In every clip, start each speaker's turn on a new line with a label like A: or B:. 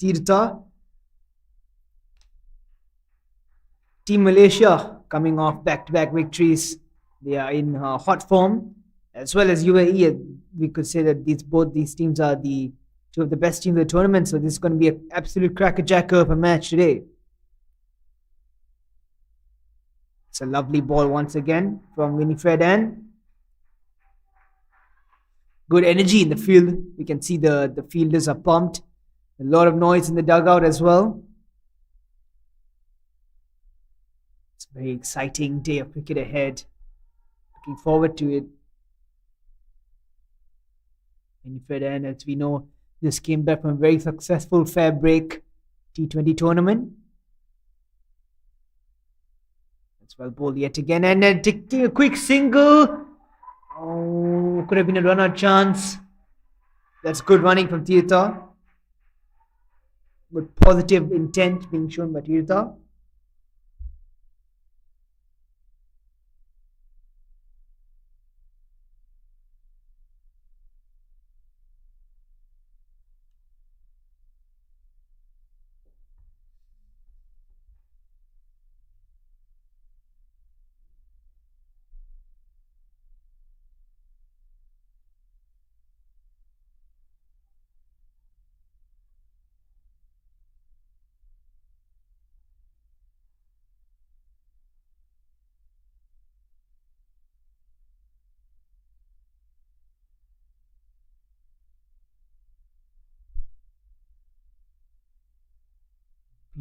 A: Tirtha. Team Malaysia coming off back-to-back victories. They are in hot form, as well as UAE. We could say that both these teams are the two of the best teams of the tournament. So this is going to be an absolute crackerjacker of a match today. It's a lovely ball once again from Winifred Ann. Good energy in the field. We can see the fielders are pumped. A lot of noise in the dugout as well. It's a very exciting day of cricket ahead. Looking forward to it. Winifred Ann, as we know, just came back from a very successful fair break T20 tournament. That's well bowled yet again. And then taking a quick single. Oh, could have been a run-out chance. That's good running from Tirtha. Good positive intent being shown by Tirtha.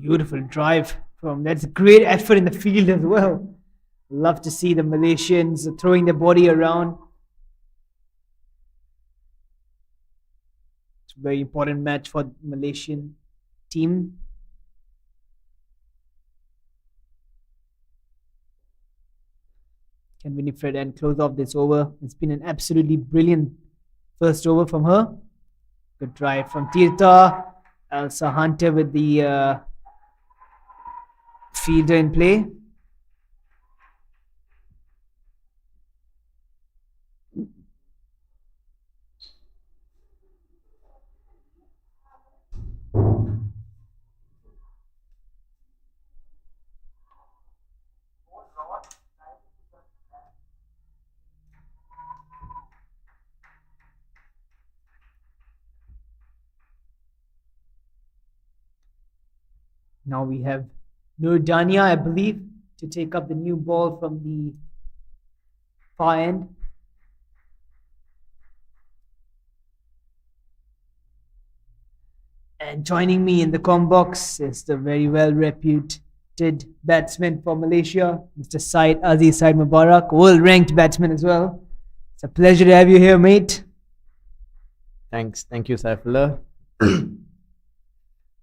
A: Beautiful drive from. That's a great effort in the field as well. Love to see the Malaysians throwing their body around. It's a very important match for the Malaysian team. Can Winifred Ann close off this over? It's been an absolutely brilliant first over from her. Good drive from Tirtha. Elsa Hunter with the fielder in play. Now we have Nurdania, I believe, to take up the new ball from the far end. And joining me in the com box is the very well reputed batsman for Malaysia, Mr. Aziz Said Mubarak, world ranked batsman as well. It's a pleasure to have you here, mate.
B: Thanks. Thank you, Saifullah.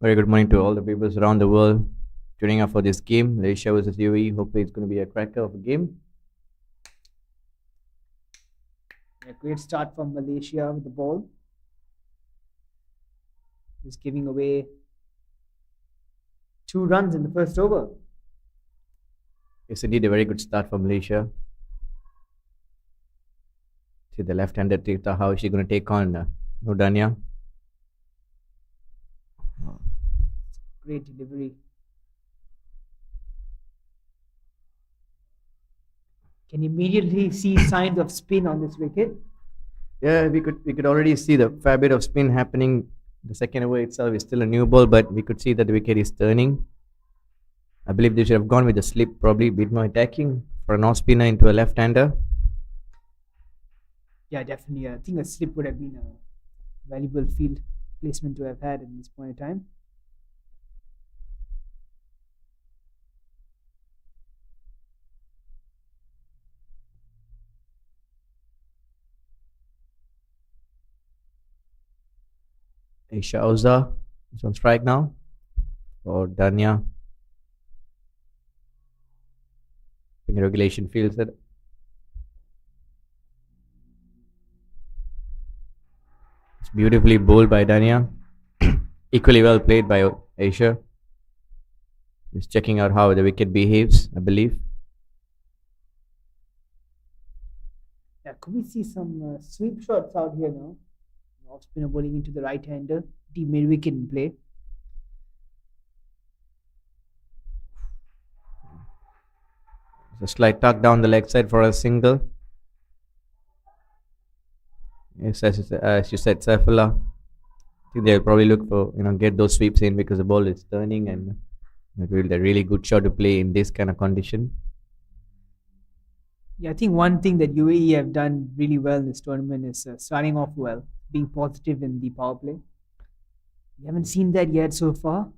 B: Very good morning to all the people around the world tuning up for this game, Malaysia versus UAE. Hopefully it's going to be a cracker of a game.
A: A great start from Malaysia with the ball. Just giving away 2 runs in the first over.
B: It's indeed a very good start for Malaysia. See the left-handed Tirtha, how is she going to take on Nurdania?
A: Great delivery. Can immediately see signs of spin on this wicket.
B: Yeah, we could already see the fair bit of spin happening. The second over itself is still a new ball, but we could see that the wicket is turning. I believe they should have gone with the slip, probably a bit more attacking for an off-spinner into a left-hander.
A: Yeah, definitely. I think a slip would have been a valuable field placement to have had at this point in time.
B: Aisha Auza is on strike now for Dania. I think regulation feels that. It's beautifully bowled by Dania. Equally well played by Aisha. Just checking out how the wicket behaves, I believe.
A: Yeah, could we see some sweep shots out here now? Off spinner bowling into the right hander. Deep mid wicket in play.
B: So slight tuck down the leg side for a single. Yes, as you said, Saifullah. I think they'll probably look for get those sweeps in because the ball is turning and it will be a really good shot to play in this kind of condition.
A: Yeah, I think one thing that UAE have done really well in this tournament is starting off well, being positive in the power play. We haven't seen that yet so far.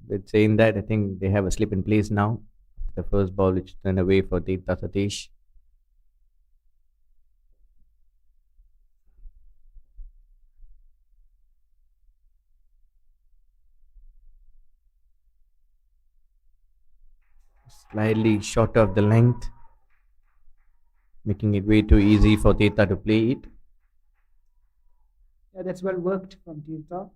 B: With saying that, I think they have a slip in place now. The first ball which turned away for Tita Satish. Slightly short of the length, making it way too easy for Tita to play it.
A: Yeah, that's well worked from Tirtha.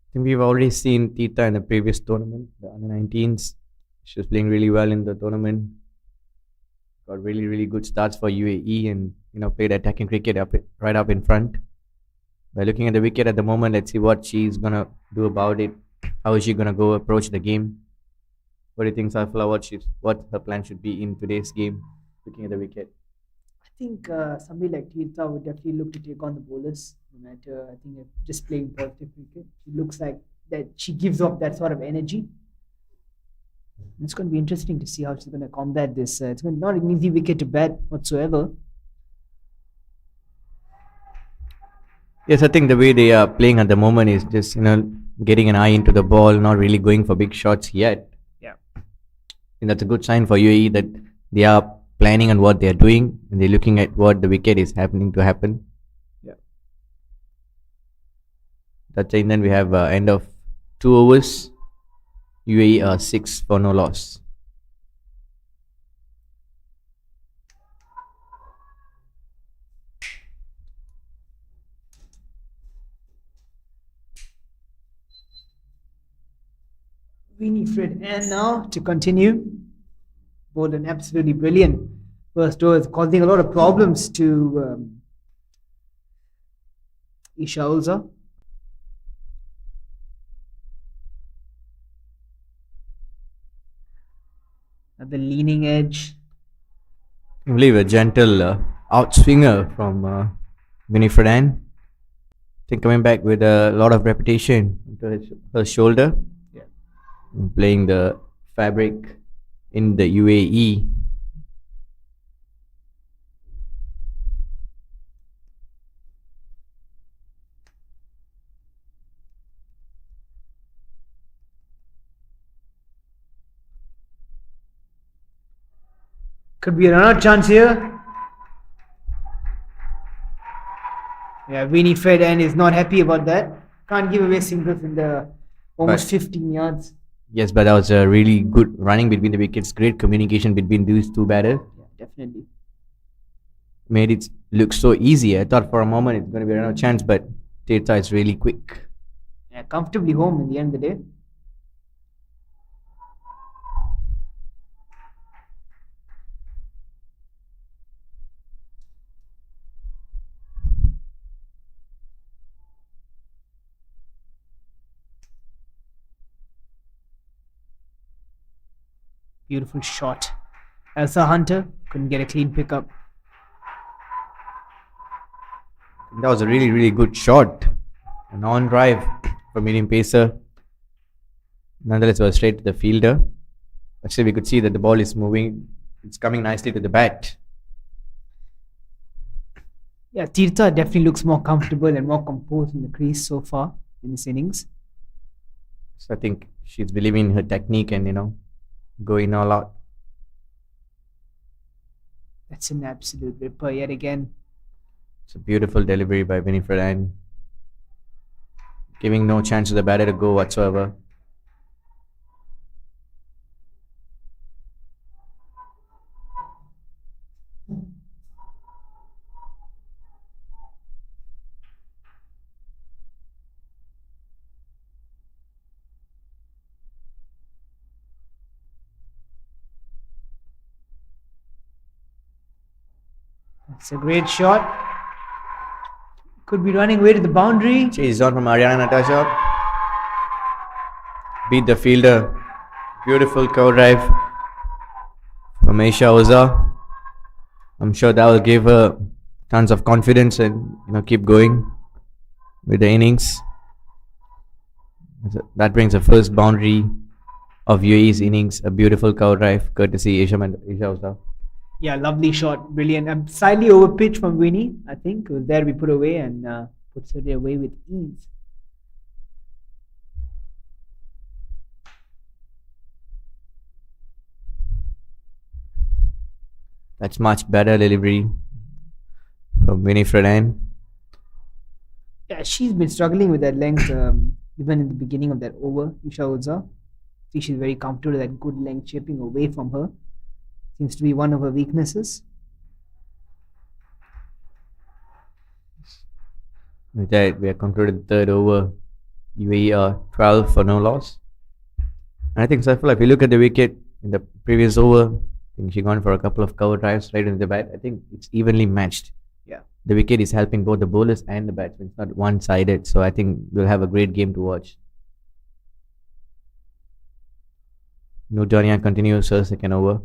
B: I think we've already seen Tita in the previous tournament, the under 19s. She was playing really well in the tournament. Got really, really good starts for UAE and played attacking cricket right up in front. By looking at the wicket at the moment, let's see what she's gonna do about it. How is she gonna go approach the game? What do you think, Saifullah? What her plan should be in today's game? Looking at the wicket.
A: I think somebody like Tirtha would definitely look to take on the bowlers, no matter, I think, if just playing positive cricket. She looks like that she gives off that sort of energy. It's going to be interesting to see how she's going to combat this. It's not an easy wicket to bat whatsoever.
B: Yes, I think the way they are playing at the moment is just getting an eye into the ball, not really going for big shots yet.
A: Yeah.
B: And that's a good sign for UAE that they are planning on what they are doing and they're looking at what the wicket is happening to happen.
A: Yeah.
B: That's it. Then we have end of 2 overs. UAE are 6 for no loss.
A: Winifred, and now to continue. Bowled absolutely brilliant first over, causing a lot of problems to Isha Ulza. At the leaning edge.
B: I believe a gentle outswinger from Winifred Ann. I think coming back with a lot of reputation to her shoulder.
A: Yeah.
B: Playing the fabric in the UAE.
A: Could be another chance here. Yeah, Winifred and is not happy about that. Can't give away singles in the almost 15 yards.
B: Yes, but that was a really good running between the wickets. Great communication between these two batters.
A: Yeah, definitely.
B: Made it look so easy. I thought for a moment it's going to be another chance, but Tirtha is really quick.
A: Yeah, comfortably home in the end of the day. Beautiful shot. Elsa Hunter couldn't get a clean pickup.
B: That was a really, really good shot. An on drive for medium pacer. Nonetheless, it was straight to the fielder. Actually, we could see that the ball is moving. It's coming nicely to the bat.
A: Yeah, Tirtha definitely looks more comfortable and more composed in the crease so far in this innings.
B: So I think she's believing in her technique and going all out.
A: That's an absolute ripper yet again.
B: It's a beautiful delivery by Winifred Ann, giving no chance to the batter to go whatsoever.
A: It's a great shot. Could be running away to the boundary.
B: Chase on from Ariana Natasha. Beat the fielder. Beautiful cover drive from Aisha Oza. I'm sure that will give her tons of confidence and keep going with the innings. That brings the first boundary of UAE's innings. A beautiful cover drive, courtesy Aisha Oza.
A: Yeah, lovely shot, brilliant. Slightly over pitch from Winnie, I think. It was there we put away and puts it away with ease.
B: That's much better delivery from Winnie Fredan.
A: Yeah, she's been struggling with that length even in the beginning of that over, Isha Oza. I think she's very comfortable with that good length chipping away from her. Seems to be one of her weaknesses.
B: With that, we have concluded the third over. UAE are 12 for no loss. And I think, Saifullah, if you look at the wicket in the previous over, I think she gone for a couple of cover drives right into the bat. I think it's evenly matched.
A: Yeah.
B: The wicket is helping both the bowlers and the batsmen. It's not one-sided. So I think we'll have a great game to watch. Nudania continues her second over.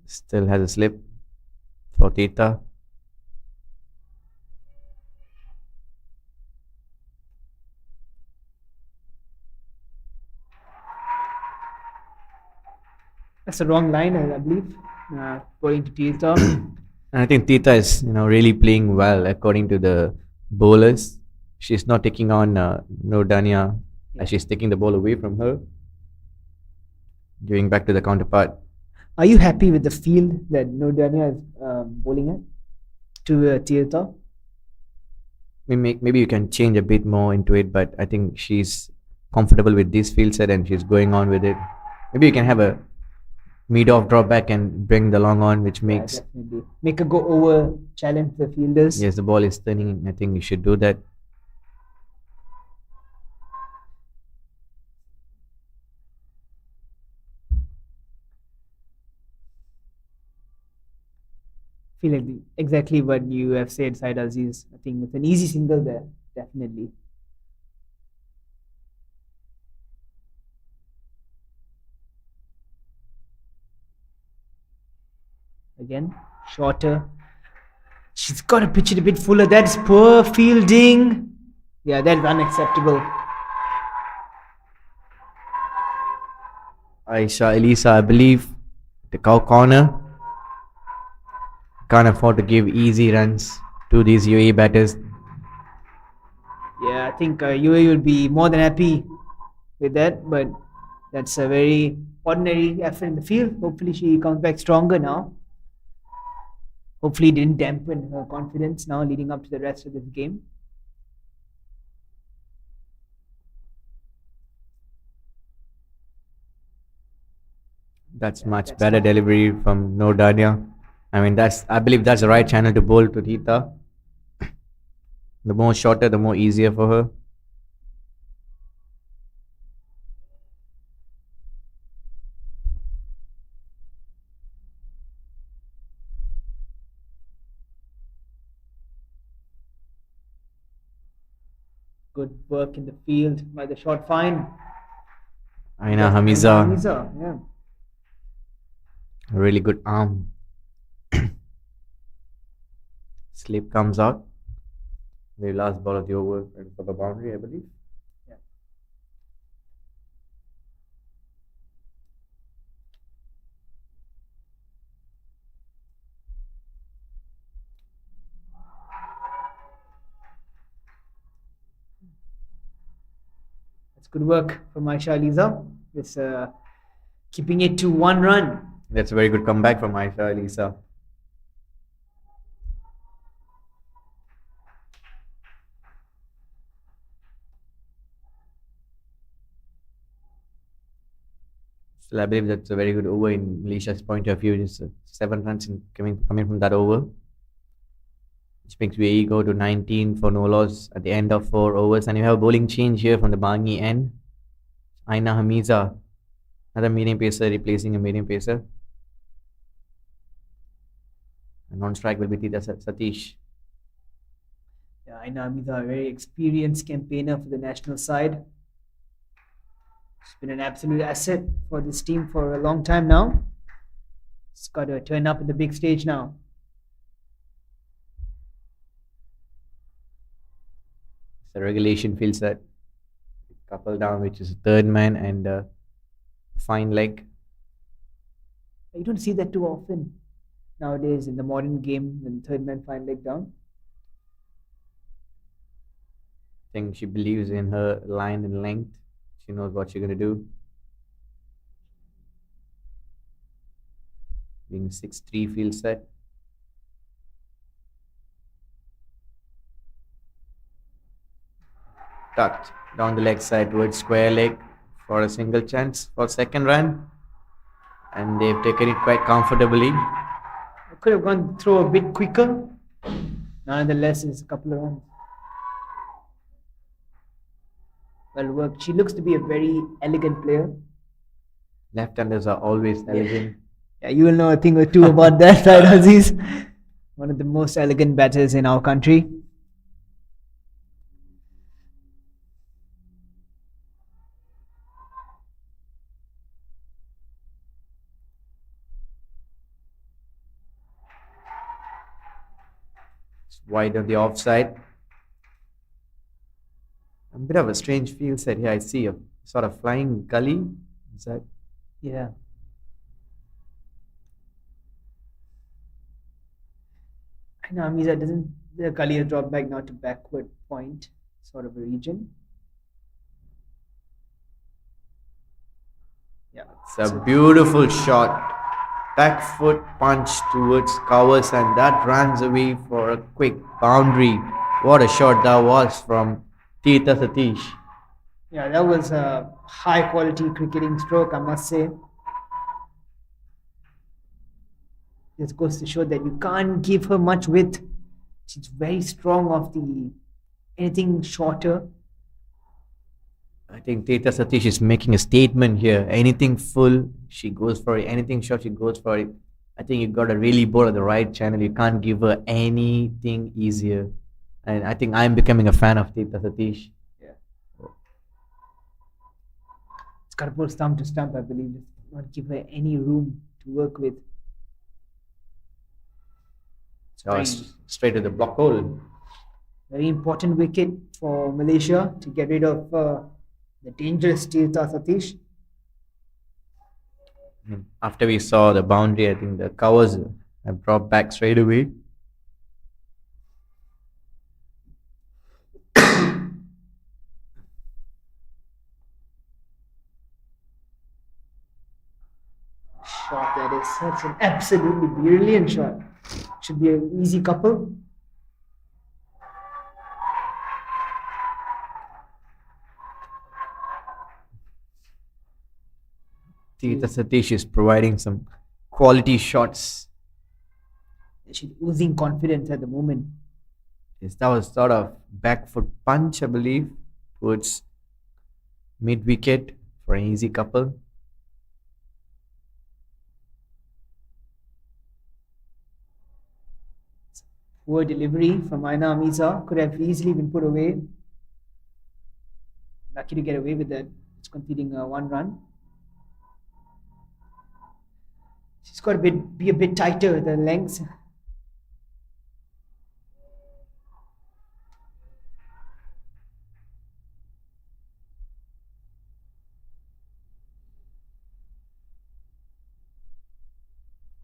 B: Still has a slip for Tita.
A: That's the wrong line, I believe, according to Tita.
B: And I think Tita is really playing well according to the bowlers. She's not taking on Nordania as she's taking the ball away from her, giving back to the counterpart.
A: Are you happy with the field that Nordania is bowling at to Tita?
B: Maybe you can change a bit more into it, but I think she's comfortable with this field set and she's going on with it. Maybe you can have a mid-off drop back and bring the long on, which makes
A: definitely make a go over, challenge the fielders.
B: Yes, the ball is turning. I think you should do that.
A: Feel like exactly what you have said, Said Aziz. I think it's an easy single there, definitely. Again, shorter. She's got to pitch it a bit fuller. That's poor fielding. Yeah, that's unacceptable.
B: Aisha Elisa, I believe, the cow corner. Can't afford to give easy runs to these UAE batters.
A: Yeah, I think UAE will be more than happy with that, but that's a very ordinary effort in the field. Hopefully, she comes back stronger now. Hopefully, it didn't dampen her confidence now leading up to the rest of this game.
B: That's much better delivery from Nordania. I mean, I believe that's the right channel to bowl to Tita. The more shorter, the more easier for her.
A: Good work in the field by the short fine.
B: Aina Hamiza,
A: Hamiza, yeah.
B: a really good arm. Slip comes out. The last ball of the over for the boundary, I believe.
A: Yeah. That's good work from Aisha Aliza with keeping it to 1 run.
B: That's a very good comeback from Aisha Elisa. Still, I believe that's a very good over in Malaysia's point of view. Just 7 runs coming from that over. which makes UAE go to 19 for no loss at the end of 4 overs. And you have a bowling change here from the Bangi end. Aina Hamiza, another medium pacer replacing a medium pacer. And on strike will be Tita Satish.
A: Yeah, Aina Amida, a very experienced campaigner for the national side. She's been an absolute asset for this team for a long time now. It's got to turn up in the big stage now.
B: The regulation feels that couple down, which is third man and fine leg.
A: You don't see that too often nowadays in the modern game when third man fine leg down.
B: I think she believes in her line and length. She knows what she's gonna do. Being 6-3 field set. Tucked down the leg side towards square leg for a single chance for second run. And they've taken it quite comfortably.
A: I could have gone through a bit quicker. Nonetheless, it's a couple of runs. Well worked. She looks to be a very elegant player.
B: Left-handers are always elegant.
A: Yeah, you will know a thing or two about that, right, Aziz? One of the most elegant batters in our country.
B: It's wide on the offside. A bit of a strange field set here. I see a sort of flying gully. Is that?
A: Yeah. I know Amiza doesn't, the gully has dropped back now to backward point sort of a region. Yeah.
B: It's a beautiful shot. Back foot punch towards covers, and that runs away for a quick boundary. What a shot that was from Tita Satish.
A: Yeah, that was a high quality cricketing stroke, I must say. This goes to show that you can't give her much width. She's very strong off the anything shorter.
B: I think Tita Satish is making a statement here. Anything full, she goes for it. Anything short, she goes for it. I think you got to really bowl at the right channel. You can't give her anything easier. And I think I'm becoming a fan of Tita Satish.
A: Yeah. It's got to pull stump to stump, I believe. Just not give her any room to work with.
B: Straight to the block hole.
A: Very important wicket for Malaysia to get rid of the dangerous Tita Satish.
B: After we saw the boundary, I think the covers have dropped back straight away.
A: Shot that is. That's an absolutely brilliant shot. Should be an easy couple.
B: Tita Satish is providing some quality shots.
A: She's oozing confidence at the moment.
B: Yes, that was sort of back foot punch, I believe, towards mid wicket for an easy couple.
A: Poor delivery from Aina Amiza. Could have easily been put away. Lucky to get away with that. It's conceding 1 run. She's got to be a bit tighter with the lengths.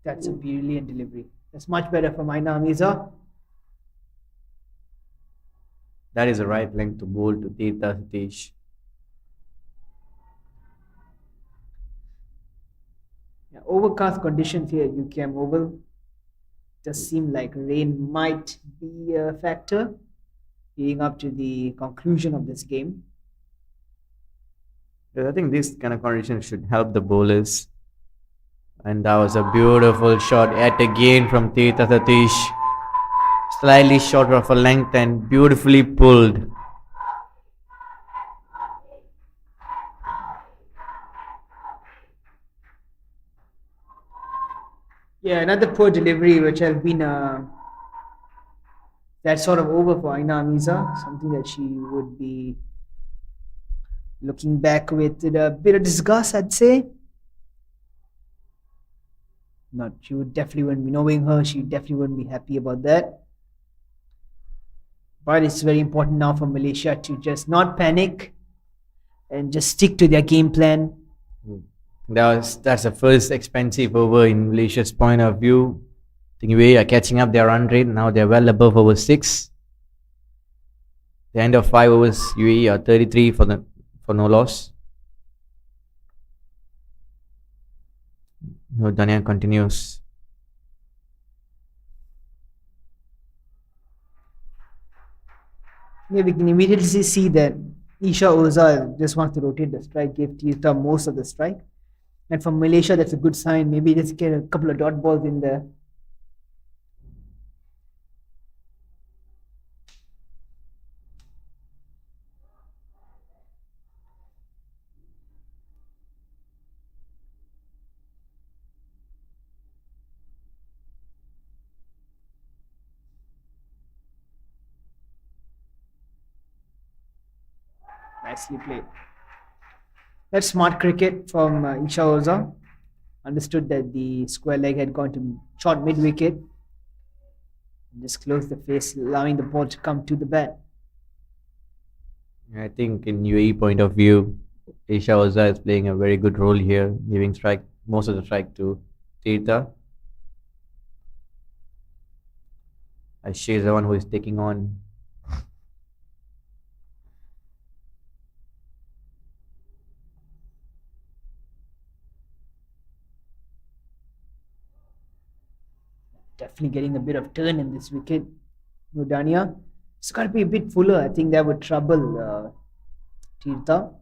A: That's a brilliant delivery. That's much better from Aina Amiza.
B: That is the right length to bowl to Tita Satish.
A: Yeah, overcast conditions here at UKM Oval. Does seem like rain might be a factor leading up to the conclusion of this game.
B: Yes, I think this kind of conditions should help the bowlers. And that was a beautiful shot yet again from Tita Satish. Slightly short of a length and beautifully pulled.
A: Yeah, another poor delivery which has been that's sort of over for Aina Amiza, something that she would be looking back with a bit of disgust, I'd say. Not, she would definitely wouldn't be knowing her. She definitely wouldn't be happy about that. But it's very important now for Malaysia to just not panic and just stick to their game plan.
B: That's the first expensive over in Malaysia's point of view. I think we are catching up their run rate. Now they're well above over 6. The end of 5 overs, UAE are 33 for no loss. No, Dania continues.
A: Yeah, we can immediately see that Isha Oza just wants to rotate the strike, give Tirta most of the strike. And for Malaysia, that's a good sign. Maybe just get a couple of dot balls in there. Nicely played. That's smart cricket from Isha Oza. Understood that the square leg had gone to short mid wicket. Just closed the face, allowing the ball to come to the bat.
B: I think in UAE point of view, Aisha Oza is playing a very good role here, giving strike most of the strike to Tirtha. As she is the one who is taking on.
A: Definitely getting a bit of turn in this wicket. Nudania. It's got to be a bit fuller. I think that would trouble Tirtha.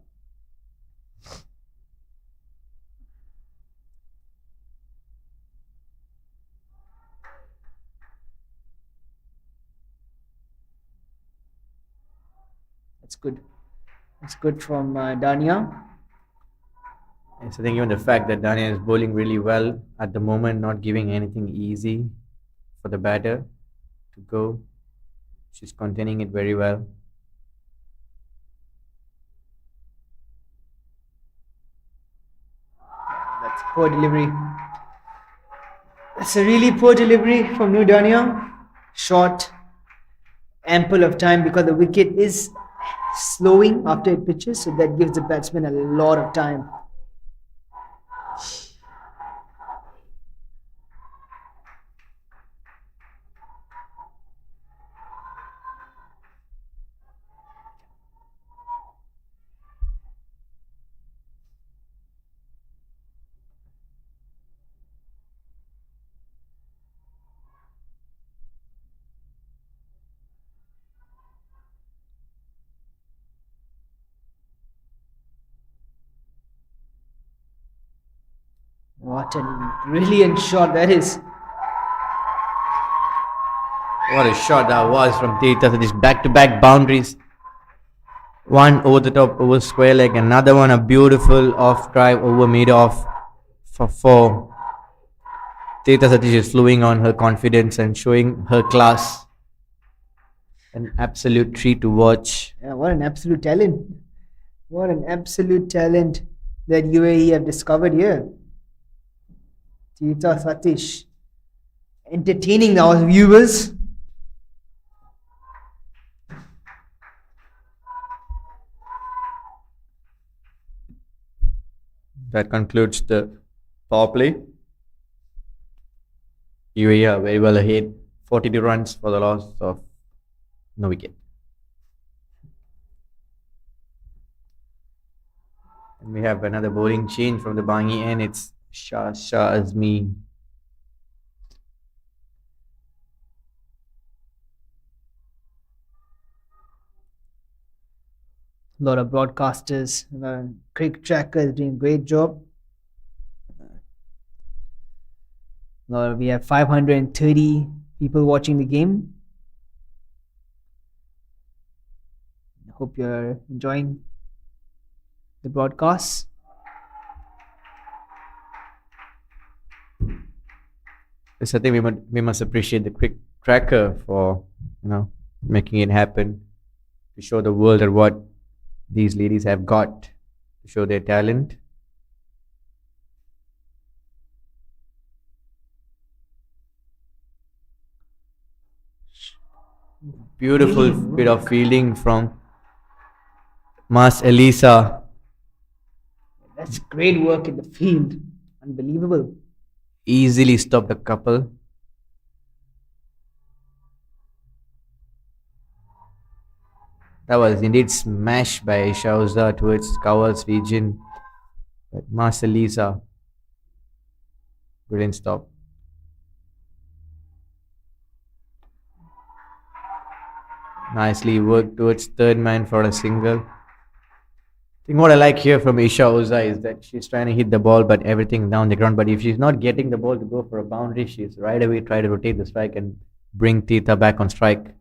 A: That's good. That's good from Dania.
B: Yes, I think even the fact that Dania is bowling really well at the moment, not giving anything easy for the batter to go. She's containing it very well.
A: That's poor delivery. That's a really poor delivery from Nudania. Short, ample of time because the wicket is slowing after it pitches, so that gives the batsman a lot of time. What a brilliant shot that is.
B: What a shot that was from Tirtha. So these back-to-back boundaries. One over the top, over square leg. Another one, a beautiful off drive over mid-off for 4. Tirtha Satish is flowing on her confidence and showing her class. An absolute treat to watch.
A: Yeah, what an absolute talent. What an absolute talent that UAE have discovered here. Tirtha Satish. Entertaining our viewers.
B: That concludes the power play. UAE are very well ahead. 42 runs for the loss of no wicket. And we have another bowling change from the Bangi end. It's Shah Azmi.
A: A lot of broadcasters, cricket trackers doing a great job. We have 530 people watching the game. hope you're enjoying the broadcast.
B: Yes, I think we must appreciate the quick tracker for making it happen to show the world that what these ladies have got to show their talent. Beautiful
A: Really
B: bit of fielding from Mas Elisa.
A: That's great work in the field. Unbelievable.
B: Easily stopped a couple. That was indeed smashed by Shauza towards Kawal's region. But Mas Elisa, brilliant stop. Nicely worked towards third man for a single. I think what I like here from Isha Oza is that she's trying to hit the ball, but everything down the ground. But if she's not getting the ball to go for a boundary, she's right away try to rotate the strike and bring Tita back on strike.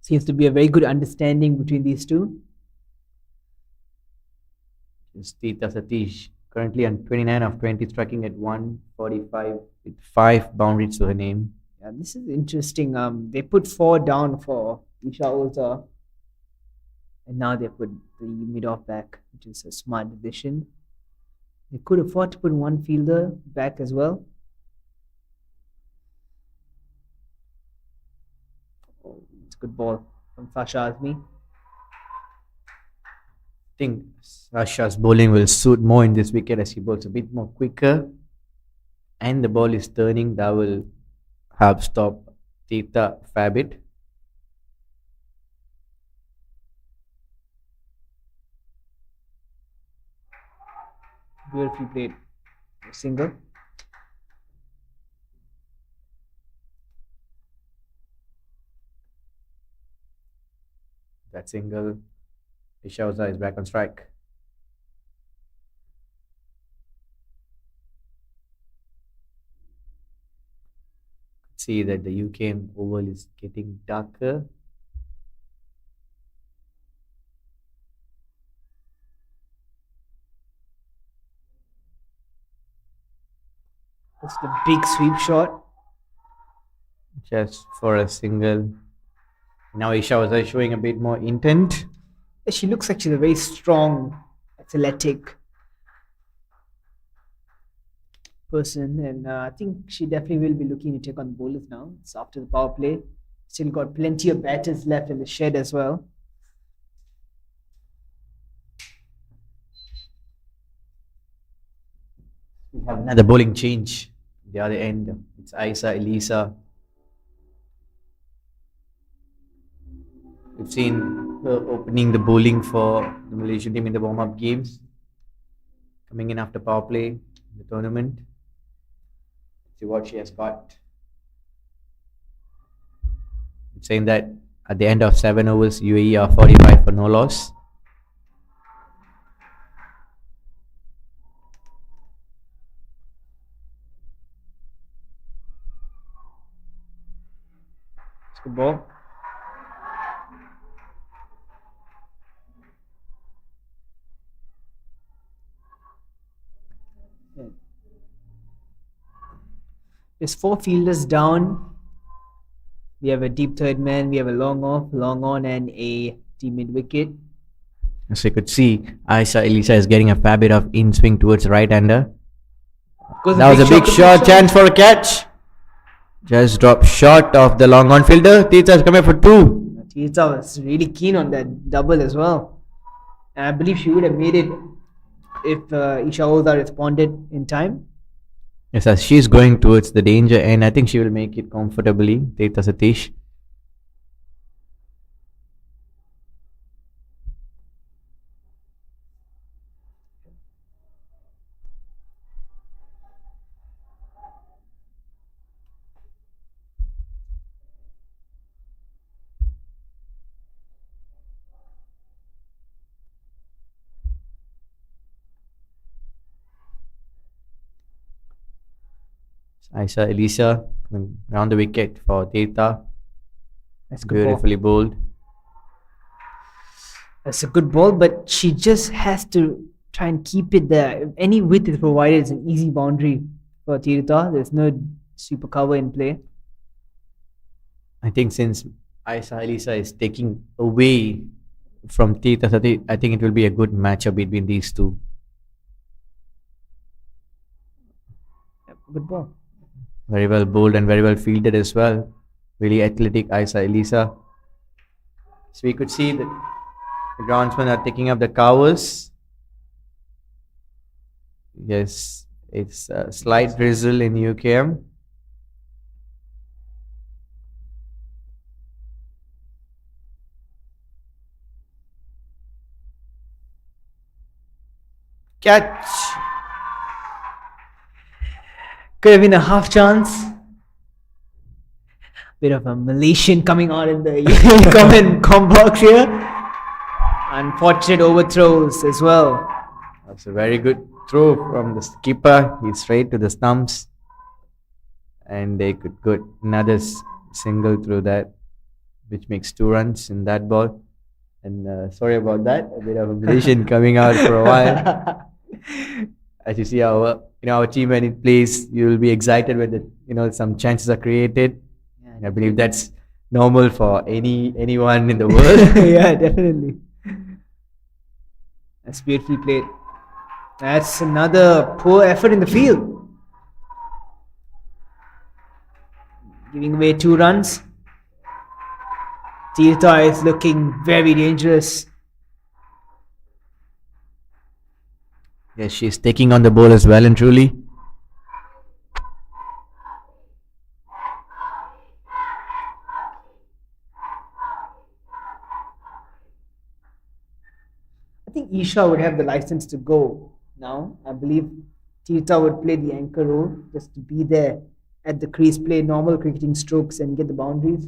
A: Seems to be a very good understanding between these two.
B: It's Tita Satish, currently on 29 of 20, striking at 145 with 5 boundaries to her name.
A: Yeah, this is interesting. They put 4 down for Isha Oza, and now they put the mid-off back, which is a smart decision. They could afford to put one fielder back as well. Oh, it's a good ball from Sasha Azmi.
B: I think Sasha's bowling will suit more in this wicket as he bowls a bit more quicker, and the ball is turning. That will help stop Tita a fair bit.
A: Beautifully played. Single.
B: That single, Isha Oza is back on strike. See that the UKM oval is getting darker.
A: That's the big sweep shot.
B: Just for a single. Now Isha was showing a bit more intent.
A: She looks like she's a very strong, athletic person, and I think she definitely will be looking to take on the bowlers now. It's after the power play. Still got plenty of batters left in the shed as well.
B: We have another bowling change. The other end, it's Aisa Elisa. We've seen her opening the bowling for the Malaysian team in the warm-up games, coming in after power play in the tournament. Let's see what she has got. It's saying that at the end of 7 overs, UAE are 45 for no loss.
A: It's a good ball. There's 4 fielders down. We have a deep third man, we have a long off, long on, and a deep mid wicket.
B: As you could see, Aisa Elisa is getting a fair bit of in swing towards right-hander. That was a big shot, chance for a catch. Just dropped short of the long on fielder. Tita is coming for 2.
A: Tita was really keen on that double as well. And I believe she would have made it if Isha Oza responded in time.
B: Yes, as she's going towards the danger end, I think she will make it comfortably. Tita Satish. Aisa Elisa around the wicket for Tita.
A: That's good ball.
B: Beautifully bowled.
A: That's a good ball, but she just has to try and keep it there. If any width is provided, it's an easy boundary for Tirtha. There's no super cover in play.
B: I think since Aisa Elisa is taking away from Tita Sati, I think it will be a good matchup between these two.
A: Yep, good ball.
B: Very well bowled and very well fielded as well. Really athletic Aisa Elisa. So we could see that the groundsmen are taking up the covers. Yes, it's a slight drizzle in UKM.
A: Catch. Could have been a half chance. Bit of a Malaysian coming out in the common box here. Unfortunate overthrows as well.
B: That's a very good throw from the skipper. He's straight to the stumps. And they could get another single through that, which makes 2 runs in that ball. And sorry about that, a bit of a Malaysian coming out for a while. As you see our team when it plays, you will be excited when some chances are created. I believe that's normal for anyone in the world.
A: Yeah, definitely. That's beautifully played. That's another poor effort in the field. Giving away 2 runs. Tirtha is looking very dangerous.
B: Yes, she's taking on the ball as well and truly.
A: I think Isha would have the license to go now. I believe Tirtha would play the anchor role, just to be there at the crease, play normal cricketing strokes and get the boundaries.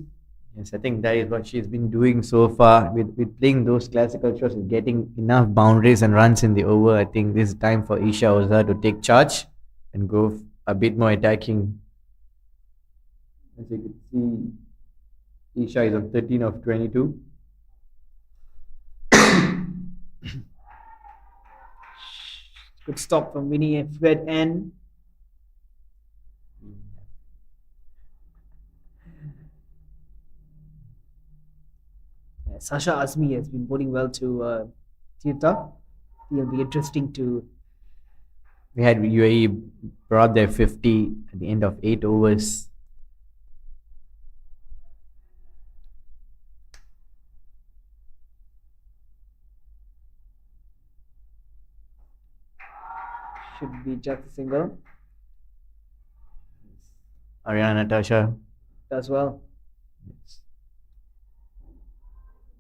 B: Yes, I think that is what she's been doing so far with playing those classical shots, with getting enough boundaries and runs in the over. I think this is time for Isha Oza to take charge and go a bit more attacking. As you can see, Isha is on 13 of 22.
A: Good stop from Winnie and Fred N. Sasha Azmi has been bowling well to Tirtha. It'll be interesting to.
B: We had UAE brought their 50 at the end of 8 overs.
A: Should be just a single.
B: Ariana Natasha.
A: As well.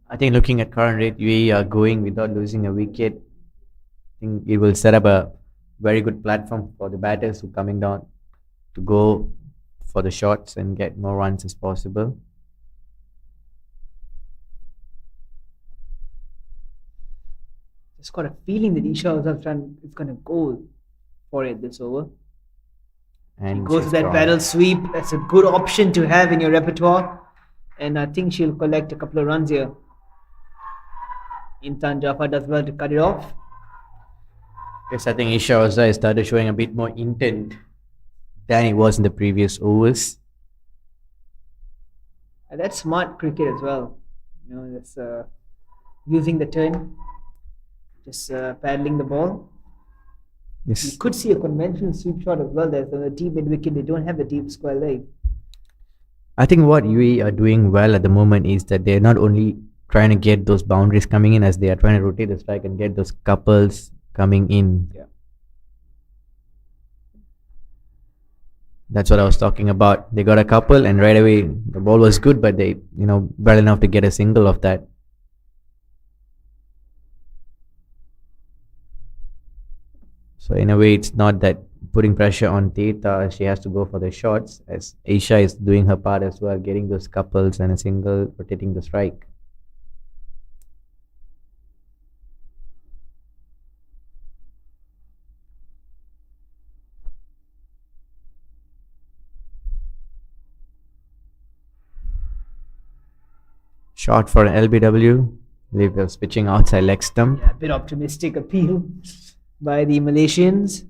B: I think looking at current rate, UAE are going without losing a wicket. I think it will set up a very good platform for the batters who are coming down to go for the shots and get more runs as possible.
A: Just got a feeling that Isha is going to go for it this over.
B: And
A: she goes
B: she's
A: to that
B: gone.
A: barrel sweep. That's a good option to have in your repertoire. And I think she'll collect a couple of runs here. Intan Jafar does well to cut it off.
B: Yes, I think Isha Oza started showing a bit more intent than it was in the previous overs.
A: And that's smart cricket as well. That's using the turn, just paddling the ball.
B: Yes.
A: You could see a conventional sweep shot as well. There's a deep mid wicket. They don't have a deep square leg.
B: I think what UAE are doing well at the moment is that they're not only trying to get those boundaries coming in, as they are trying to rotate the strike and get those couples coming in.
A: Yeah.
B: That's what I was talking about. They got a couple and right away the ball was good, but they, well enough to get a single of that. So in a way, it's not that putting pressure on Teta. She has to go for the shots, as Aisha is doing her part as well, getting those couples and a single, rotating the strike. Shot for an LBW. believe they're switching outside leg stump.
A: Yeah, a bit optimistic appeal by the Malaysians.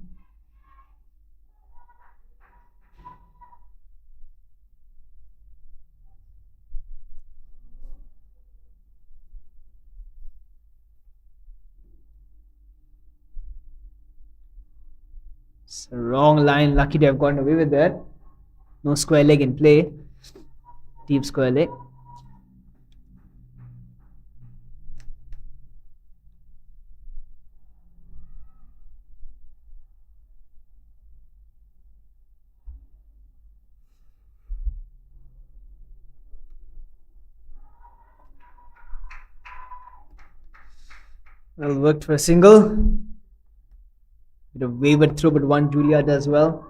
A: It's a wrong line. Lucky to have gotten away with that. No square leg in play. Deep square leg. Well worked for a single. Bit of wavered through, but one Julia does well.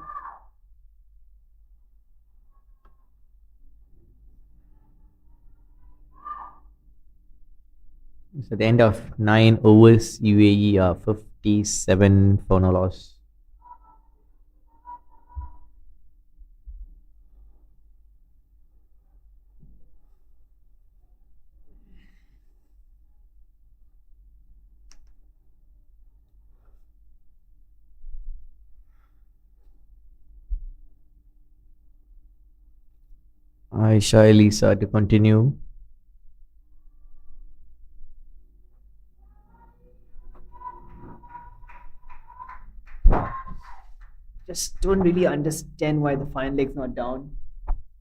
B: It's at the end of 9 overs. UAE are 57 for no loss. Aisha Elisa to continue.
A: Just don't really understand why the fine leg's not down.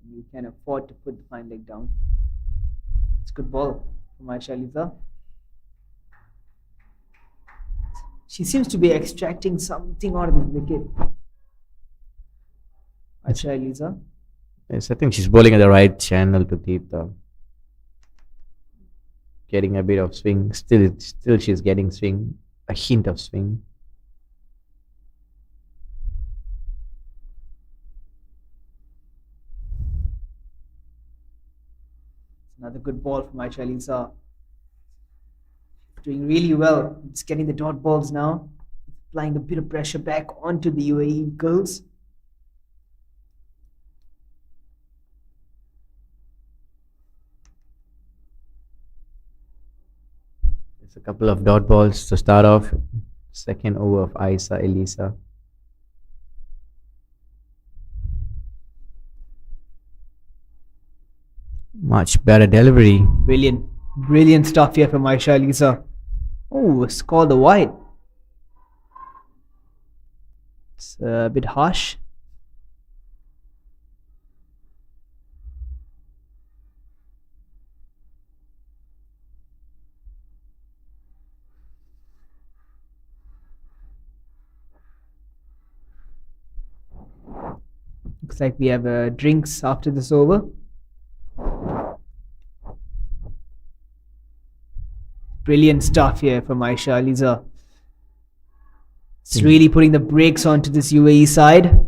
A: You can afford to put the fine leg down. It's a good ball from Aisha Lisa. She seems to be extracting something out of the wicket. Aisha Lisa.
B: Yes, I think she's bowling at the right channel to keep the getting a bit of swing. Still she's getting swing, a hint of swing.
A: Another good ball from Aisha Lisa. Doing really well. It's getting the dot balls now. Applying a bit of pressure back onto the UAE girls.
B: It's a couple of dot balls to start off. Second over of Aisha Elisa. Much better delivery.
A: Brilliant stuff here from Aisha Lisa. Oh, it's called a wide. It's a bit harsh. Looks like we have drinks after this over. Brilliant stuff here from Aisha Lisa. It's really putting the brakes onto this UAE side.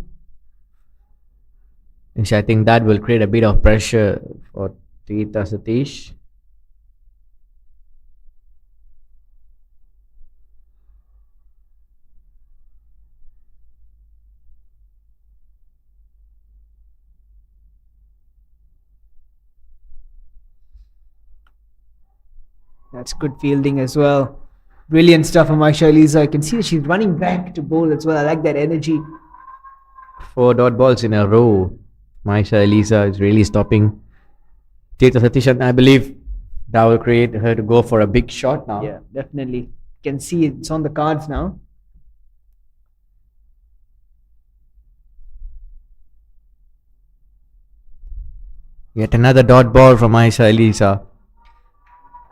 B: Which I think that will create a bit of pressure for Tita Satish.
A: That's good fielding as well. Brilliant stuff from Aisha Lisa. I can see that she's running back to bowl as well. I like that energy.
B: 4 dot balls in a row. Aisha Elisa is really stopping Tita Satish, and I believe that will create her to go for a big shot now.
A: Yeah, definitely. You can see it's on the cards now.
B: Yet another dot ball from Aisha Elisa.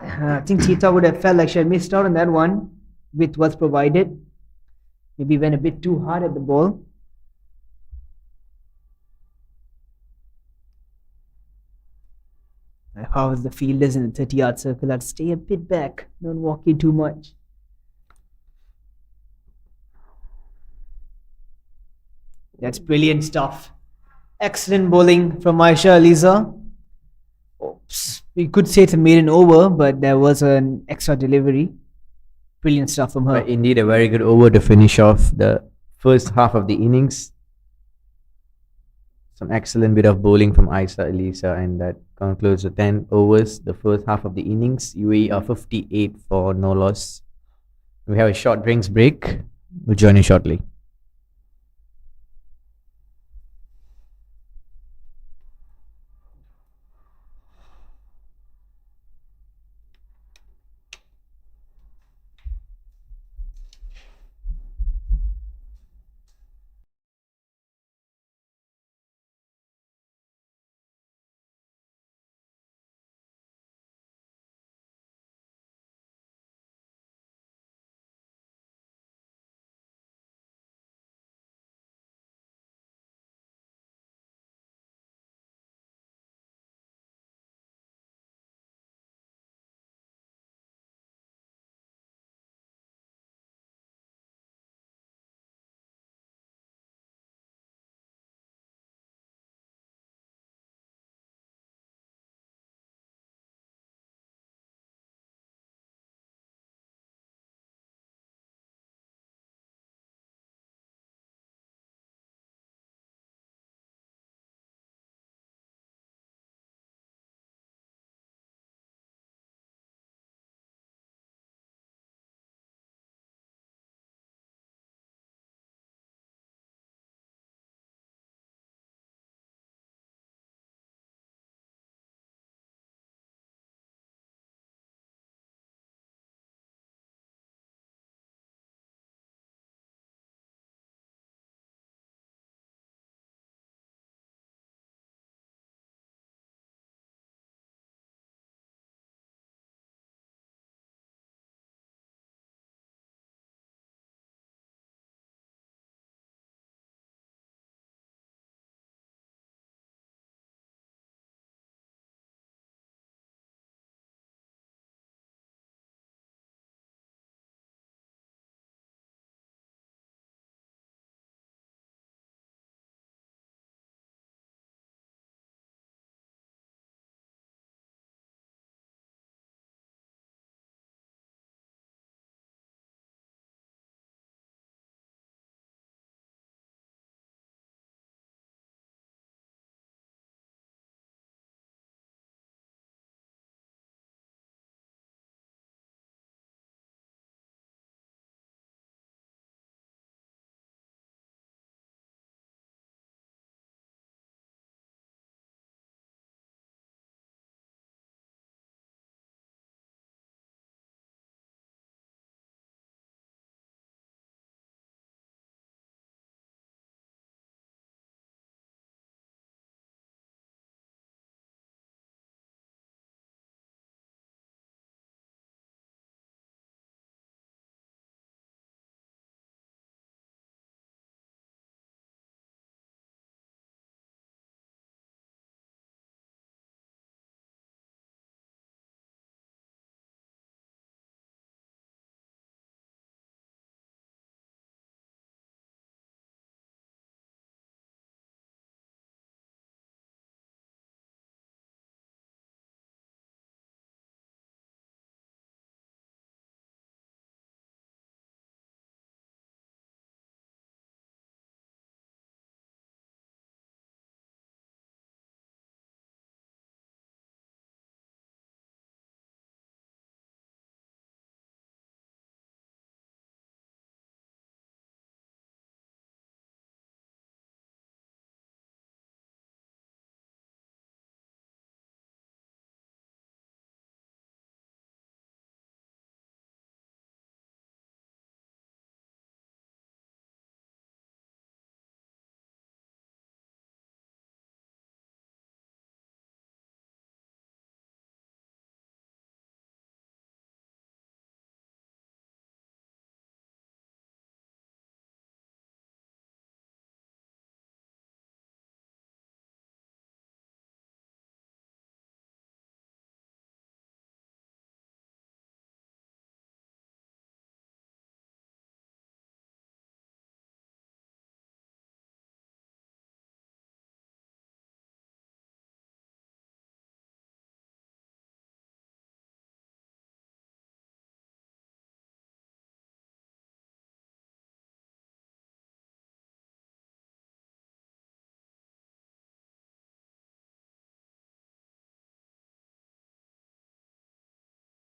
A: I think Tita would have felt like she had missed out on that one with what's provided. Maybe went a bit too hard at the ball. If I was the fielders in the 30-yard circle, I'd stay a bit back. Don't walk in too much. That's brilliant stuff. Excellent bowling from Aisha Lisa. Oops. We could say it's a maiden over, but there was an extra delivery. Brilliant stuff from her.
B: But indeed, a very good over to finish off the first half of the innings. Some excellent bit of bowling from Isa Elisa, and that concludes the 10 overs, the first half of the innings. UAE are 58 for no loss. We have a short drinks break. We'll join you shortly.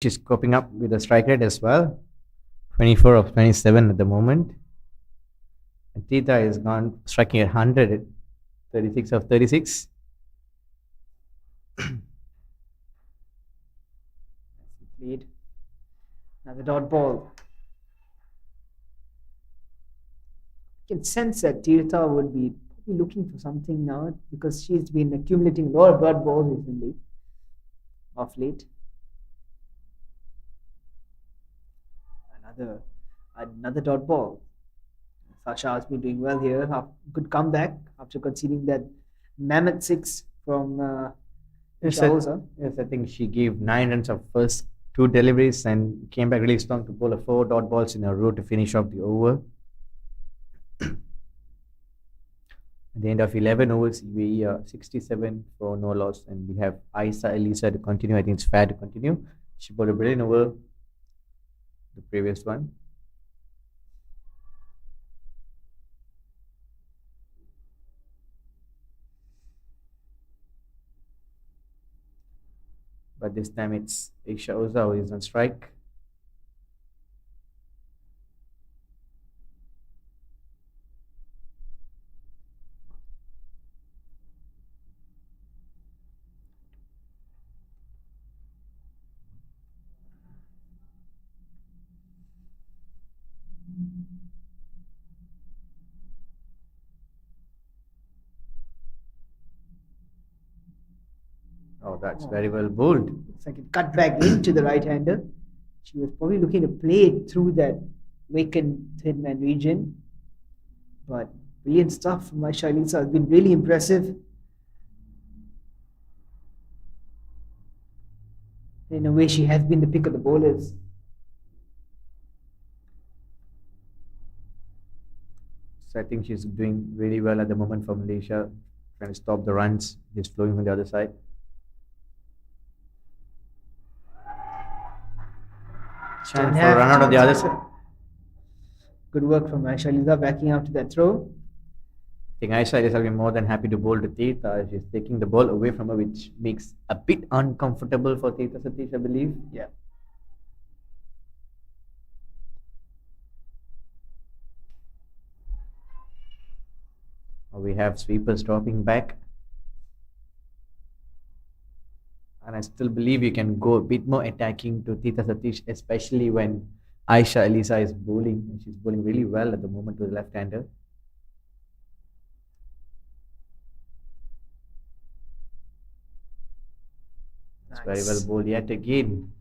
B: She's coping up with a strike rate as well. 24 of 27 at the moment. And Tita is gone striking at 100, 36 of 36.
A: Lead. Another dot ball. You can sense that Tirtha would be looking for something now because she's been accumulating a lot of dot balls recently, of late. Another dot ball. Sasha has been doing well here. Good comeback after conceding that mammoth six from
B: Yes,
A: Shaoza.
B: yes, I think she gave 9 runs of first 2 deliveries and came back really strong to bowl a 4 dot balls in a row to finish off the over. At the end of 11 overs, we are 67 for no loss, and we have Aisa Elisa to continue. I think it's fair to continue. She bowled a brilliant over the previous one. But this time it's Aisha Oza who is on strike. Oh, that's very well bowled.
A: Looks like it cut back into the right-hander. She was probably looking to play it through that vacant third man region. But brilliant stuff from Aisha Elisa. Has been really impressive. In a way, she has been the pick of the bowlers.
B: So I think she's doing really well at the moment for Malaysia, trying to stop the runs just flowing from the other side. Chance for a run out of the other side.
A: Good work from Aisha Elisa backing up to that throw.
B: I think Aisha Elisa will be more than happy to bowl to Tita. She's taking the ball away from her, which makes a bit uncomfortable for Tita Satish, I believe.
A: Yeah.
B: We have sweepers dropping back. And I still believe you can go a bit more attacking to Tita Satish, especially when Aisha Elisa is bowling. And she's bowling really well at the moment to the left-hander. It's very well bowled yet again.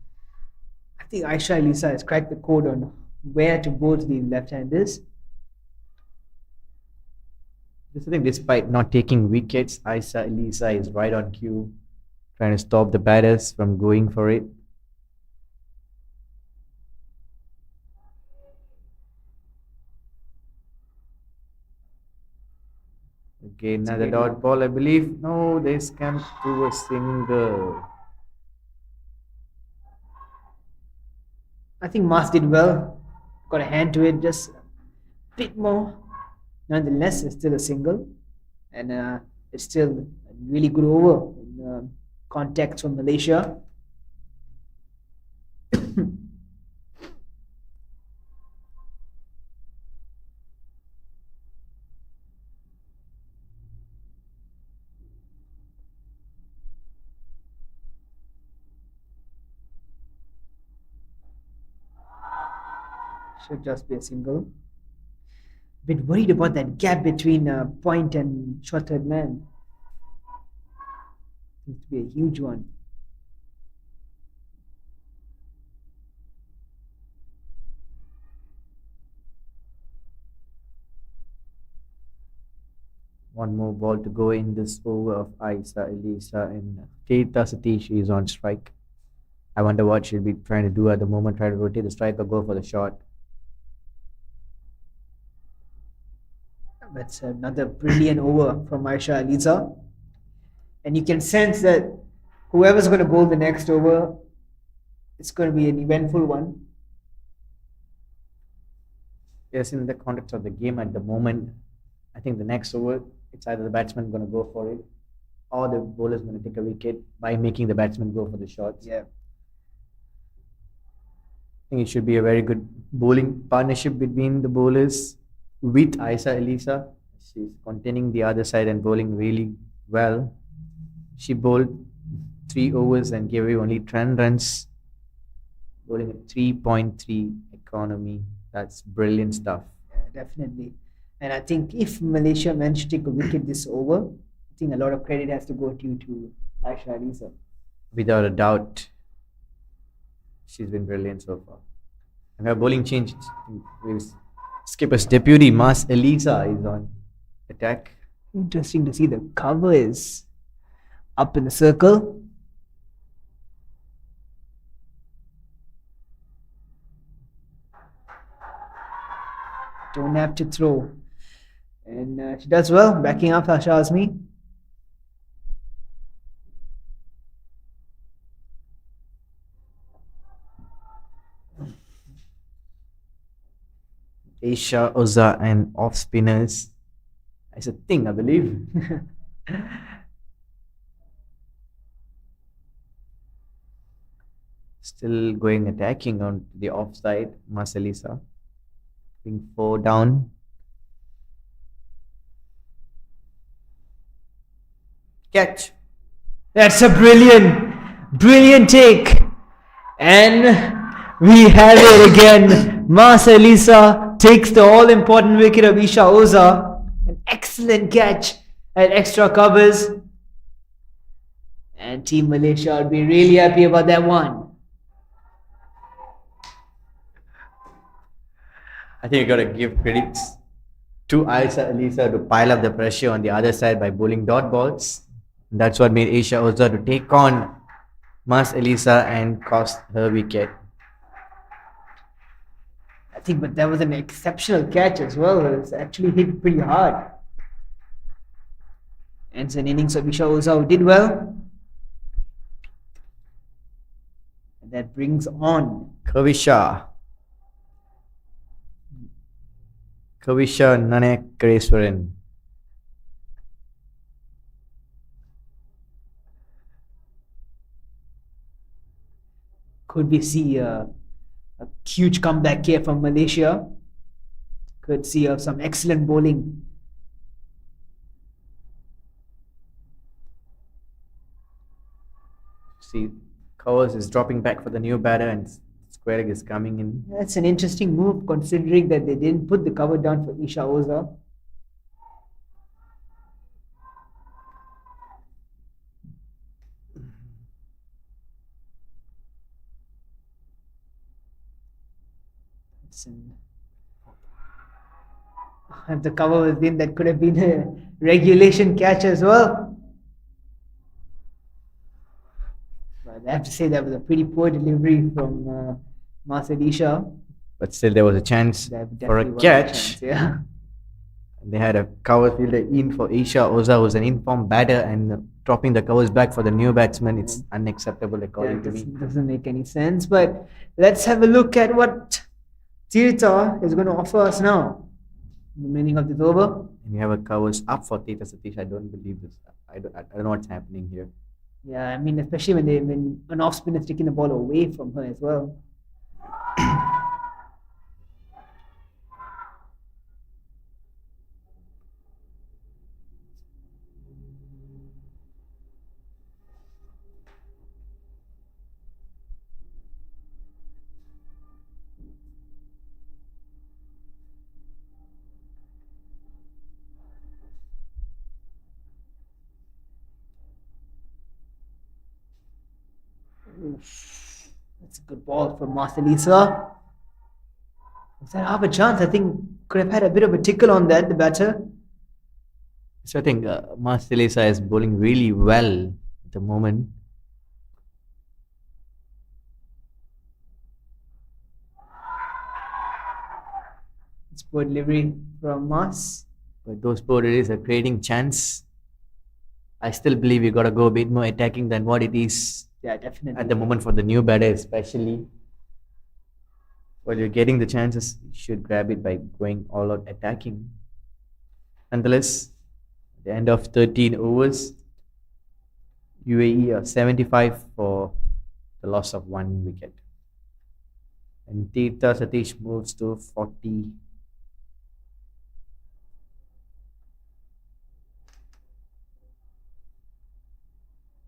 A: I think Aisha Elisa has cracked the code on where to bowl to the left-handers.
B: Just I think despite not taking wickets, Aisha Elisa is right on cue, trying to stop the batters from going for it. Again, another dot ball, I believe. No, they scammed to a single.
A: I think Mas did well. Got a hand to it, just a bit more. Nonetheless, it's still a single. And it's still a really good over in context from Malaysia. Should just be a single. Bit worried about that gap between point and short third man. Seems to be a huge one.
B: One more ball to go in this over of Aisha Elisa, and Tita Satish is on strike. I wonder what she'll be trying to do at the moment, try to rotate the strike or go for the shot.
A: That's another brilliant over from Aisha Elisa. And you can sense that whoever's going to bowl the next over, it's going to be an eventful one.
B: Yes, in the context of the game at the moment, I think the next over, it's either the batsman going to go for it or the bowler is going to take a wicket by making the batsman go for the shots.
A: Yeah.
B: think it should be a very good bowling partnership between the bowlers with Aisa Elisa. She's containing the other side and bowling really well. She bowled 3 overs and gave away only 10 runs, bowling at 3.3 economy. That's brilliant stuff.
A: Yeah, definitely. And I think if Malaysia managed to take a wicket this over, I think a lot of credit has to go due to Aisha Alisa.
B: Without a doubt, she's been brilliant so far. And her bowling changed. Skipper's deputy, Mas Elisa, is on attack.
A: Interesting to see the cover is up in the circle. Don't have to throw. And she does well, backing up Asha Azmi.
B: Asia, Oza, and off spinners. It's a thing, I believe. Still going attacking on the offside, Marcelisa. Being 4 down. Catch.
A: That's a brilliant take. And we have it again. Marcelisa takes the all-important wicket of Isha Oza. An excellent catch at extra covers. And Team Malaysia would be really happy about that one.
B: I think you got to give credits to Aisa Elisa to pile up the pressure on the other side by bowling dot balls. That's what made Asia Oza to take on Mas Elisa and cost her wicket.
A: I think, but that was an exceptional catch as well. It was actually hit pretty hard. And it's an innings of Isha Oza who did well. And that brings on
B: Kavisha Nanekareswaran.
A: Could we see a huge comeback here from Malaysia? Could see some excellent bowling.
B: See, Covers is dropping back for the new batter and square leg is coming in.
A: That's an interesting move considering that they didn't put the cover down for Isha Oza. If the cover was in, that could have been a regulation catch as well. But I have to say that was a pretty poor delivery from Marcelisha.
B: But still, there was a chance for a catch.
A: Yeah.
B: They had a cover fielder in for Asia Oza, who's an informed batter, and dropping the covers back for the new batsman. It's unacceptable according to me.
A: Doesn't make any sense. But let's have a look at what Tirtha is going to offer us now. The meaning of this over.
B: And you have a covers up for Teta Satish. I don't believe this. I don't know what's happening here.
A: Yeah, I mean, especially when an off spinner is taking the ball away from her as well. That's a good ball from Marcelisa. Was that half a chance? I think could have had a bit of a tickle on that, the batter.
B: So I think Marcelisa is bowling really well at the moment.
A: It's poor delivery from Mas.
B: But those poor deliveries are creating chance. I still believe you got to go a bit more attacking than what it is.
A: Yeah, definitely.
B: At the moment for the new batter especially. While you're getting the chances, you should grab it by going all out attacking. Nonetheless, at the end of 13 overs, UAE are 75 for the loss of 1 wicket. And Tirtha Satish moves to 40.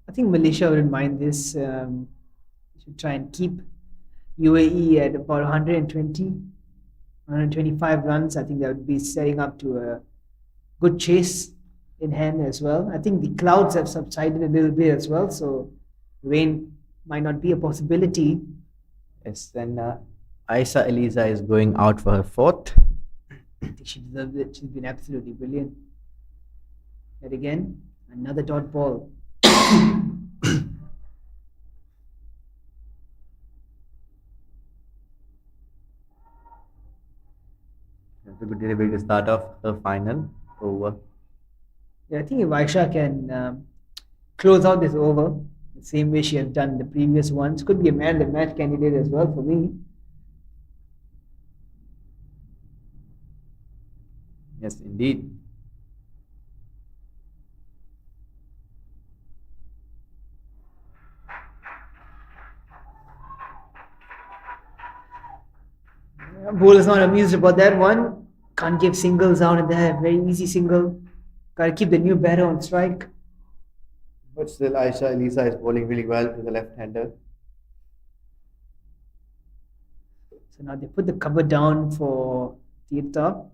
A: I think Malaysia wouldn't mind this. Should try and keep UAE at about 120, 125 runs. I think that would be setting up to a good chase in hand as well. I think the clouds have subsided a little bit as well, so rain might not be a possibility.
B: Yes, then Aisa Eliza is going out for her fourth.
A: I think she deserves it. She's been absolutely brilliant. Yet again, another dot ball.
B: That's a good delivery to start off her final over.
A: Yeah, I think if Aisha can close out this over the same way she has done the previous ones, could be a man of the match candidate as well for me.
B: Yes, indeed.
A: Bull is not amused about that one. Can't give singles out of there. Very easy single. Gotta keep the new batter on strike.
B: But still, Aisha Elisa is bowling really well to the left-hander.
A: So now they put the cover down for Tirtha.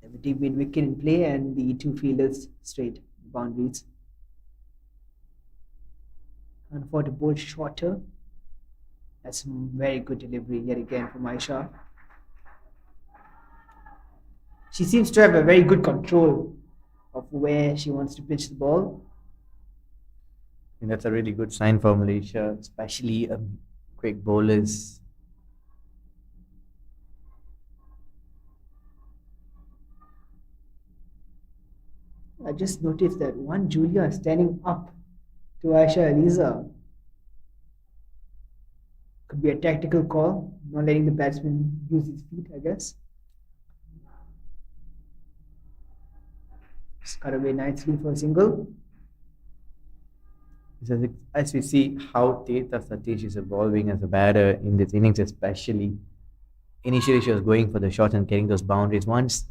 A: They have a deep mid wicket in play and the two fielders straight boundaries. Can't afford to bowl shorter. That's some very good delivery yet again from Aisha. She seems to have a very good control of where she wants to pitch the ball.
B: I think that's a really good sign for Malaysia, especially quick bowlers.
A: I just noticed that one Julia is standing up to Aisha Eliza. Could be a tactical call, not letting the batsman use his feet, I guess. Just cut away nicely for a single.
B: As we see how Tirtha Satish is evolving as a batter in this innings, especially. Initially, she was going for the shots and getting those boundaries. Once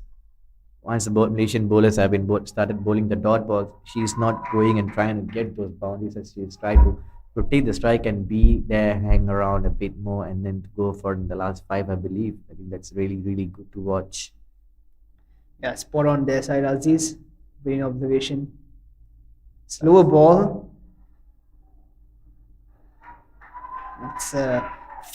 B: the Malaysian bowlers have been started bowling the dot balls, she's not going and trying to get those boundaries, as she's trying to rotate the strike and be there, hang around a bit more, and then to go for in the last five, I believe. I think that's really, really good to watch.
A: Yeah, spot on there, side Aziz. Brilliant observation. Slower ball. It's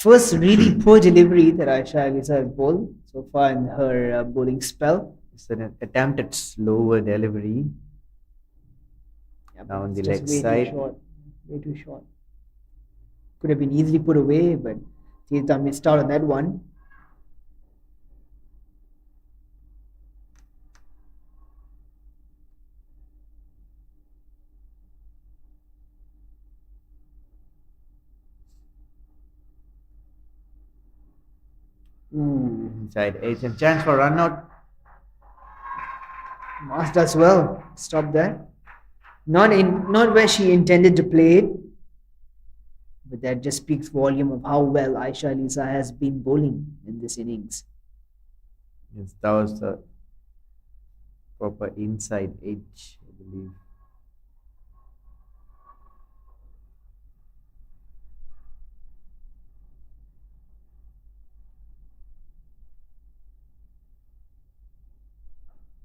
A: first really poor delivery that Aisha Eliza has bowled so far in her bowling spell.
B: It's an attempt at slower delivery.
A: Yeah,
B: Now on
A: it's
B: the
A: just
B: leg
A: way
B: side.
A: too short. Way too short. Could have been easily put away, but Tirtha missed out on that one. Ooh,
B: Inside edge and chance for run out.
A: Mas does well. Stop that. Not where she intended to play it, but that just speaks volume of how well Aisha Eliza has been bowling in this innings.
B: Yes, that was the proper inside edge, I believe.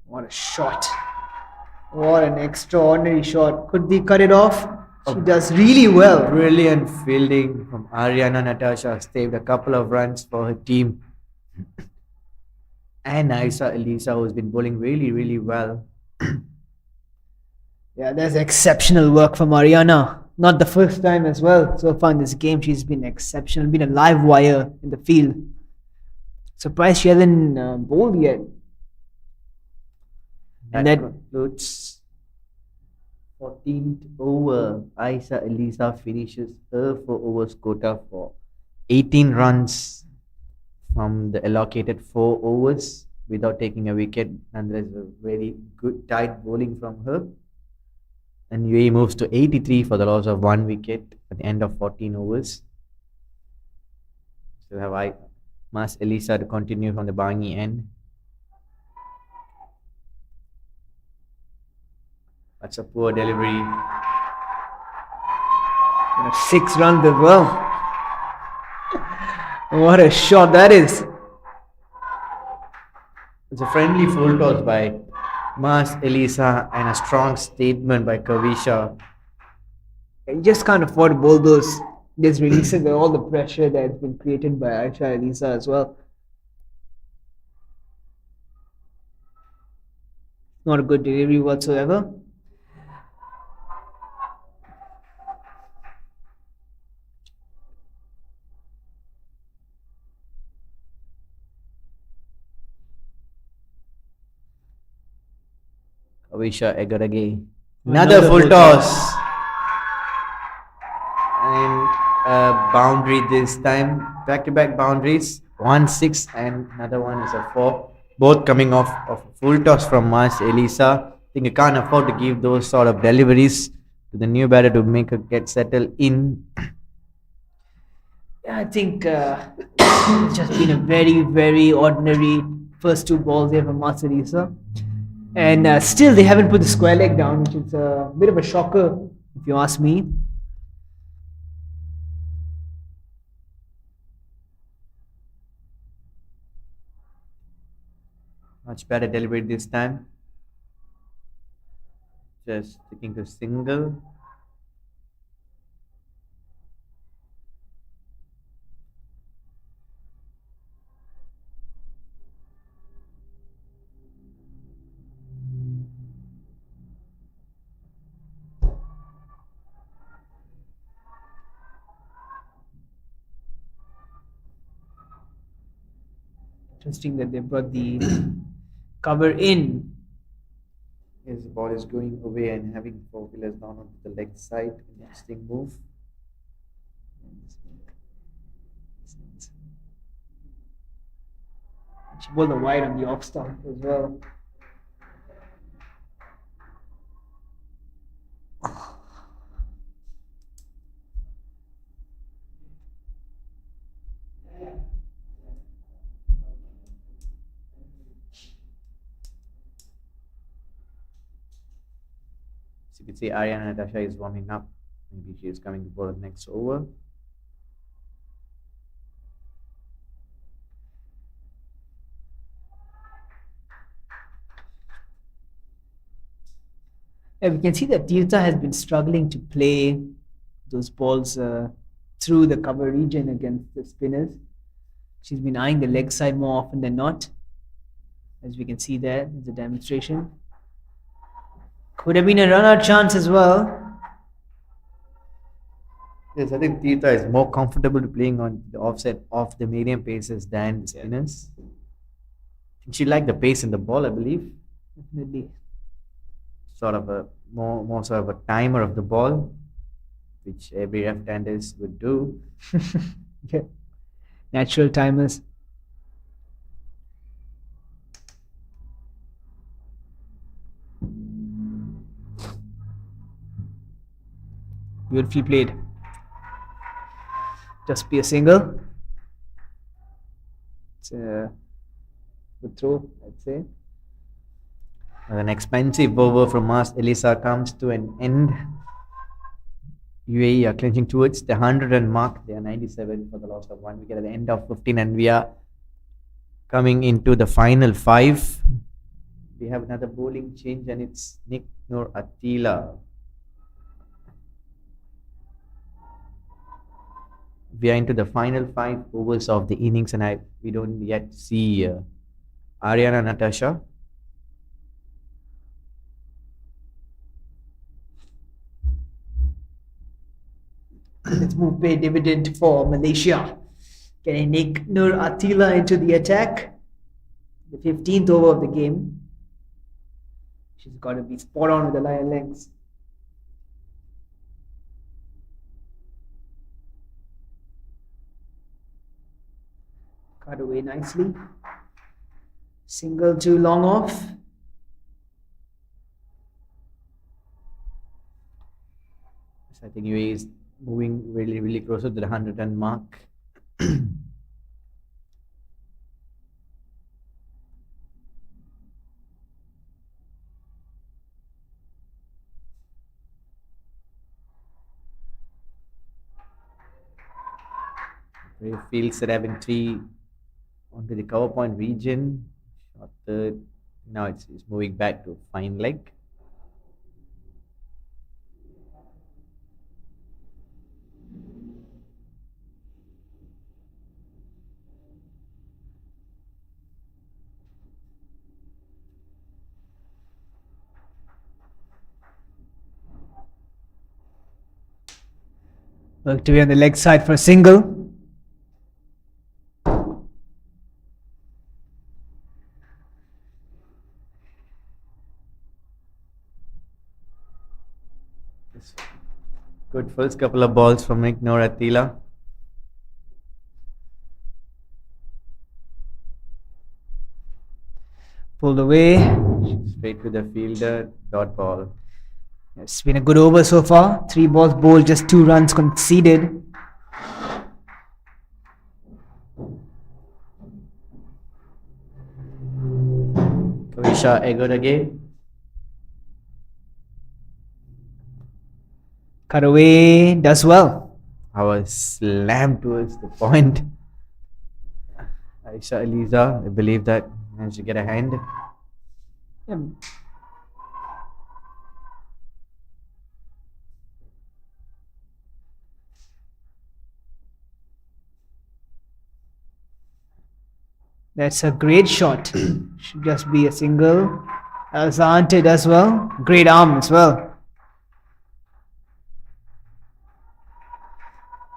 A: What a shot. What an extraordinary shot. Could they cut it off? She does really well.
B: Brilliant fielding from Ariana Natasha. Saved a couple of runs for her team. And Aisa Elisa, who's been bowling really, really well.
A: Yeah, that's exceptional work from Ariana. Not the first time as well. So far in this game, she's been exceptional. Been a live wire in the field. Surprised she hasn't bowled yet. And that
B: concludes 14th over. Aisa Elisa finishes her 4 overs quota for 18 runs from the allocated 4 overs without taking a wicket. And there's a very good tight bowling from her. And UAE moves to 83 for the loss of 1 wicket at the end of 14 overs. Still have Mas Elisa to continue from the Bangi end. That's a poor delivery.
A: 6 runs as well. What a shot that is.
B: It's a friendly full toss by Mas Elisa and a strong statement by Kavisha.
A: You just can't afford to bowl those releases with all the pressure that's been created by Aisha Elisa as well. Not a good delivery whatsoever.
B: Kavisha Egarage. Another full toss. And a boundary this time. Back to back boundaries. 1-6 and another one is a 4. Both coming off of a full toss from Mas Elisa. I think you can't afford to give those sort of deliveries to the new batter to make her get settled in.
A: Yeah, I think it's just been a very, very ordinary first 2 balls there from Mas Elisa. And still, they haven't put the square leg down, which is a bit of a shocker, if you ask me.
B: Much better delivery this time. Just sticking to single.
A: Interesting that they brought the cover in.
B: Yes, the ball is going away and having 4 pillars down onto the leg side. Interesting move.
A: She bowled the wide on the off stump as well.
B: So you could see Ariana Natasha is warming up. Maybe she is coming to bowl the next over.
A: Yeah, we can see that Tirtha has been struggling to play those balls through the cover region against the spinners. She's been eyeing the leg side more often than not. As we can see there, there's a demonstration. Could have been a run out chance as well.
B: Yes, I think Tirtha is more comfortable playing on the offset of the medium paces than the spinners. She liked the pace in the ball, I believe.
A: Definitely.
B: Sort of a more sort of a timer of the ball, which every left-handers would do.
A: Yeah. Natural timers. Beautifully played. Just be a single. It's a good throw, I'd say.
B: An expensive over from Mas Elisa comes to an end. UAE are clinching towards the 100 run mark. They are 97 for the loss of 1 wicket at the end of 15, and we are coming into the final 5. We have another bowling change, and it's Nick Noor Attila. We are into the final 5 overs of the innings, and we don't yet see Ariana Natasha.
A: Let's move pay dividend for Malaysia. Getting Nick Noor Attila into the attack. The 15th over of the game. She's got to be spot on with the line lengths. Cut away nicely. Single to long off.
B: So I think UAE is moving really, really closer to the 100 run mark. Fields that having three onto the cover point region. Shot third. Now it's moving back to fine leg.
A: Work to be on the leg side for a single.
B: Good first couple of balls from Ignore Attila.
A: Pulled away.
B: Straight to the fielder, dot ball.
A: It's been a good over so far. 3 balls bowled, just 2 runs conceded.
B: Kavisha echoed again.
A: Cut away, does well.
B: I was slammed towards the point. Aisha Eliza, I believe that managed to get a hand.
A: Yeah. That's a great shot. Should just be a single. Alzante does well. Great arm as well.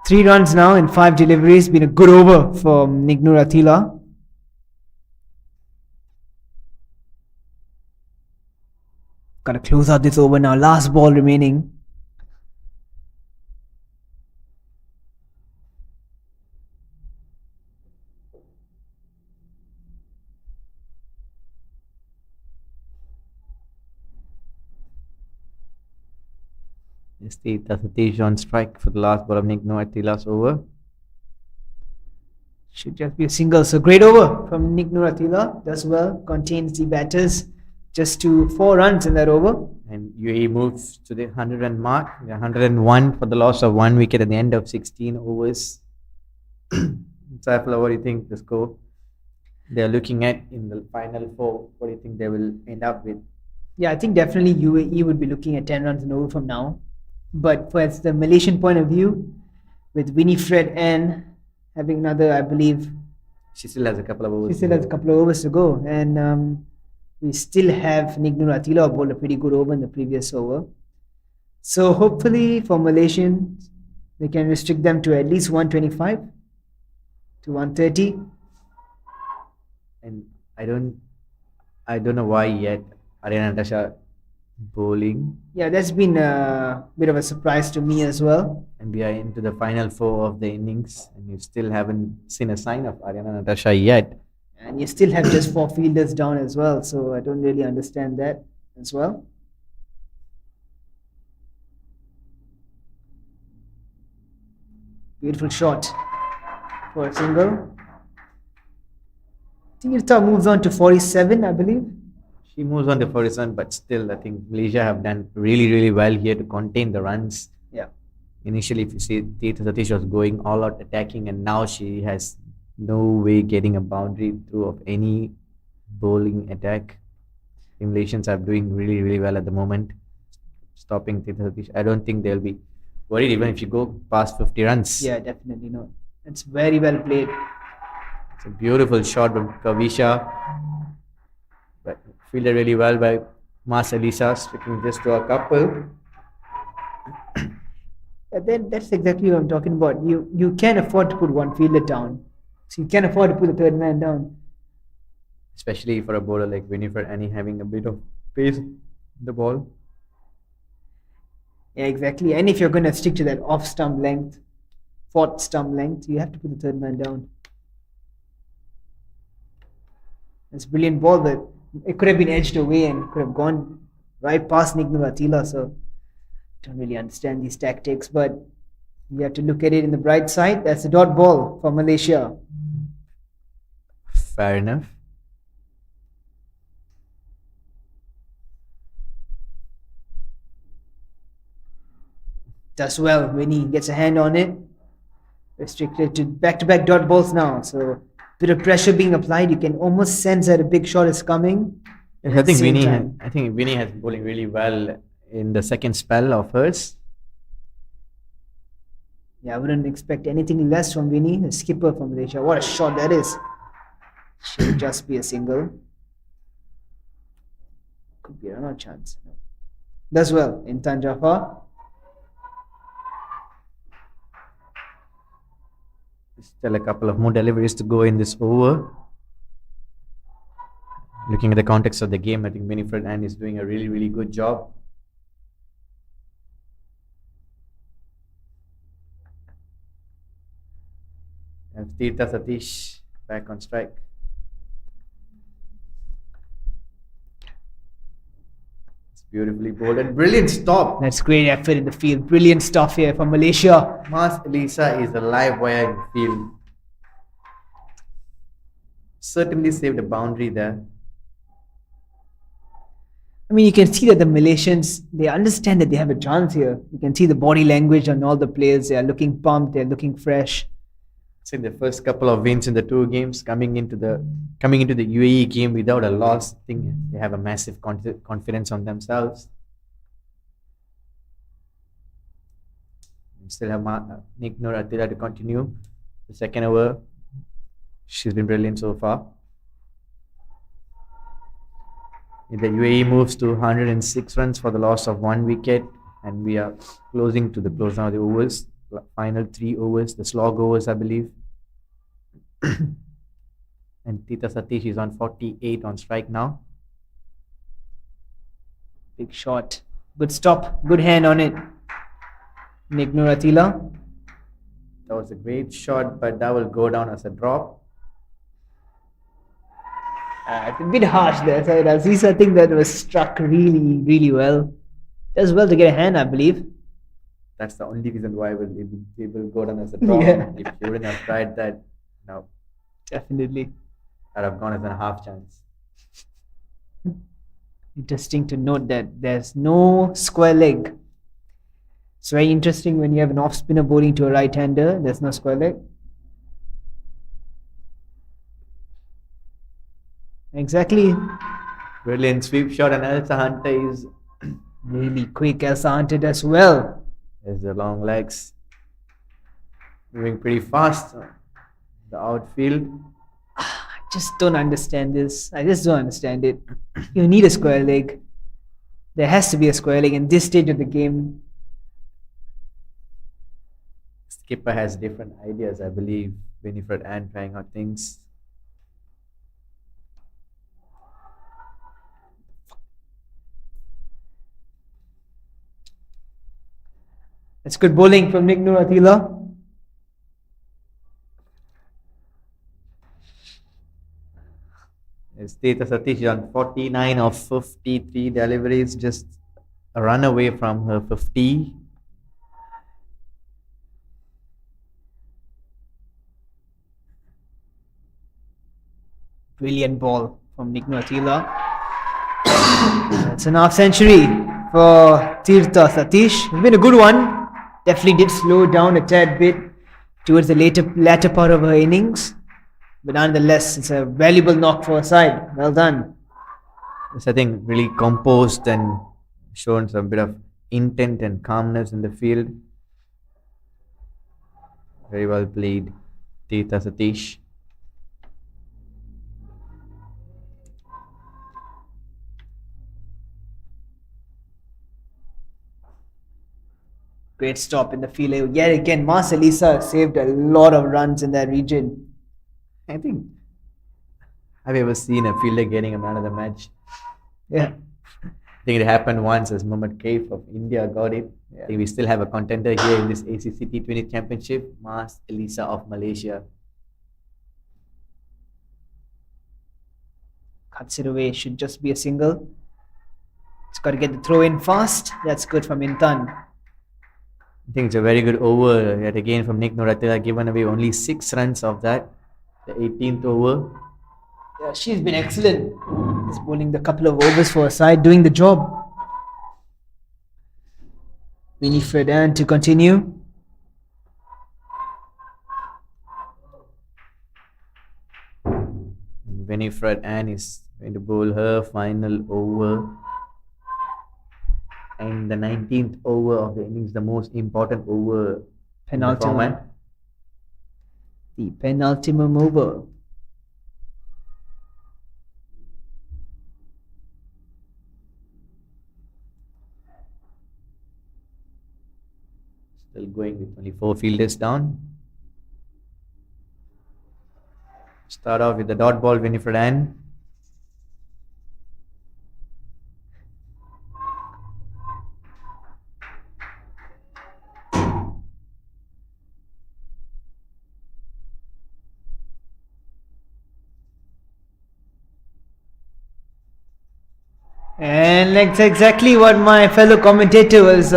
A: 3 runs now in 5 deliveries. Been a good over for Nignur Attila. Gotta close out this over now. Last ball remaining.
B: Yes, the Satish on strike for the last ball of Nignor Attila's over.
A: Should just be a single. So great over from Nignur Attila. Does well. Contains the batters just to 4 runs in that over.
B: And UAE moves to the 100 run mark. The 101 for the loss of 1 wicket at the end of 16 overs. Saifullah, what do you think the score they're looking at in the final 4? What do you think they will end up with?
A: Yeah, I think definitely UAE would be looking at 10 runs and over from now. But for the Malaysian point of view, with Winifred and having another, I believe,
B: She still has a couple of overs.
A: she still has a couple of overs to go. And we still have Nignur Attila bowled a pretty good over in the previous over. So hopefully for Malaysians, we can restrict them to at least 125 to 130.
B: And I don't know why yet Ariana Natasha bowling,
A: Yeah, that's been a bit of a surprise to me as well.
B: and we are into the final 4 of the innings, and you still haven't seen a sign of Ariana Natasha yet.
A: And you still have just 4 fielders down as well. So I don't really understand that as well. Beautiful shot for a single. Tirtha moves on to 47, I believe.
B: She moves on to 47, but still, I think Malaysia have done really, really well here to contain the runs.
A: Yeah.
B: Initially, if you see, Tirtha Satish was going all out attacking, and now she has no way getting a boundary through of any bowling attack. The Malaysians are doing really, really well at the moment, stopping Tirtha Satish. I don't think they'll be worried even if you go past 50 runs.
A: Yeah, definitely not. It's very well played.
B: It's a beautiful shot from Kavisha, but fielded really well by Mas Elisa, sticking just to a couple.
A: Then that's exactly what I'm talking about. You can afford to put one fielder down. So you can afford to put the third man down.
B: Especially for a bowler like Winifred Annie having a bit of pace in the ball.
A: Yeah, exactly. And if you're going to stick to that off stump length, 4th stump length, you have to put the third man down. It's a brilliant ball, but it could have been edged away and could have gone right past Nignur Attila. So don't really understand these tactics, but you have to look at it in the bright side. That's a dot ball for Malaysia.
B: Fair enough.
A: Does well when he gets a hand on it. Restricted to back-to-back dot balls now. So bit of pressure being applied. You can almost sense that a big shot is coming.
B: Yes,
A: At the same time.
B: I think Winnie has been bowling really well in the second spell of hers.
A: Yeah, I wouldn't expect anything less from Winnie, the skipper from Malaysia. What a shot that is. Should just be a single. Could be another chance. No. Does well in Tanjafar.
B: Still a couple of more deliveries to go in this over. Looking at the context of the game, I think Winifred Ann is doing a really, really good job. And Tirtha Satish back on strike. It's beautifully bowled and brilliant stop.
A: That's great effort in the field. Brilliant stuff here from Malaysia.
B: Mas Elisa is a live wire in the field. Certainly saved a boundary there.
A: I mean, you can see that the Malaysians, they understand that they have a chance here. You can see the body language on all the players. They are looking pumped. They are looking fresh.
B: It's in the first couple of wins in the two games, coming into the UAE game without a loss. I think they have a massive confidence on themselves. We still have Nick Noor Attila to continue the second over. She's been brilliant so far. The UAE moves to 106 runs for the loss of 1 wicket, and we are closing to the close now of the overs. Final 3 overs, the slog overs, I believe. And Tirtha Satish is on 48 on strike now.
A: Big shot. Good stop. Good hand on it. Nick Noor Attila.
B: That was a great shot, but that will go down as a drop.
A: It's a bit harsh there, Syed Aziz. I think that was struck really, really well. Does well to get a hand, I believe.
B: That's the only reason why it will go down as a drop.
A: Yeah.
B: If you wouldn't have tried that, no,
A: Definitely.
B: I'd have gone as a half chance.
A: Interesting to note that there's no square leg. It's very interesting when you have an off spinner bowling to a right hander. There's no square leg. Exactly.
B: Brilliant sweep shot, and Elsa Hunter is
A: Really quick. Elsa Hunter as well.
B: there's the long legs. Moving pretty fast. The outfield.
A: I just don't understand this. I just don't understand it. You need a square leg. There has to be a square leg in this stage of the game.
B: Skipper has different ideas, I believe. Winifred Ann trying out things.
A: That's good bowling from Nick Noor Attila.
B: Tirtha Satish on 49 of 53 deliveries, just a run away from her 50.
A: Brilliant ball from Nick Noor Attila. That's an half century for Tirtha Satish. It's been a good one. Definitely did slow down a tad bit towards the latter part of her innings. But nonetheless, it's a valuable knock for her side. Well done.
B: Yes, I think really composed and shown some bit of intent and calmness in the field. Very well played, Tirtha Satish.
A: Great stop in the field. Yet again, Mas Elisa saved a lot of runs in that region.
B: I think, have you ever seen a fielder getting a man of the match?
A: Yeah.
B: I think it happened once as Mohammad Kaif of India got it. I think we still have a contender here in this ACC T20 Championship, Mas Elisa of Malaysia.
A: Cuts it away. Should just be a single. It's got to get the throw in fast. That's good from Intan.
B: I think it's a very good over yet again from Nick Noor Attila, given away only 6 runs of that, the 18th over.
A: Yeah, she's been excellent. She's bowling the couple of overs for her side, doing the job. Winifred Ann to continue.
B: Winifred Ann is going to bowl her final over. And the 19th over of the innings, the most important over in the
A: Penultimate.
B: format.
A: The penultimate over.
B: Still going with only 4 fielders down. Start off with the dot ball, Winifred Ann.
A: And that's exactly what my fellow commentator was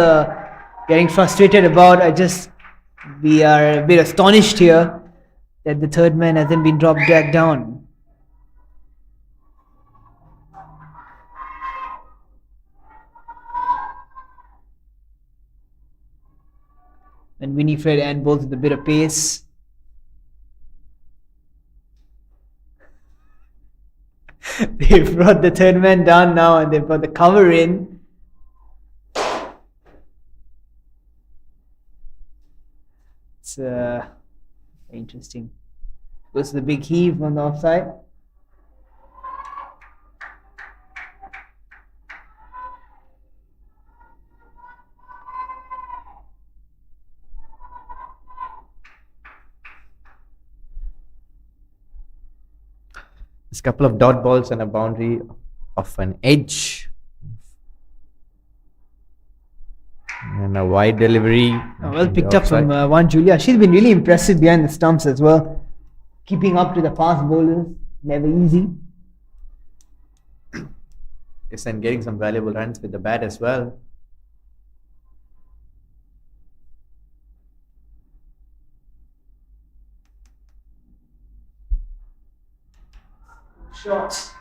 A: getting frustrated about. We are a bit astonished here that the third man hasn't been dragged down. And Winifred and bowls with a bit of pace. They've brought the third man down now and they've got the cover in. It's interesting. Goes to the big heave on the offside.
B: There's a couple of dot balls and a boundary of an edge. And a wide delivery.
A: Well picked up from One Julia. She's been really impressive behind the stumps as well. Keeping up to the fast bowlers. Never easy.
B: Yes, and getting some valuable runs with the bat as well.
A: Shots.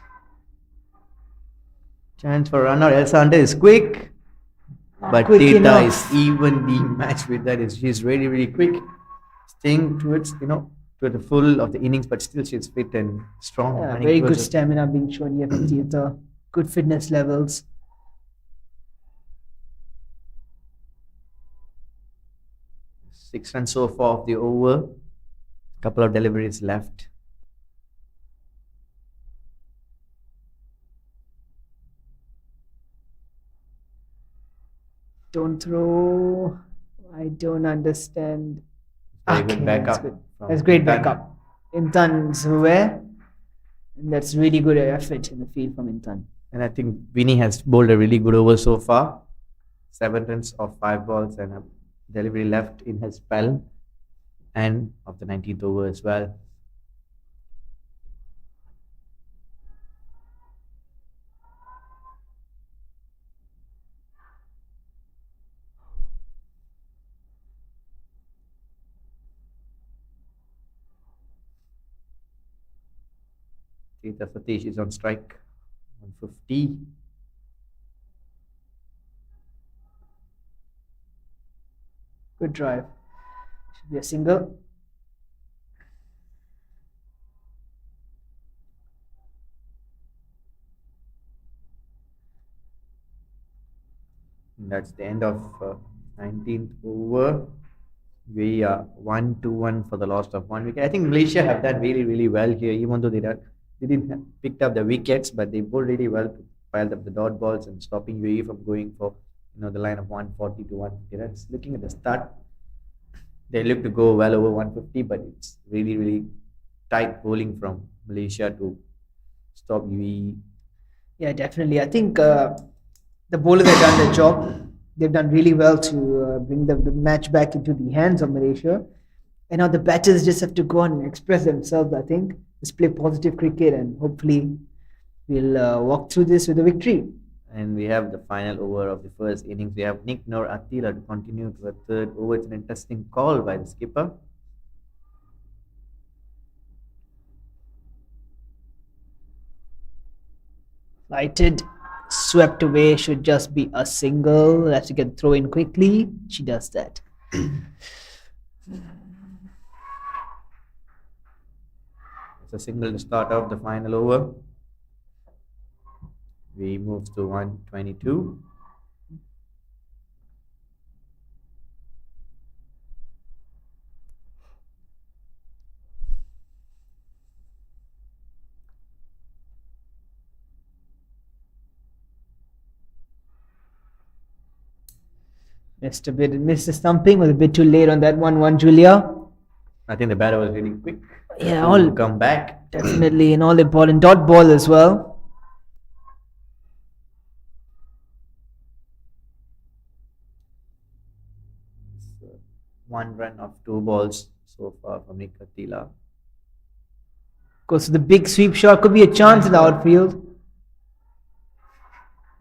B: Chance for runner. Elsander is quick. But
A: quick
B: Teta
A: enough.
B: is even being matched with that. She's really, really quick. Staying towards, to the full of the innings, but still she's fit and strong.
A: Yeah,
B: running
A: very
B: towards
A: good
B: it.
A: stamina being shown here from Theatre. Good fitness levels.
B: Six runs so far of the over. Couple of deliveries left.
A: Don't throw. I don't understand.
B: Very good backup.
A: That's good.
B: from
A: That's great
B: Intan.
A: backup. Intan's where? And that's really good effort in the field from Intan.
B: And I think Vinny has bowled a really good over so far. 7 runs of 5 balls and a delivery left in his spell. And of the 19th over as well. Teta Satish is on strike. 150.
A: Good drive. Should be a single.
B: And that's the end of 19th over. We are 1-1 for the loss of 1 wicket. I think Malaysia have done really, really well here, even though they didn't picked up the wickets, but they bowled really well to pile up the dot balls and stopping UAE from going for the line of 140 to 150 runs. Looking at the start, they look to go well over 150, but it's really, really tight bowling from Malaysia to stop UAE.
A: Yeah, definitely. I think the bowlers have done their job. They've done really well to bring the match back into the hands of Malaysia. And now the batters just have to go on and express themselves, I think. Just play positive cricket and hopefully we'll walk through this with a victory.
B: And we have the final over of the first innings. We have Nick Noor Attila to continue to a third over. It's an interesting call by the skipper.
A: Lighted, swept away, should just be a single. Has to get throw in quickly. She does that.
B: It's a single to start off the final over. We move to 122.
A: Missed a stumping, was a bit too late on that one, Julia.
B: I think the batter was really quick.
A: Yeah,
B: to
A: all
B: come back.
A: definitely an all important dot ball as well.
B: So 1 run of 2 balls so far from Nikatila.
A: Goes to the big sweep shot, could be a chance in the outfield.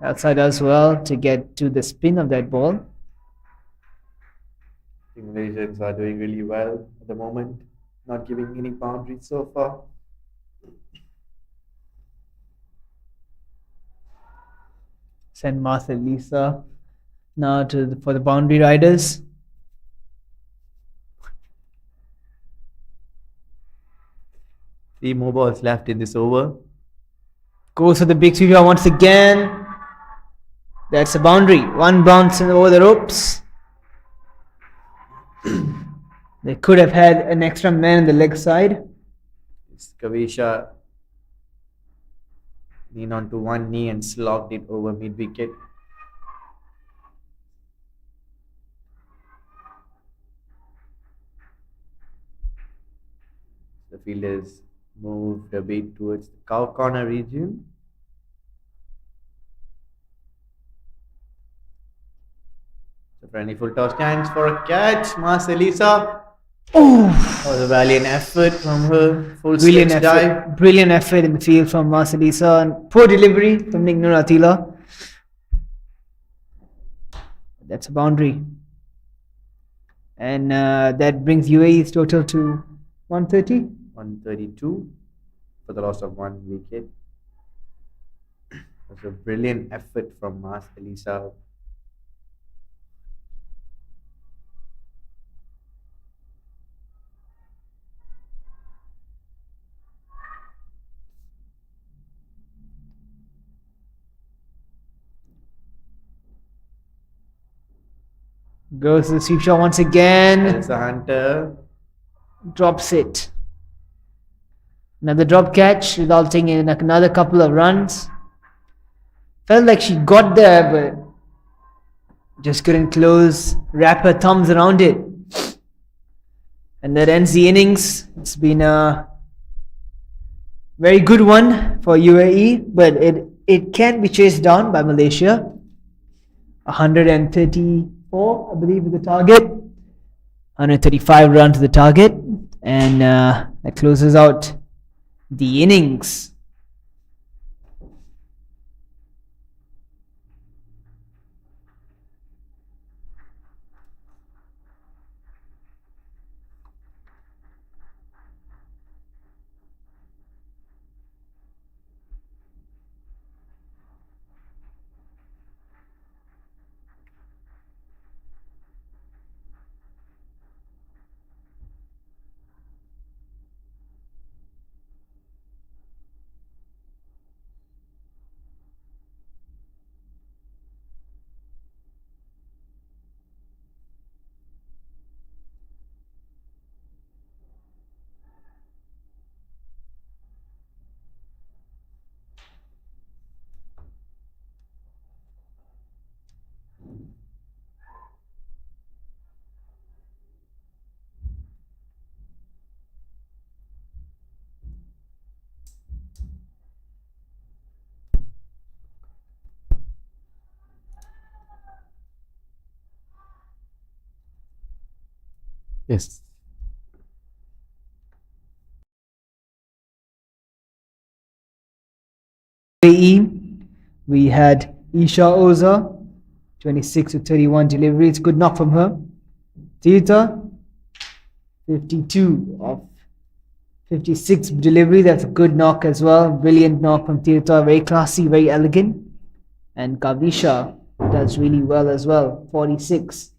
A: Outside as well to get to the spin of that ball.
B: I think Malaysians are doing really well at the moment, not giving any boundaries so far.
A: Send Lisa now for the boundary riders.
B: Three more balls left in this over.
A: Goes for the big sweep shot once again. That's a boundary. One bounce over the ropes. They could have had an extra man on the leg side.
B: Kavisha leaned onto one knee and slogged it over mid-wicket. The fielders moved a bit towards the cow corner region. So friendly full toss chance for a catch. Marcelisa.
A: Oh,
B: That was a valiant effort from her. Full
A: brilliant
B: stretch
A: effort.
B: dive.
A: Brilliant effort in the field from Marcelisa and poor delivery from Nick Nuratila. That's a boundary. And that brings UAE's total to 130.
B: 132 for the loss of 1 wicket. It was a brilliant effort from Marcelisa.
A: Goes to the sweep shot once again.
B: Elsa Hunter.
A: Drops it. Another drop catch, resulting in another couple of runs. Felt like she got there, but just couldn't wrap her thumbs around it. And that ends the innings. It's been a very good one for UAE, but it can be chased down by Malaysia. 134, I believe, is the target. 135 runs to the target. And that closes out the innings.
B: Yes.
A: UAE, we had Isha Oza, 26 to 31 deliveries. Good knock from her. Theatre, 52 of 56 delivery. That's a good knock as well. Brilliant knock from Theatre. Very classy, very elegant. And Kavisha does really well as well. 46.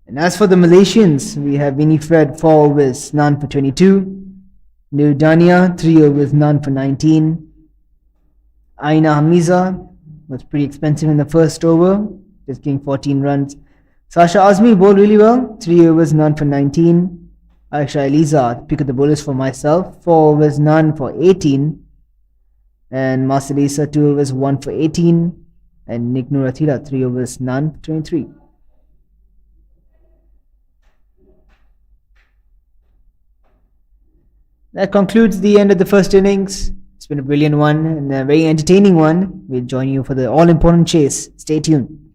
A: And as for the Malaysians, we have Winifred 4 overs, none for 22. Nirdania, 3 overs, none for 19. Aina Hamiza was pretty expensive in the first over, just getting 14 runs. Sasha Azmi bowled really well, 3 overs, none for 19. Aisha Eliza, pick of the bowlers for myself, 4 overs, none for 18. And Marcelisa, 2 overs, 1 for 18. And Nick Nuratila, 3 overs, none for 23. That concludes the end of the first innings. It's been a brilliant one and a very entertaining one. We'll join you for the all important chase. Stay tuned.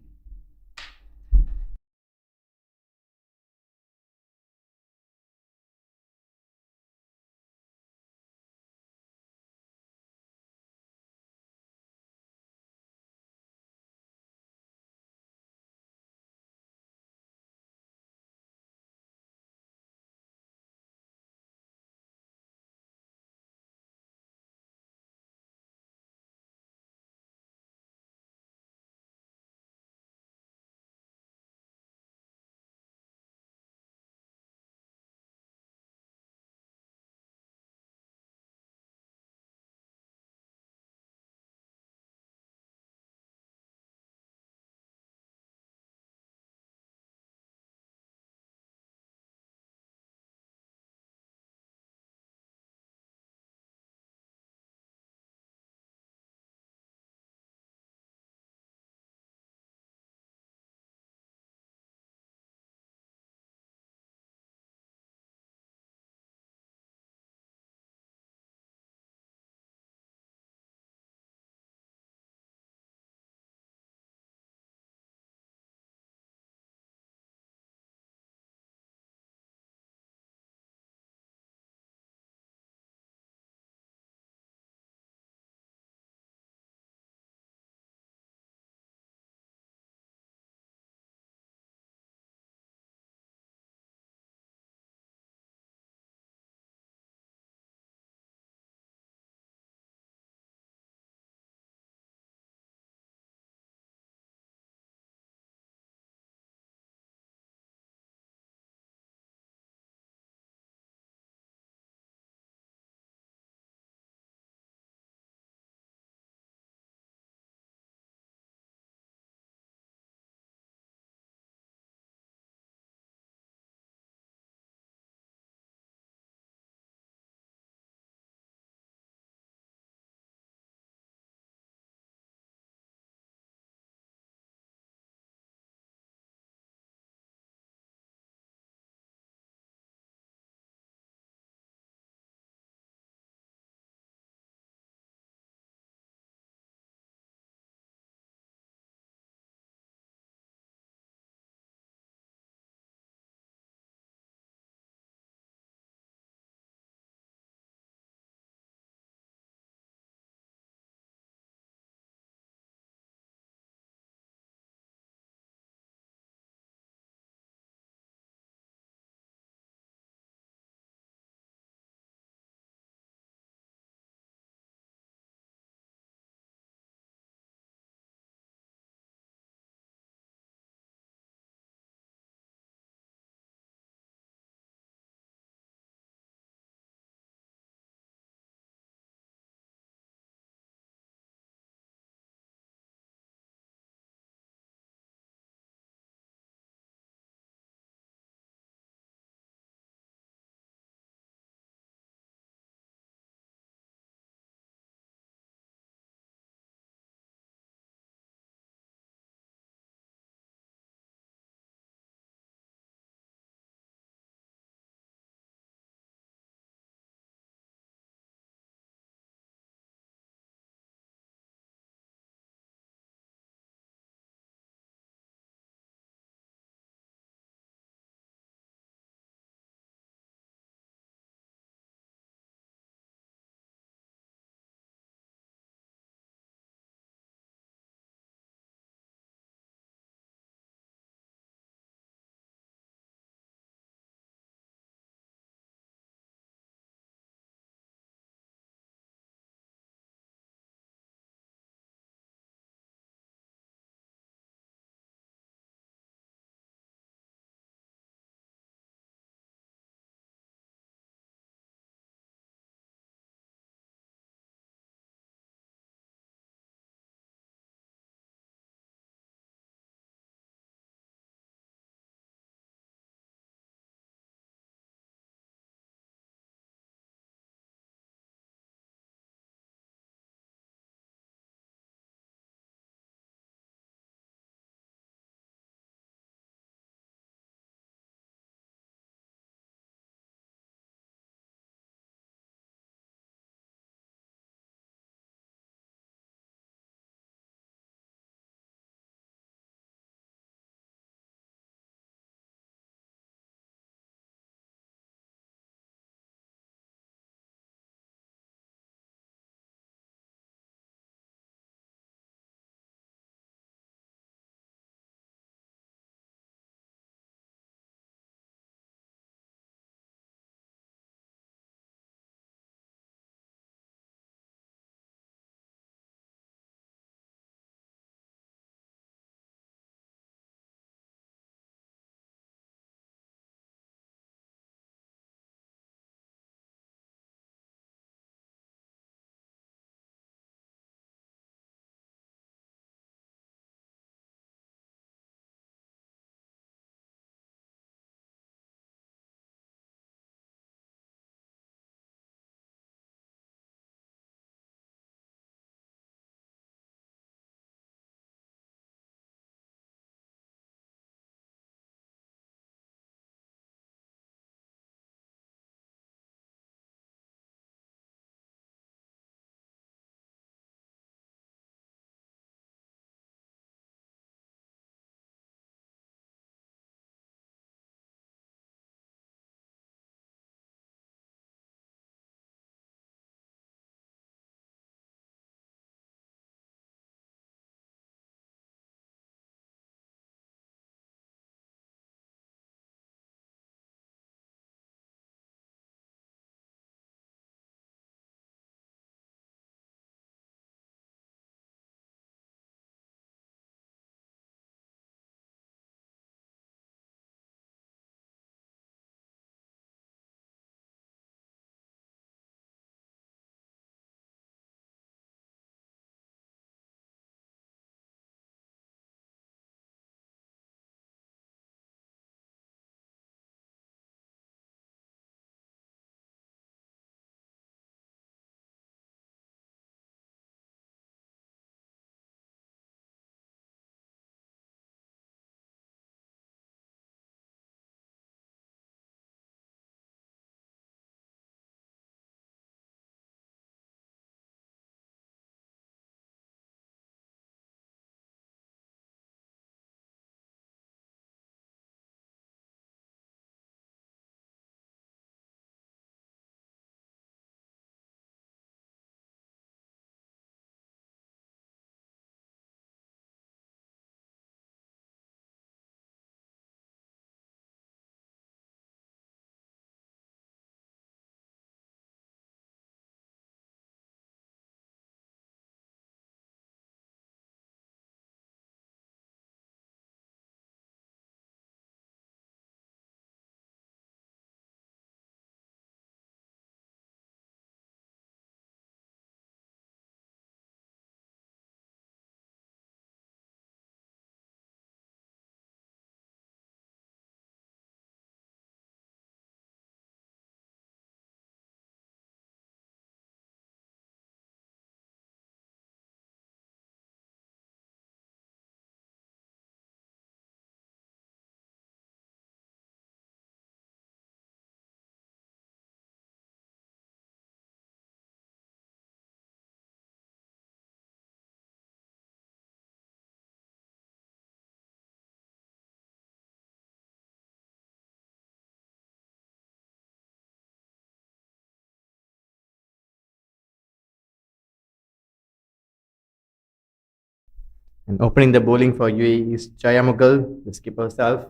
B: And opening the bowling for UAE is Chaya Mughal, the skipper herself.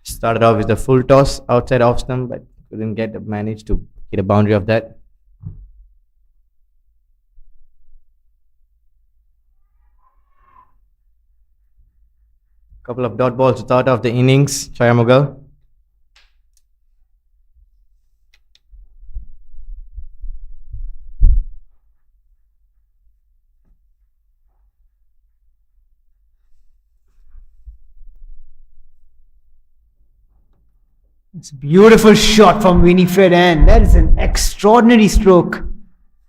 B: Started off with the full toss outside off stump, but couldn't manage to hit a boundary of that. Couple of dot balls to start off the innings, Chaya Mughal.
A: It's a beautiful shot from Winifred Ann. That is an extraordinary stroke.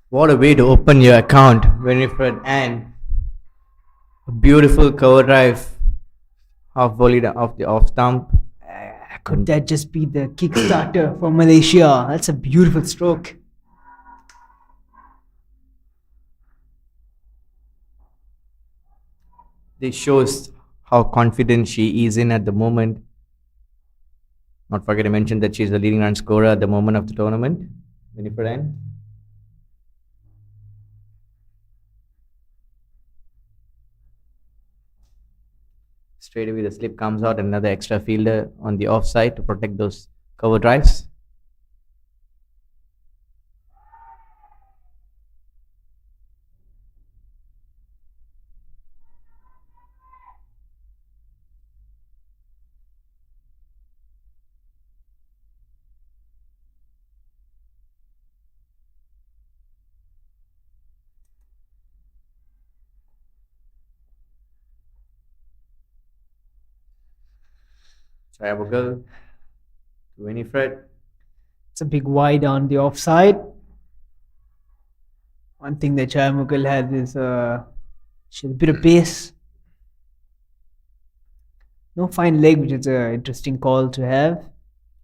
B: What a way to open your account, Winifred Ann. A beautiful cover drive, half volleyed off the off stump.
A: Could that just be the kickstarter for Malaysia? That's a beautiful stroke.
B: This shows how confident she is in at the moment. Not forget to mention that she's the leading run scorer at the moment of the tournament, Winifred Ann. Straight away the slip comes out, another extra fielder on the offside to protect those cover drives. Chaya Mughal to Winifred.
A: It's a big wide on the offside. One thing that Chaya Mughal has is she has a bit of pace. No fine leg, which is an interesting call to have.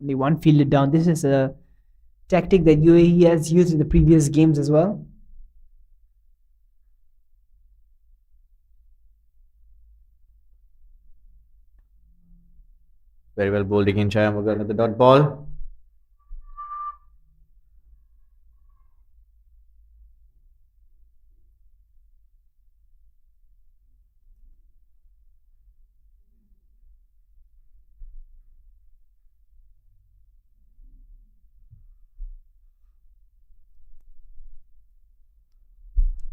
A: Only one fielder down. This is a tactic that UAE has used in the previous games as well.
B: Very well bowled again, Chaya Mughal at the dot ball.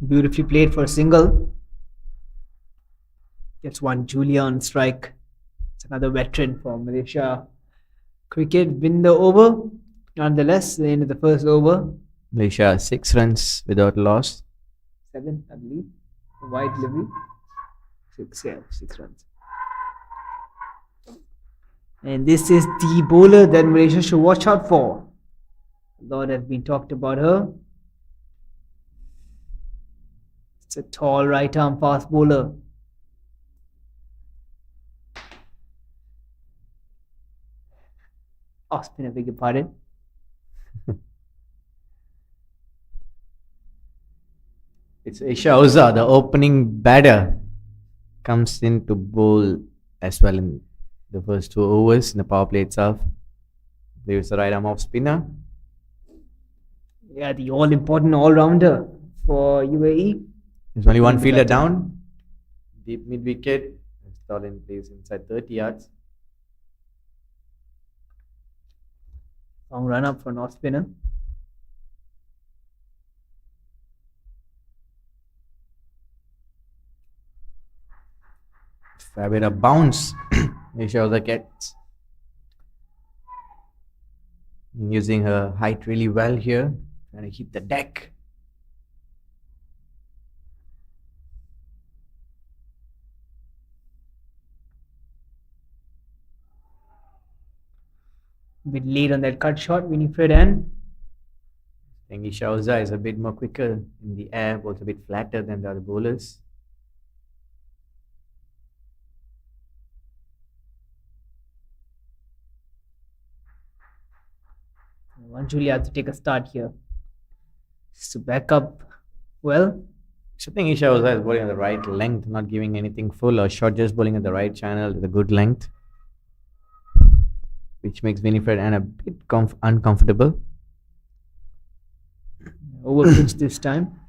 A: Beautifully played for a single. Gets one Julia on strike. It's another veteran for Malaysia cricket. Win the over. Nonetheless, the end of the first over.
B: Malaysia 6 runs without loss.
A: 7, I believe. The wide delivery. 6 runs. And this is the bowler that Malaysia should watch out for. A lot has been talked about her. It's a tall right arm fast bowler. Off spinner, beg your pardon.
B: It's Isha Oza, the opening batter, comes in to bowl as well in the first 2 overs in the power play itself. There's the right arm off spinner.
A: Yeah, the all-important all-rounder for UAE.
B: There's only one fielder down. Deep mid wicket. Stalin plays inside 30 yards.
A: Long run up for an off spinner.
B: Fair bit of bounce. Isha Oza gets. Using her height really well here. Trying to hit the deck.
A: A bit late on that cut shot, Winifred Ann.
B: I think Isha Oza is a bit more quicker in the air, both a bit flatter than the other bowlers.
A: One Julia has to take a start here. Just to back up well.
B: So I think Isha Oza is bowling at the right length, not giving anything full or short, just bowling at the right channel with a good length, which makes Winifred Ann a bit uncomfortable.
A: Over pitch this time.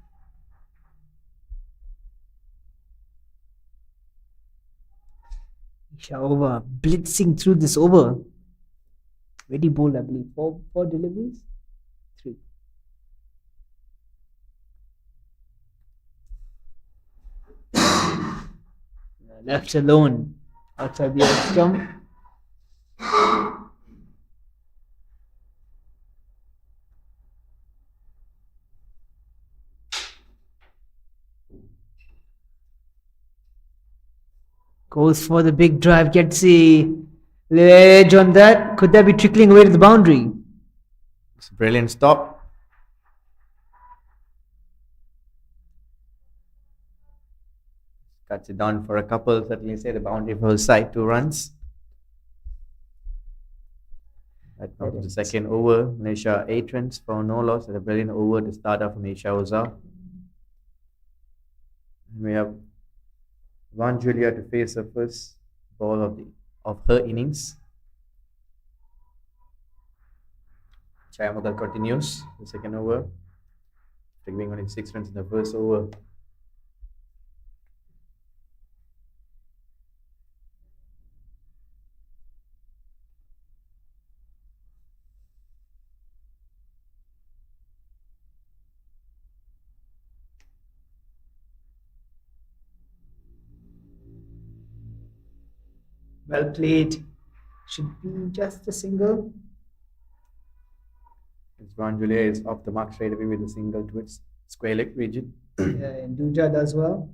A: Isha over blitzing through this over. Very bold, I believe. Four deliveries? Three. Left alone outside the off stump. Goes for the big drive, gets the edge on that. Could that be trickling away to the boundary?
B: It's a brilliant stop. Cuts it down for a couple, certainly say the boundary for his side, 2 runs. Right now to the second over, Malaysia 8 runs for no loss at a brilliant over to start off from Isha Oza. And we have Van Julia to face the first ball of her innings. Chaya Mughal continues the second over, giving only 6 runs in the first over.
A: Well played. Should be just a single.
B: Van Julia is off the mark straight away with a single to its square leg region.
A: Yeah, and Duja does well.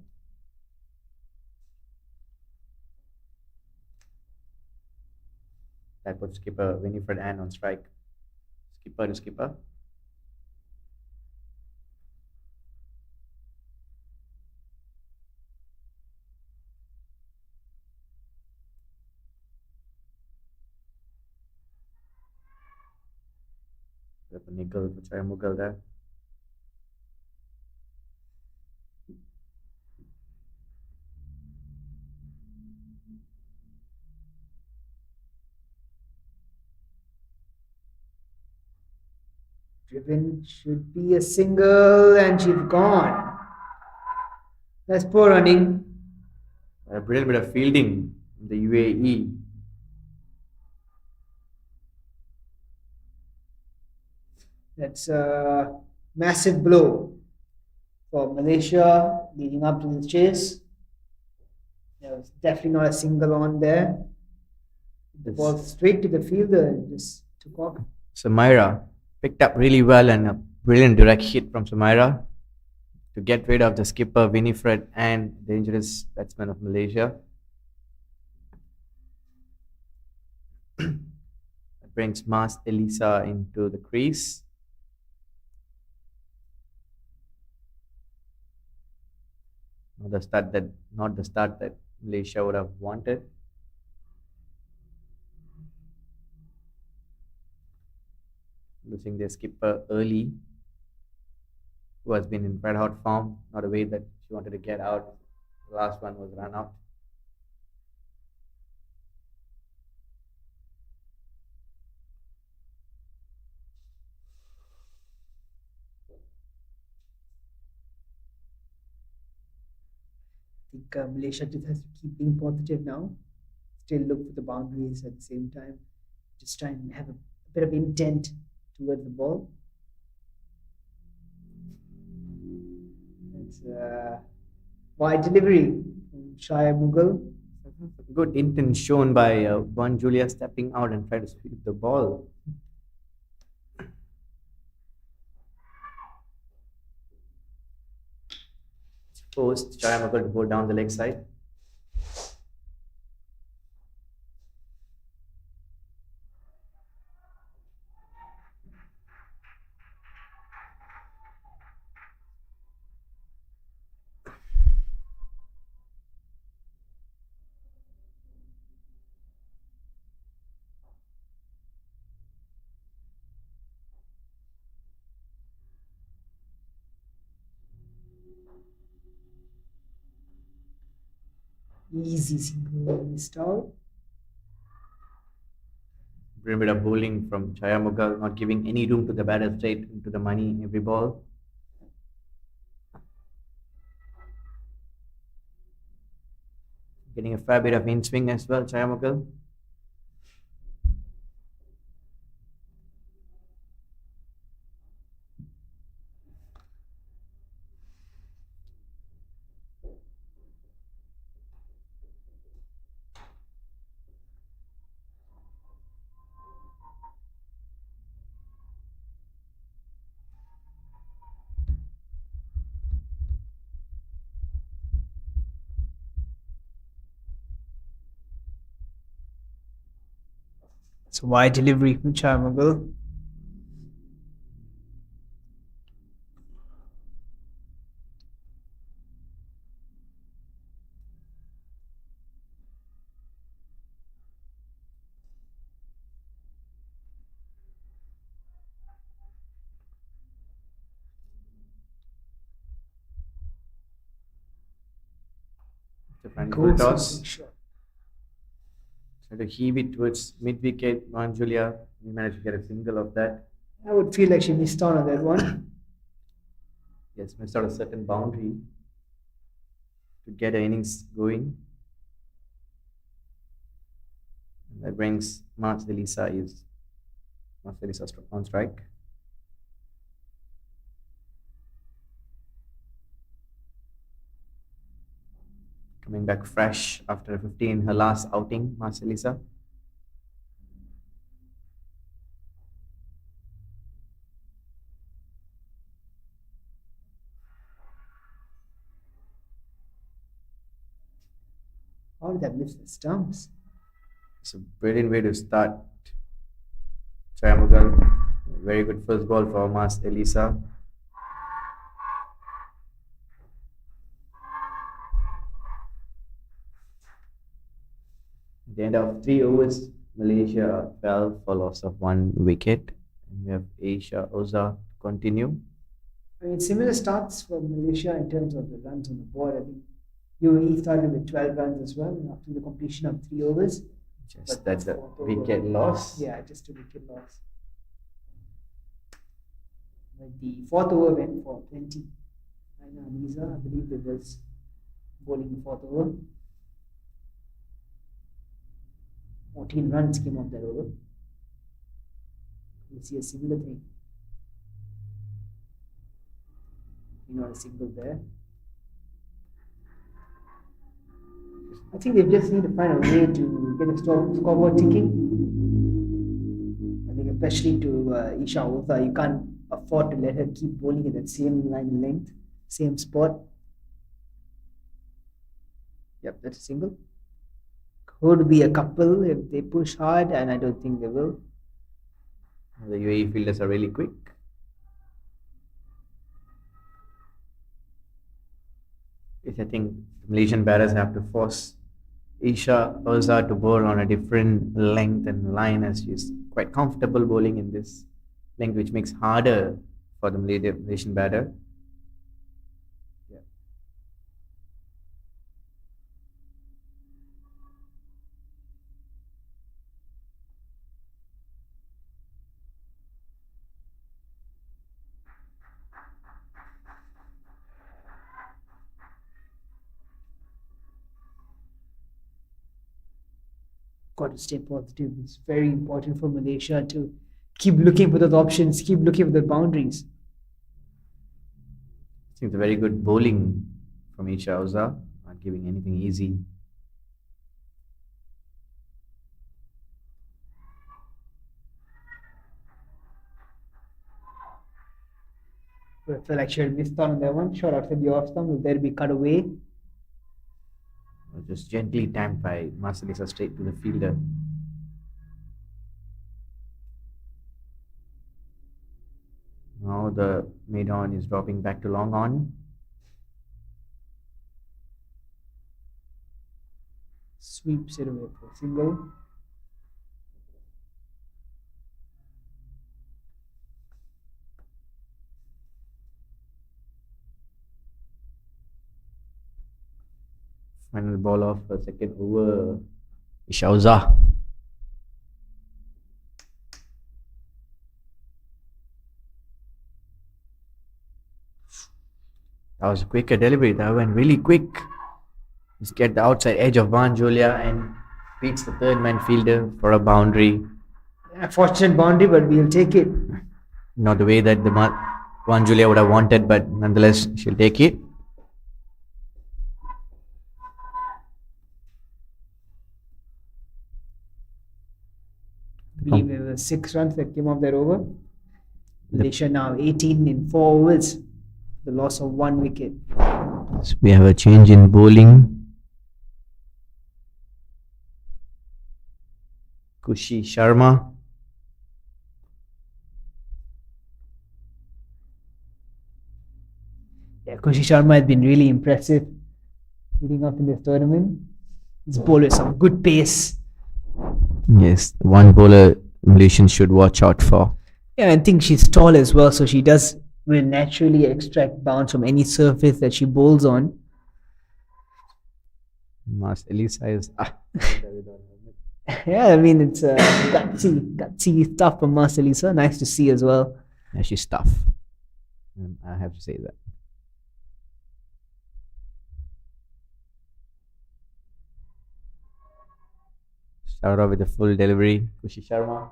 B: That puts skipper Winifred Ann on strike. Skipper to skipper. A nickel for Chaya Mughal there.
A: Driven should be a single, and she's gone. That's poor running.
B: A brilliant bit of fielding in the UAE.
A: That's a massive blow for Malaysia leading up to the chase. There was definitely not a single on there. The ball straight to the fielder and just took off.
B: Samaira picked up really well and a brilliant direct hit from Samaira to get rid of the skipper Winifred and dangerous batsman of Malaysia. That brings Mas Elisa into the crease. Not the start that Malaysia would have wanted. Losing their skipper early, who has been in red hot form, not a way that she wanted to get out. The last one was run out.
A: I think Malaysia just has to keep being positive now. Still look for the boundaries at the same time. Just try and have a bit of intent towards the ball. It's a wide delivery from Shaya Mughal.
B: Good intent shown by Van Julia stepping out and trying to sweep the ball. Post Shaya Mughal to go down the leg side.
A: Easy single missed out.
B: A bit of bowling from Chaya Mughal, not giving any room to the batter straight into the money every ball. Getting a fair bit of in swing as well, Chayamukal.
A: It's a wide delivery from Charmagle.
B: It's a fine full
A: Goes for
B: toss.
A: big shot.
B: Try to heave it towards mid wicket. Julia, we managed to get a single of that.
A: I would feel like she missed out on that one.
B: Yes, missed out a certain boundary to get her innings going. And that brings Marcelisa on strike. Coming back fresh after 15, her last outing, Marcelisa.
A: How did that miss the stumps?
B: It's a brilliant way to start. Triamugal, very good first ball for Marcelisa. At the end of 3 overs, Malaysia fell for loss of 1 wicket. And we have Asia Oza to continue.
A: I mean, similar starts for Malaysia in terms of the runs on the board. I think UAE started with 12 runs as well after the completion of 3 overs.
B: Just
A: But
B: that's
A: the
B: a
A: fourth over-
B: wicket loss.
A: Yeah, just a wicket loss. But the fourth over went for 20. Aina Aliza, I believe it was bowling the fourth over. 14 runs came off that over. We see a similar thing. Not a single there. I think they just need to find a way to get the scoreboard ticking. I think especially to Isha Oza, you can't afford to let her keep bowling at that same line length, same spot. Yep, that's a single. Could be a couple if they push hard, and I don't think they will.
B: The UAE fielders are really quick. I think Malaysian batters have to force Isha Oza to bowl on a different length and line, as she's quite comfortable bowling in this length, which makes harder for the Malaysian batter. Yeah.
A: Got to stay positive. It's very important for Malaysia to keep looking for those options, keep looking for the boundaries.
B: I think it's a very good bowling from Isha Oza, not giving anything easy.
A: But I felt like she had missed out on that one. Shot outside the off stump. Will there be cut away?
B: Just gently tamped by Marcelisa straight to the fielder. Now the mid-on is dropping back to long on.
A: Sweeps it away for a single.
B: Final ball of the second over. Isha Oza. That was a quicker delivery. That went really quick. Just get the outside edge of Van Julia and beats the third man fielder for a boundary.
A: A fortunate boundary, but we'll take it.
B: Not the way that the Van Julia would have wanted, but nonetheless, she'll take it.
A: I believe it was 6 runs that came off that over. Malaysia now 18 in 4 overs. The loss of 1 wicket.
B: So we have a change in bowling. Kushi Sharma.
A: Yeah, Kushi Sharma has been really impressive leading up in this tournament. He's bowled with some good pace.
B: Yes, one bowler Malaysians should watch out for.
A: Yeah, I think she's tall as well, so she will naturally extract bounce from any surface that she bowls on.
B: Mas Elisa is.
A: Yeah, I mean it's gutsy stuff from Marcelisa. Nice to see as well.
B: Yeah, she's tough. I have to say that. Start off with the full delivery. Kushi Sharma.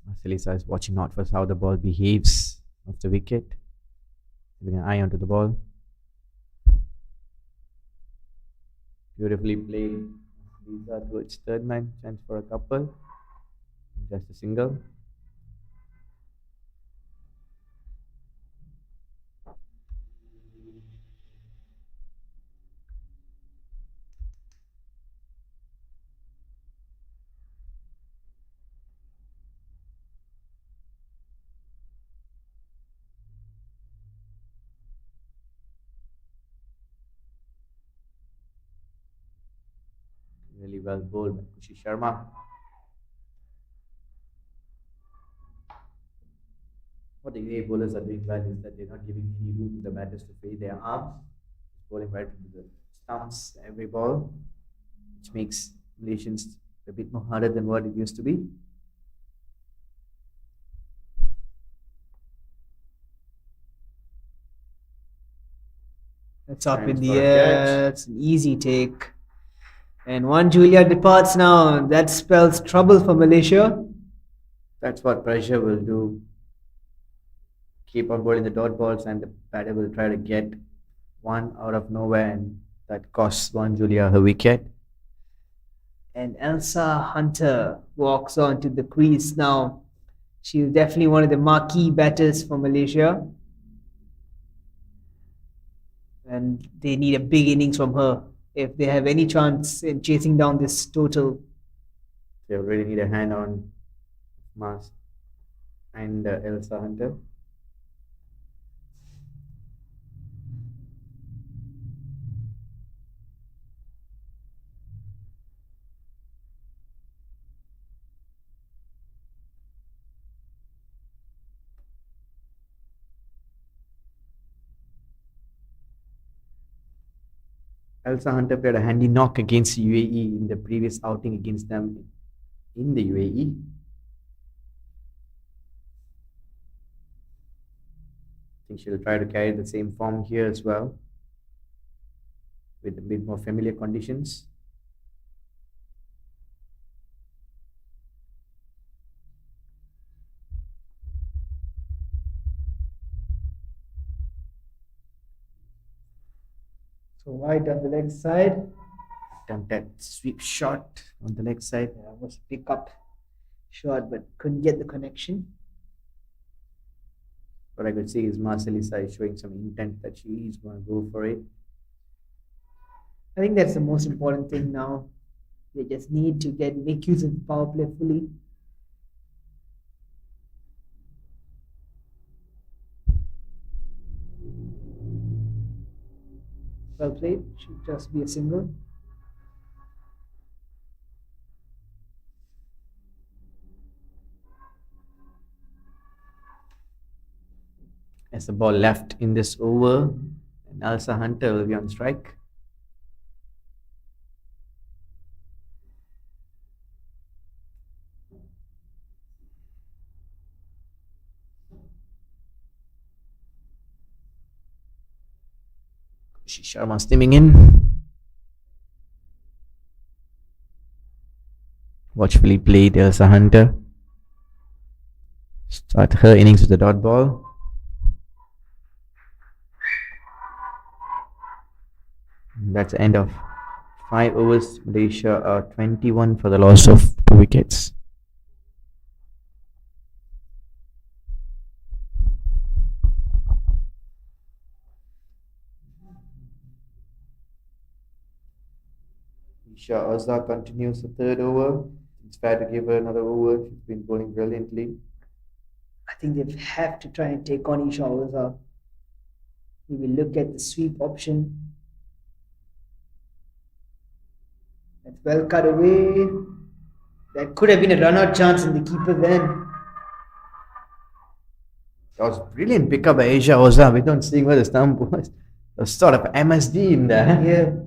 B: Marcelisa is watching out for how the ball behaves off the wicket. Keeping an eye onto the ball. Beautifully played. Lisa towards third man. Chance for a couple. Just a single. Really well bowled by Kushi Sharma. What the UAE bowlers are doing well is that they're not giving any room to the batters to fade their arms. Just bowling right into the stumps every ball, which makes Malaysians a bit more harder than what it used to be.
A: It's up in
B: Chance
A: the
B: for a
A: air.
B: catch.
A: It's an easy take. And one Julia departs now. That spells trouble for Malaysia.
B: That's what pressure will do. Keep on bowling the dot balls, and the batter will try to get one out of nowhere, and that costs one Julia her wicket.
A: And Elsa Hunter walks on to the crease now. She's definitely one of the marquee batters for Malaysia. And they need a big innings from her if they have any chance in chasing down this total.
B: They already need a hand on Mas and Elsa Hunter. Elsa Hunter played a handy knock against UAE in the previous outing against them in the UAE. I think she'll try to carry the same form here as well, with a bit more familiar conditions.
A: So wide on the leg side.
B: Attempt that sweep shot on the leg side.
A: Yeah, was a pick up shot, but couldn't get the connection.
B: What I could see is Marcelisa is showing some intent that she is going to go for it.
A: I think that's the most important thing now. They just need to make use of the power play fully. Well played. Should just be a single.
B: As the ball left in this over, and Elsa Hunter will be on strike. Sharma steaming in. Watchfully played Elsa Hunter. Start her innings with the dot ball. That's the end of 5 overs. Malaysia are 21 for the loss of 2 wickets. Isha Azhar continues the 3rd over. It's fair to give her another over. She's been bowling brilliantly.
A: I think they have to try and take on Isha Oza. We will look at the sweep option. That's well cut away. That could have been a run-out chance in the keeper then.
B: That was brilliant pickup by Asia Oza without seeing where the stump was. A sort of MSD in there.
A: Yeah.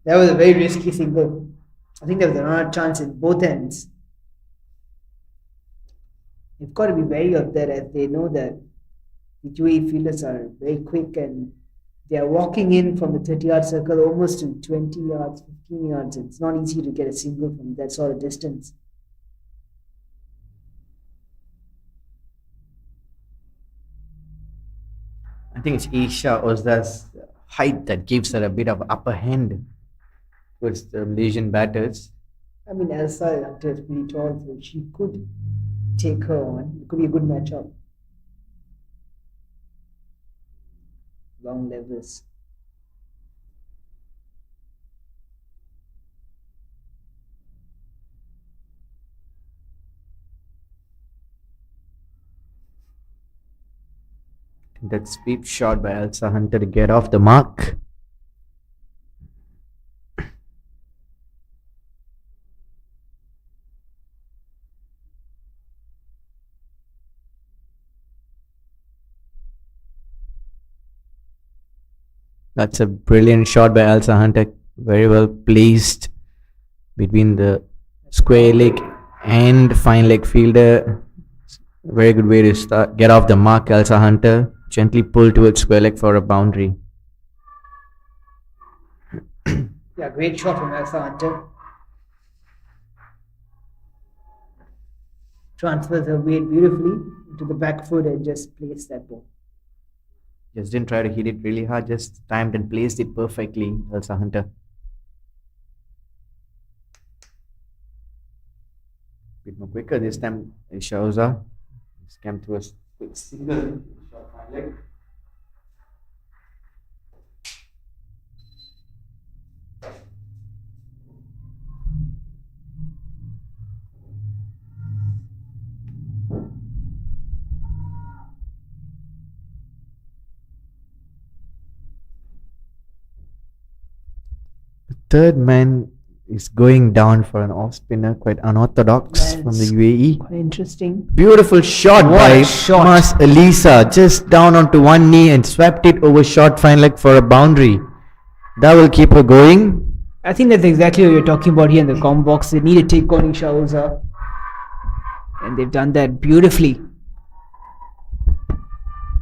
A: That was a very risky single. I think there was a run-out chance in both ends. You've got to be wary of that, as they know that the UAE fielders are very quick and they are walking in from the 30-yard circle almost to 20 yards, 15 yards. It's not easy to get a single from that sort of distance.
B: I think it's Isha Oza's height that gives her a bit of upper hand towards the Malaysian batters.
A: I mean, Elsa is pretty tall, so she could take her on. It could be a good matchup. Long levers.
B: That sweep shot by Elsa Hunter to get off the mark. That's a brilliant shot by Elsa Hunter. Very well placed between the square leg and fine leg fielder. Very good way to start. Get off the mark, Elsa Hunter. Gently pull towards square leg for a boundary.
A: Yeah, great shot from Elsa Hunter. Transfers her weight beautifully into the back foot and just placed that ball.
B: Just didn't try to hit it really hard, just timed and placed it perfectly, Elsa Hunter. Bit more quicker this time, Shauza. Just came through a quick single shot fine leg. Third man is going down for an off spinner, quite unorthodox from the UAE.
A: Quite interesting.
B: Beautiful shot
A: What
B: by
A: a shot.
B: Mas Elisa, just down onto one knee and swept it over short fine leg for a boundary. That will keep her going.
A: I think that's exactly what you're talking about here in the com box. They need to take on Isha Oza. And they've done that beautifully.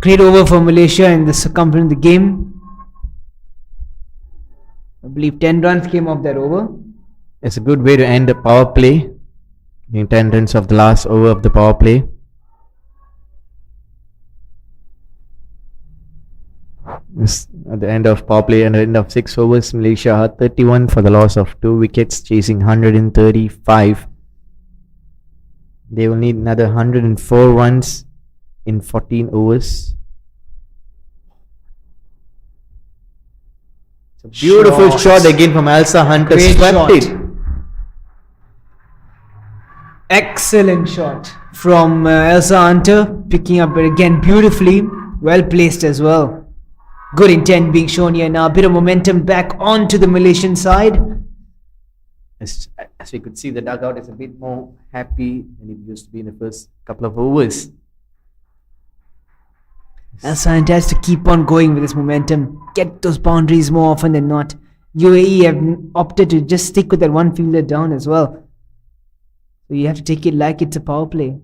A: Great over for Malaysia in the circumference of the game. I believe 10 runs came off that over.
B: It's a good way to end the power play. The 10 runs of the last over of the power play. At the end of power play and at the end of 6 overs, Malaysia are 31 for the loss of 2 wickets, chasing 135. They will need another 104 runs in 14 overs. It's a beautiful shot again from Elsa Hunter.
A: Great
B: Swept
A: shot.
B: it.
A: Excellent shot from Elsa Hunter, picking up it again beautifully. Well placed as well. Good intent being shown here now. A bit of momentum back onto the Malaysian side.
B: As we could see, the dugout is a bit more happy than it used to be in the first couple of overs.
A: Elsa Hunter has to keep on going with this momentum. Get those boundaries more often than not. UAE have opted to just stick with that one fielder down as well. So you have to take it like it's a power play.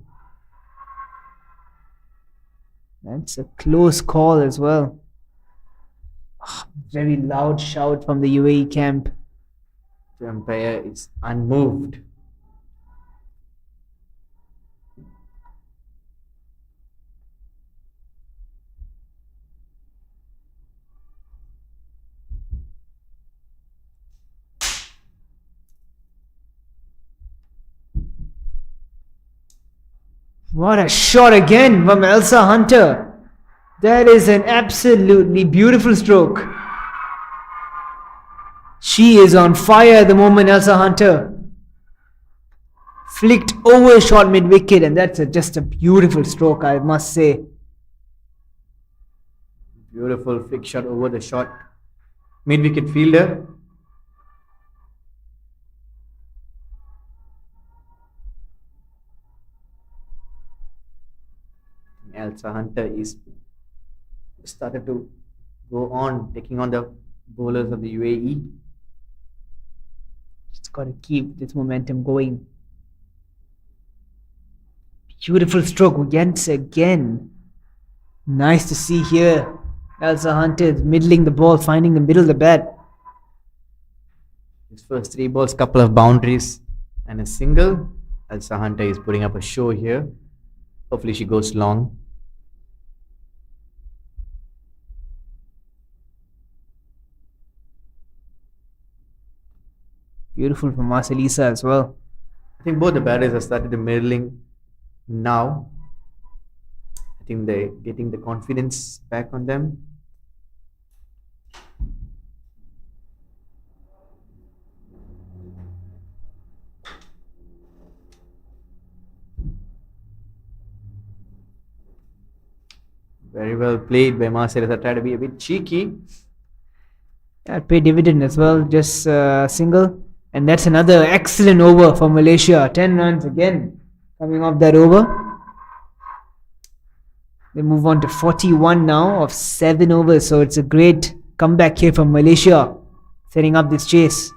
A: That's a close call as well. Very loud shout from the UAE camp.
B: The umpire is unmoved.
A: What a shot again from Elsa Hunter. That is an absolutely beautiful stroke. She is on fire at the moment, Elsa Hunter. Flicked over shot mid wicket, and that's just a beautiful stroke, I must say.
B: Beautiful flick shot over the shot. Mid wicket fielder. Elsa Hunter is started to go on taking on the bowlers of the UAE.
A: Just got to keep this momentum going. Beautiful stroke once again. Nice to see here. Elsa Hunter is middling the ball, finding the middle of the bat.
B: His first 3 balls, couple of boundaries and a single. Elsa Hunter is putting up a show here. Hopefully she goes long.
A: Beautiful from Marcelisa as well.
B: I think both the batters have started the middling now. I think they're getting the confidence back on them. Very well played by Marcelisa. Tried to be a bit cheeky.
A: That paid dividend as well. Just single. And that's another excellent over for Malaysia. 10 runs again coming off that over. They move on to 41 now of 7 overs. So it's a great comeback here from Malaysia, setting up this chase.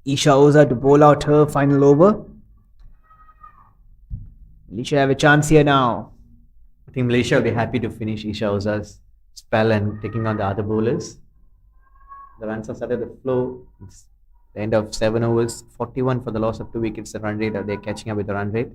A: Isha Oza to bowl out her final over. Malaysia have a chance here now.
B: I think Malaysia will be happy to finish Isha Oza's spell and taking on the other bowlers. The runs have started to flow. It's the end of 7 overs, 41 for the loss of 2 wickets. The run rate, are they catching up with the run rate?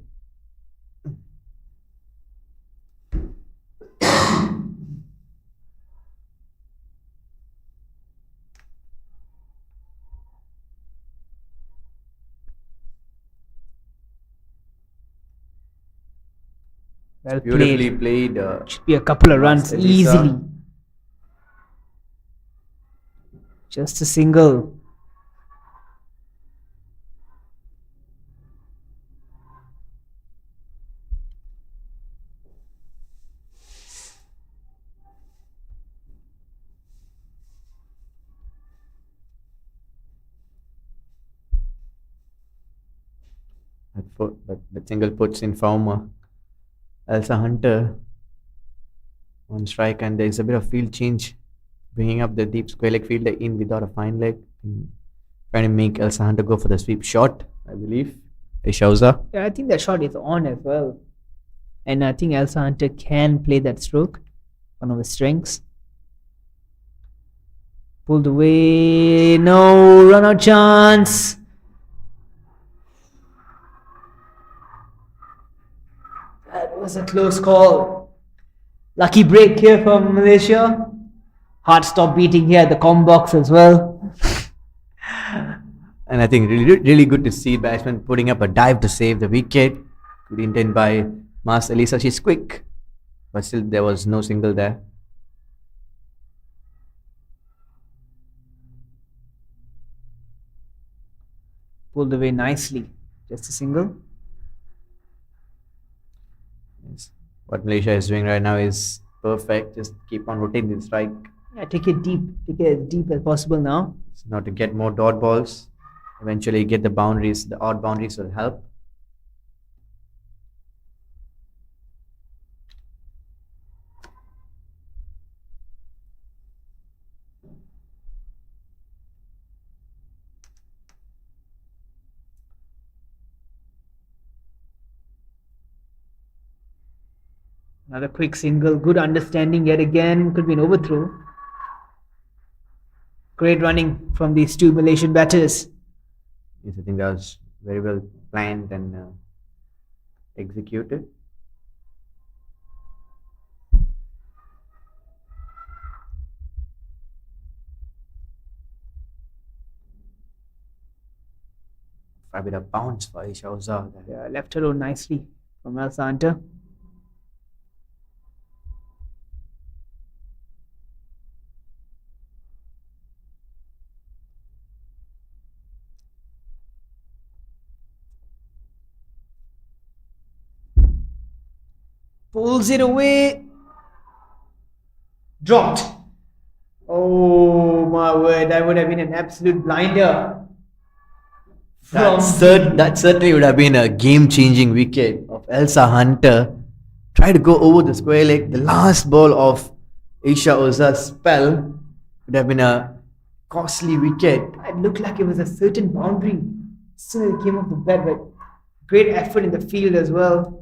A: Well
B: Beautifully
A: played.
B: played.
A: Should be a couple of runs
B: Marcelisa.
A: easily. Just a single.
B: That single puts in form Elsa Hunter on strike, and there is a bit of field change, bringing up the deep square leg fielder in without a fine leg, trying to make Elsa Hunter go for the sweep shot, I believe. Ishauza.
A: Yeah, I think that shot is on as well. And I think Elsa Hunter can play that stroke. One of his strengths. Pulled away. No, run out chance. That was a close call. Lucky break here from Malaysia. Heart stop beating here at the com box as well.
B: And I think really good to see batsman putting up a dive to save the wicket. Good intent by Elisa. She's quick, but still there was no single there.
A: Pulled away nicely. Just a single.
B: Yes. What Malaysia is doing right now is perfect. Just keep on rotating the strike.
A: Yeah, take it deep. Take it as deep as possible now.
B: So now to get more dot balls. Eventually get the boundaries. The odd boundaries will help.
A: Another quick single. Good understanding yet again. Could be an overthrow. Great running from these two Malaysian batters.
B: Yes, I think that was very well planned and executed. A bit of bounce for Aisha Uzza.
A: Yeah, left her on nicely from Elsa Hunter. Pulls it away. Dropped. Oh my word, that would have been an absolute blinder.
B: That certainly would have been a game-changing wicket of Elsa Hunter. Try to go over the square leg. The last ball of Aisha Uzza's spell would have been a costly wicket.
A: It looked like it was a certain boundary as soon as it came off the bat, but great effort in the field as well.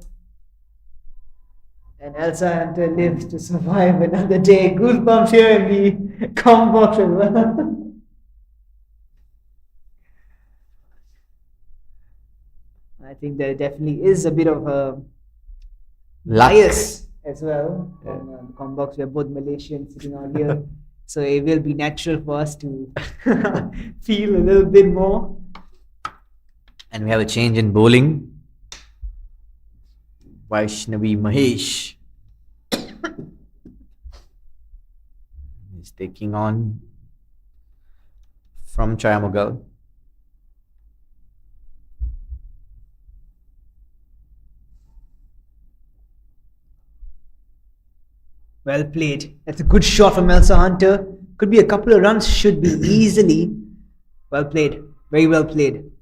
A: And Elsa Hunter lives to survive another day. Goosebumps here in the comment box as well. I think there definitely is a bit of a bias as well on the comment box. We are both Malaysians sitting out here, so it will be natural for us to feel a little bit more.
B: And we have a change in bowling. Vaishnavi Mahesh is taking on from Chayamugal.
A: Well played. That's a good shot from Elsa Hunter. Could be a couple of runs, should be easily. Well played. Very well played.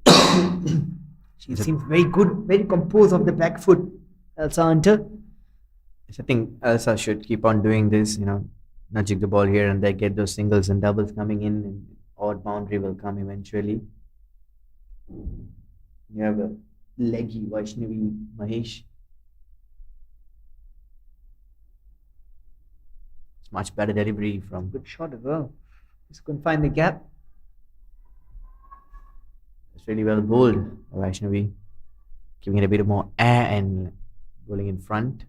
A: She seems very good, very composed of the back foot, Elsa Hunter.
B: I think Elsa should keep on doing this, nudging the ball here and there, get those singles and doubles coming in, and odd boundary will come eventually. You have a leggy Vaishnavi Mahesh. It's much better delivery from.
A: Good shot as well. Just couldn't find the gap.
B: It's really well bowled by Vaishnavi, giving it a bit more air and bowling in front.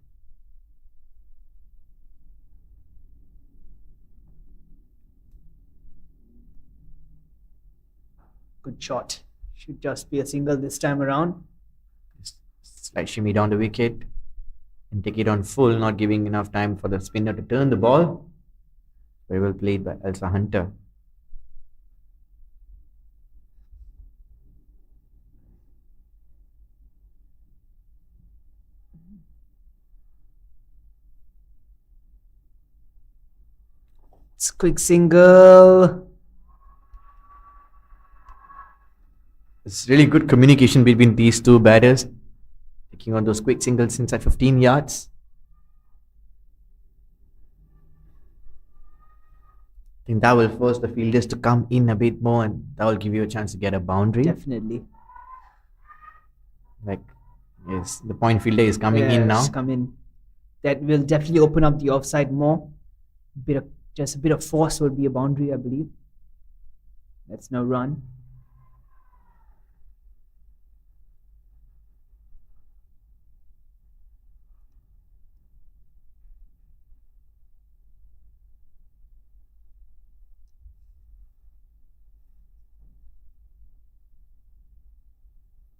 A: Good shot. Should just be a single this time around.
B: Slight shimmy down the wicket and take it on full, not giving enough time for the spinner to turn the ball. Very well played by Elsa Hunter.
A: It's a quick single.
B: It's really good communication between these two batters, taking on those quick singles inside 15 yards. I think that will force the fielders to come in a bit more, and that will give you a chance to get a boundary.
A: Definitely.
B: Yes, the point fielder is coming in now.
A: Come in. That will definitely open up the offside more. Just a bit of force would be a boundary, I believe. That's no run.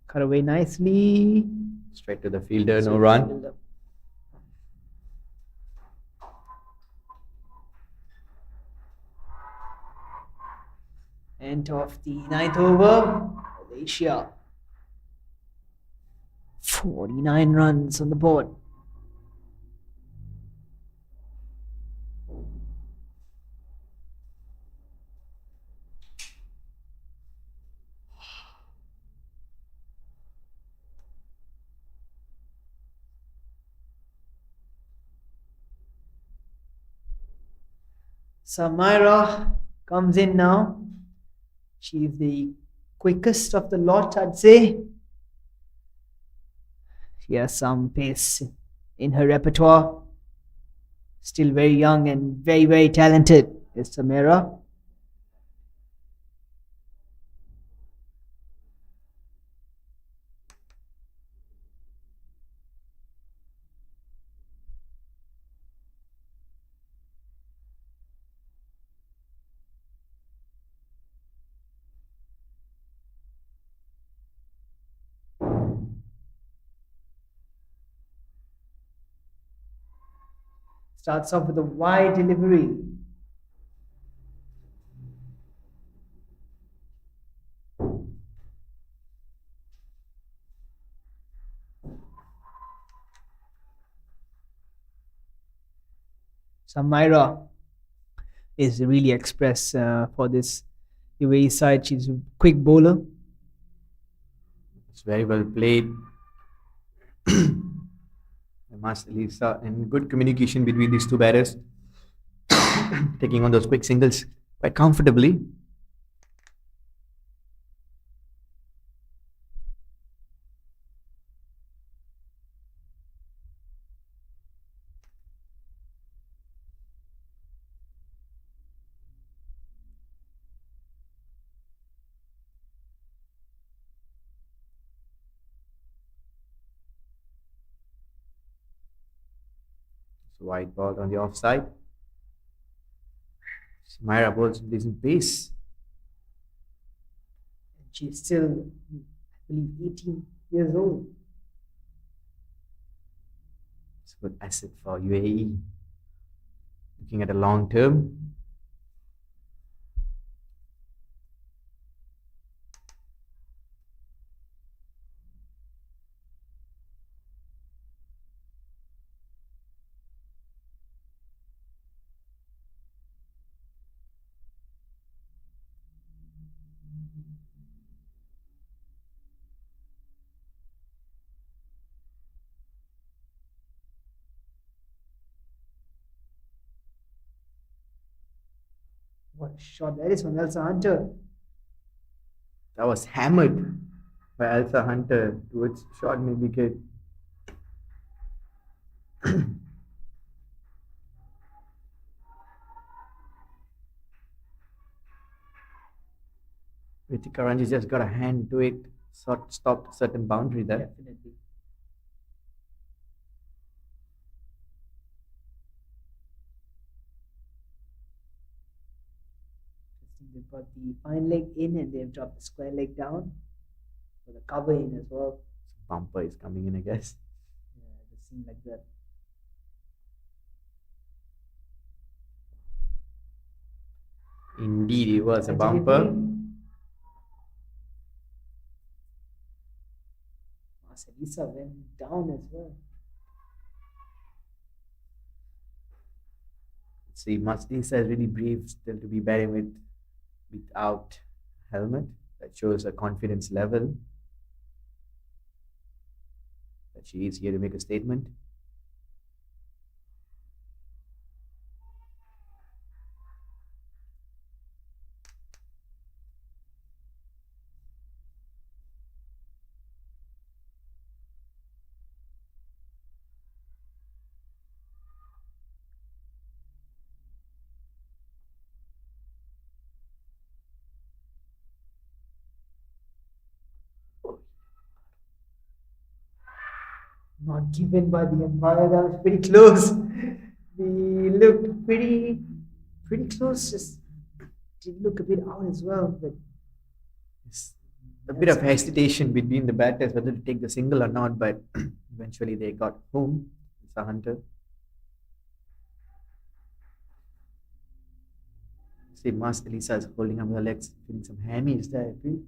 A: Cut away nicely.
B: Straight to the fielder, no run.
A: End of the 9th over. Malaysia. 49 runs on the board. Samaira comes in now. She's the quickest of the lot, I'd say. She has some pace in her repertoire. Still very young and very, very talented is Samaira. Starts off with a wide delivery. Samaira is really express for this UAE side. She's a quick bowler.
B: It's very well played. Master Lisa and good communication between these two batters, taking on those quick singles quite comfortably. So wide ball on the offside. Myra bowls decent pace.
A: She's still, I believe, 18 years old.
B: It's a good asset for UAE. Looking at a long term.
A: What a shot that is from Elsa Hunter.
B: That was hammered by Elsa Hunter towards short mid wicket. Ritika Ranji just got a hand to it, stopped a certain boundary there.
A: Definitely. They've got the fine leg in and they've dropped the square leg down for the cover in as well.
B: Bumper is coming in, I guess.
A: Yeah, it just seemed like that.
B: Indeed, it was a
A: And
B: bumper.
A: delivery. Marcelisa went down as well.
B: See, Masdisa is really brave still to be batting without helmet. That shows a confidence level that she is here to make a statement.
A: Not given by the umpire. That was pretty close. We looked pretty close. Just did look a bit out as well. But
B: It's a bit of hesitation between the batters whether to take the single or not, but eventually they got home. It's a Hunter. See, Mas Elisa is holding up her legs, feeling some hammies there, I feel.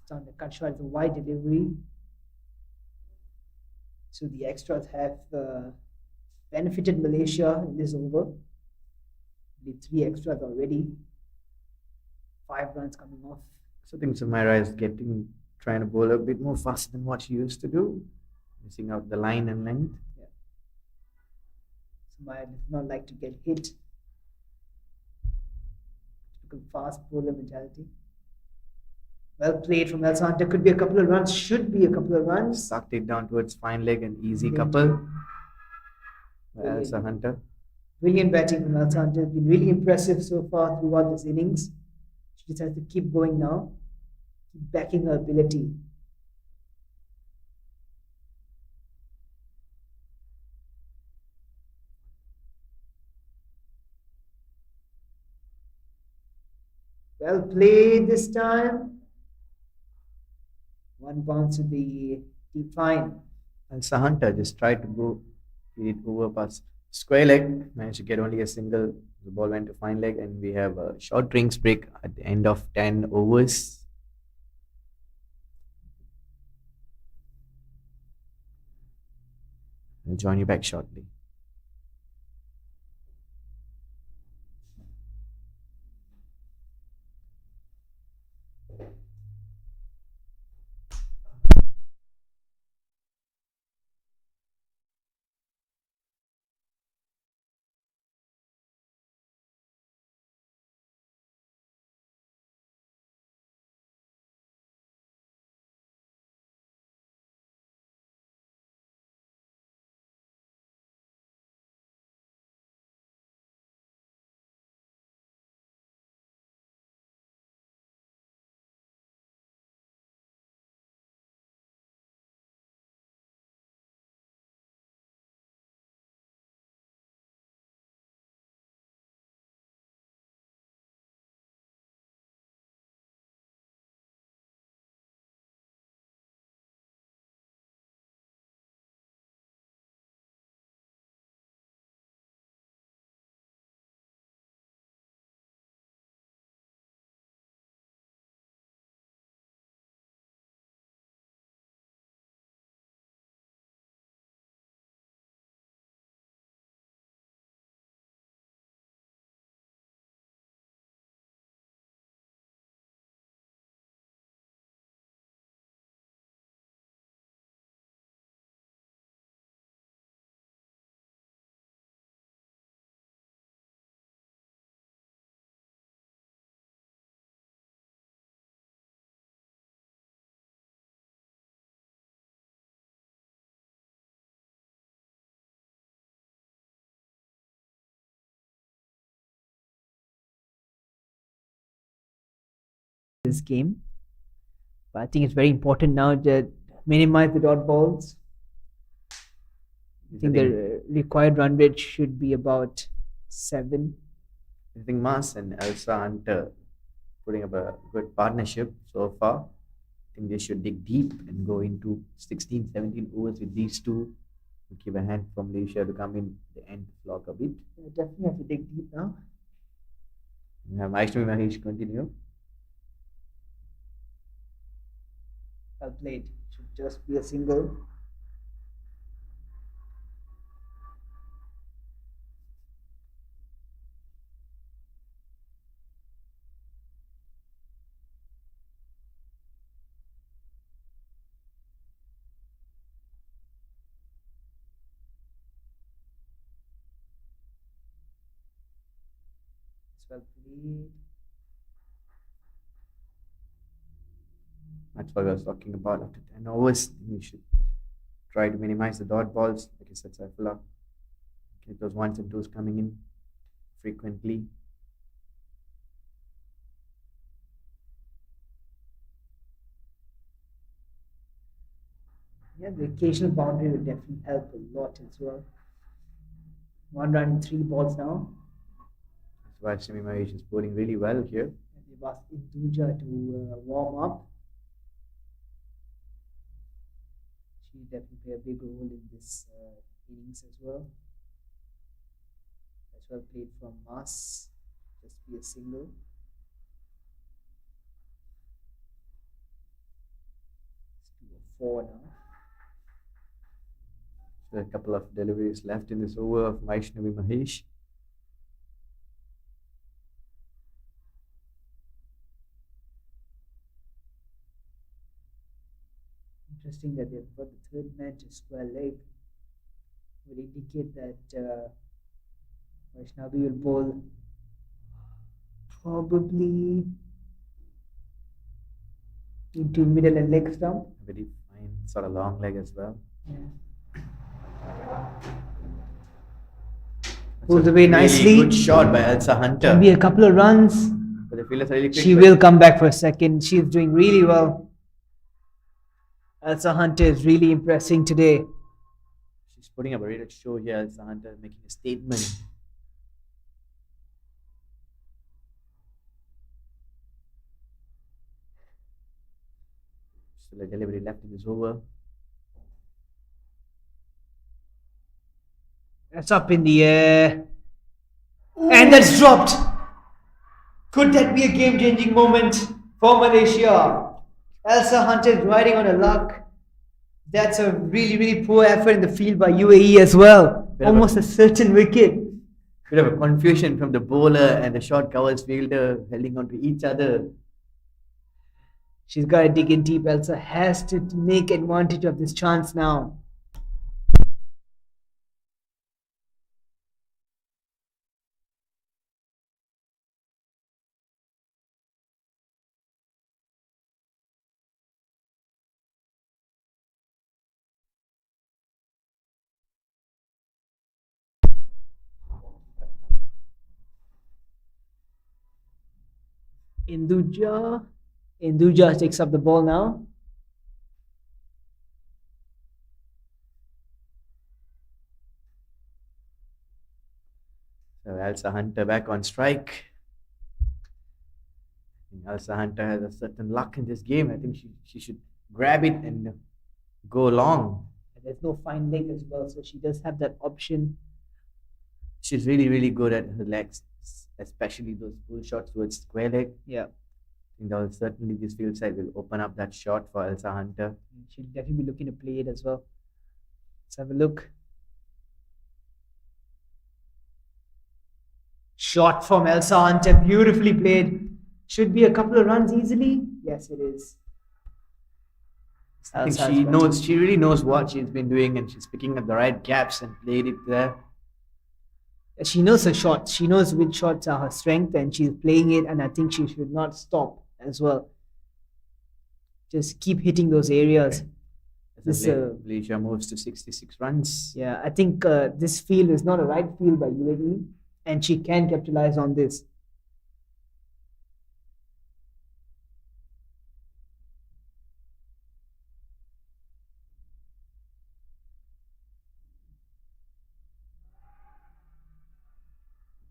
A: it's on the cut shot. It's a wide delivery. So the extras have benefited Malaysia in this over. The 3 extras already. 5 runs coming off.
B: So I think Sumaira is trying to bowl a bit more faster than what she used to do, missing out the line and length.
A: Sumaya does not like to get hit. Typical fast bowler mentality. Well played from Elsa Hunter. Could be a couple of runs. Should be a couple of runs.
B: Sucked it down towards fine leg and easy
A: Brilliant.
B: couple. By
A: Brilliant.
B: Elsa Hunter.
A: Brilliant batting from Elsa Hunter. Has been really impressive so far throughout this innings. She just has to keep going now. Keep backing her ability. Well played this time. One bounce to the deep line.
B: Elsa Hunter just tried to go hit it over past square leg, managed to get only a single. The ball went to fine leg, and we have a short drinks break at the end of 10 overs. I'll join you back shortly.
A: This game. But I think it's very important now to minimize the dot balls. I think the required run rate should be about 7.
B: I think Mas and Elsa Hunter putting up a good partnership so far. I think they should dig deep and go into 16, 17 overs with these two. To keep a hand from Malaysia to come in the end flock a bit.
A: Definitely have to dig deep now.
B: We have Vaishnavi Mahesh continue.
A: Well played. Should just be a single. Well played.
B: That's what I was talking about. After 10 overs, we should try to minimize the dot balls. Like I said, Saifullah, get those ones and twos coming in frequently.
A: Yeah, the occasional boundary would definitely help a lot as well. 1 run, 3 balls now.
B: So Vaishnavi Mahesh is bowling really well here.
A: And they've asked Induja to warm up. She definitely play a big role in this innings as well. As well played from Mas. Just be a single. Let's do a 4 now.
B: So a couple of deliveries left in this over of Vaishnavi Mahesh.
A: Interesting that they've got the third man to square leg. Would indicate that Vaishnavi will bowl probably into middle and leg stump.
B: Very fine, sort of long leg as well.
A: Yeah.
B: That's
A: Pulls
B: a
A: away
B: really
A: nicely.
B: Good shot by Elsa Hunter.
A: Maybe a couple of runs.
B: But the fielders are really quick.
A: She will come back for a second. She's doing really well. Elsa Hunter is really impressing today.
B: She's putting up a rated show here. Elsa Hunter making a statement. Still a delivery left in this over.
A: That's up in the air. And that's dropped. Could that be a game-changing moment for Malaysia? Elsa Hunter riding on a luck. That's a really, really poor effort in the field by UAE as well. Almost a certain wicket.
B: Bit of a confusion from the bowler and the short covers fielder holding on to each other.
A: She's got to dig in deep. Elsa has to make advantage of this chance now. Induja takes up the ball now.
B: So Elsa Hunter back on strike. I think Elsa Hunter has a certain luck in this game. I think she should grab it and go long.
A: There's no fine leg as well, so she does have that option.
B: She's really, really good at her legs, especially those pull shots towards square leg.
A: Yeah.
B: I think that will certainly this field side will open up that shot for Elsa Hunter.
A: She'll definitely be looking to play it as well. Let's have a look. Shot from Elsa Hunter, beautifully played. Should be a couple of runs easily. Yes, it is.
B: I think she really knows what she's been doing, and she's picking up the right gaps and played it there.
A: She knows her shots. She knows which shots are her strength, and she's playing it. And I think she should not stop as well. Just keep hitting those areas.
B: Malaysia moves to 66 runs.
A: Yeah, I think this field is not a right field by UAE, and she can capitalize on this.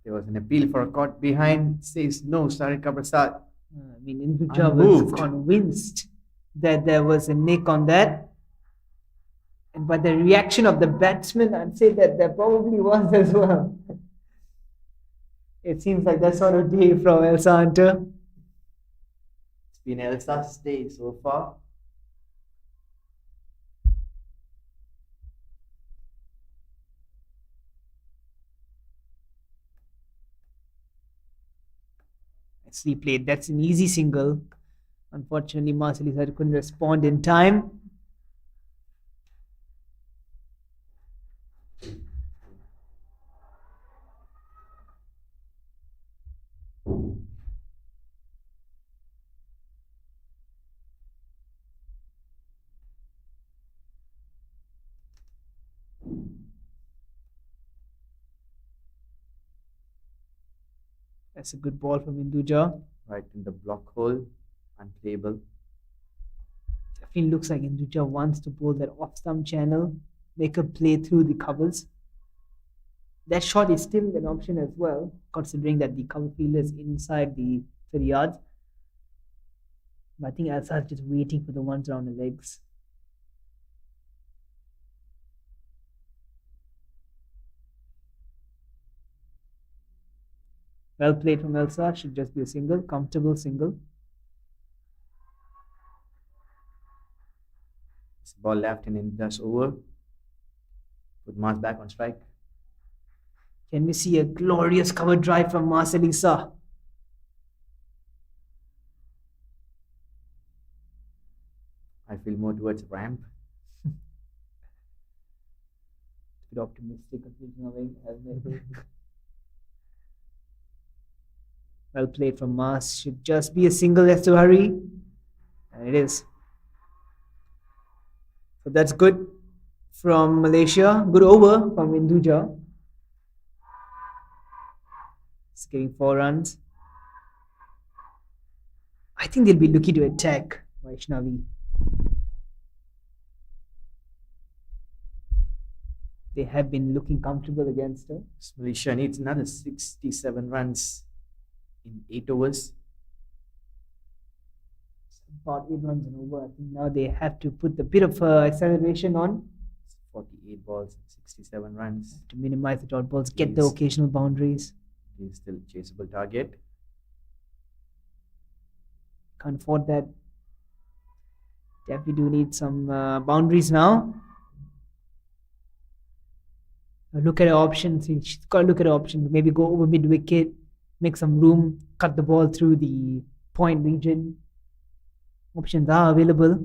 B: There was an appeal for a caught behind. Says no, Sarika Prasad.
A: I mean, Induja was convinced that there was a nick on that. And by the reaction of the batsman, I'd say that there probably was as well. It seems like that sort of day from Elsa Hunter.
B: It's been Elsa's day so far.
A: Nicely played. That's an easy single. Unfortunately, Marcelisa couldn't respond in time. That's a good ball from Induja.
B: Right in the block hole. Unplayable.
A: Definitely looks like Induja wants to bowl that off-stump channel, make a play through the covers. That shot is still an option as well, considering that the cover fielder is inside the 30 yards. But I think Elsa is just waiting for the ones around the legs. Well played from Elsa. Should just be a single, comfortable single.
B: Ball left and in just over. Put Mars back on strike.
A: Can we see a glorious cover drive from Marcelisa?
B: I feel more towards ramp.
A: Bit optimistic of thinking of it. Well played from Mars. Should just be a single, less to hurry. And it is. So that's good from Malaysia. Good over from Induja. It's getting 4 runs. I think they'll be looking to attack Vaishnavi. They have been looking comfortable against her.
B: Malaysia needs another 67 runs in 8 overs.
A: about 8 runs and over. I think now they have to put a bit of acceleration on
B: 48 balls, 67 runs.
A: to minimize the dot balls, get the
B: Yes.
A: occasional boundaries.
B: He's still chaseable target.
A: Can't afford that. Definitely do need some boundaries now. Look at her options. She's got to look at her options. Maybe go over mid wicket, make some room, cut the ball through the point region. Options are available.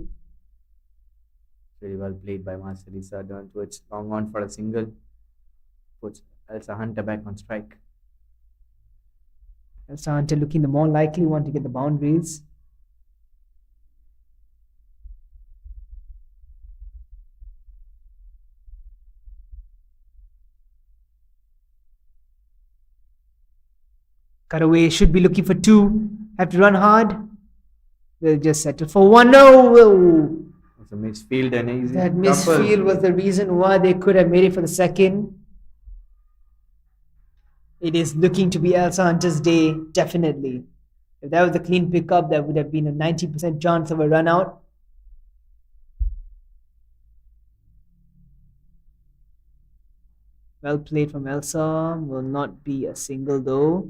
B: Very well played by Marcelisa. Down towards long on for a single. Puts Elsa Hunter back on strike.
A: Elsa Hunter looking the more likely one to get the boundaries. Cut away, should be looking for two. Have to run hard. We'll just settle for one. No!
B: It's a misfield and easy.
A: That
B: couple.
A: misfield was the reason why they could have made it for the second. It is looking to be Elsa Hunter's day, definitely. If that was a clean pickup, that would have been a 90% chance of a run out. Well played from Elsa. Will not be a single though.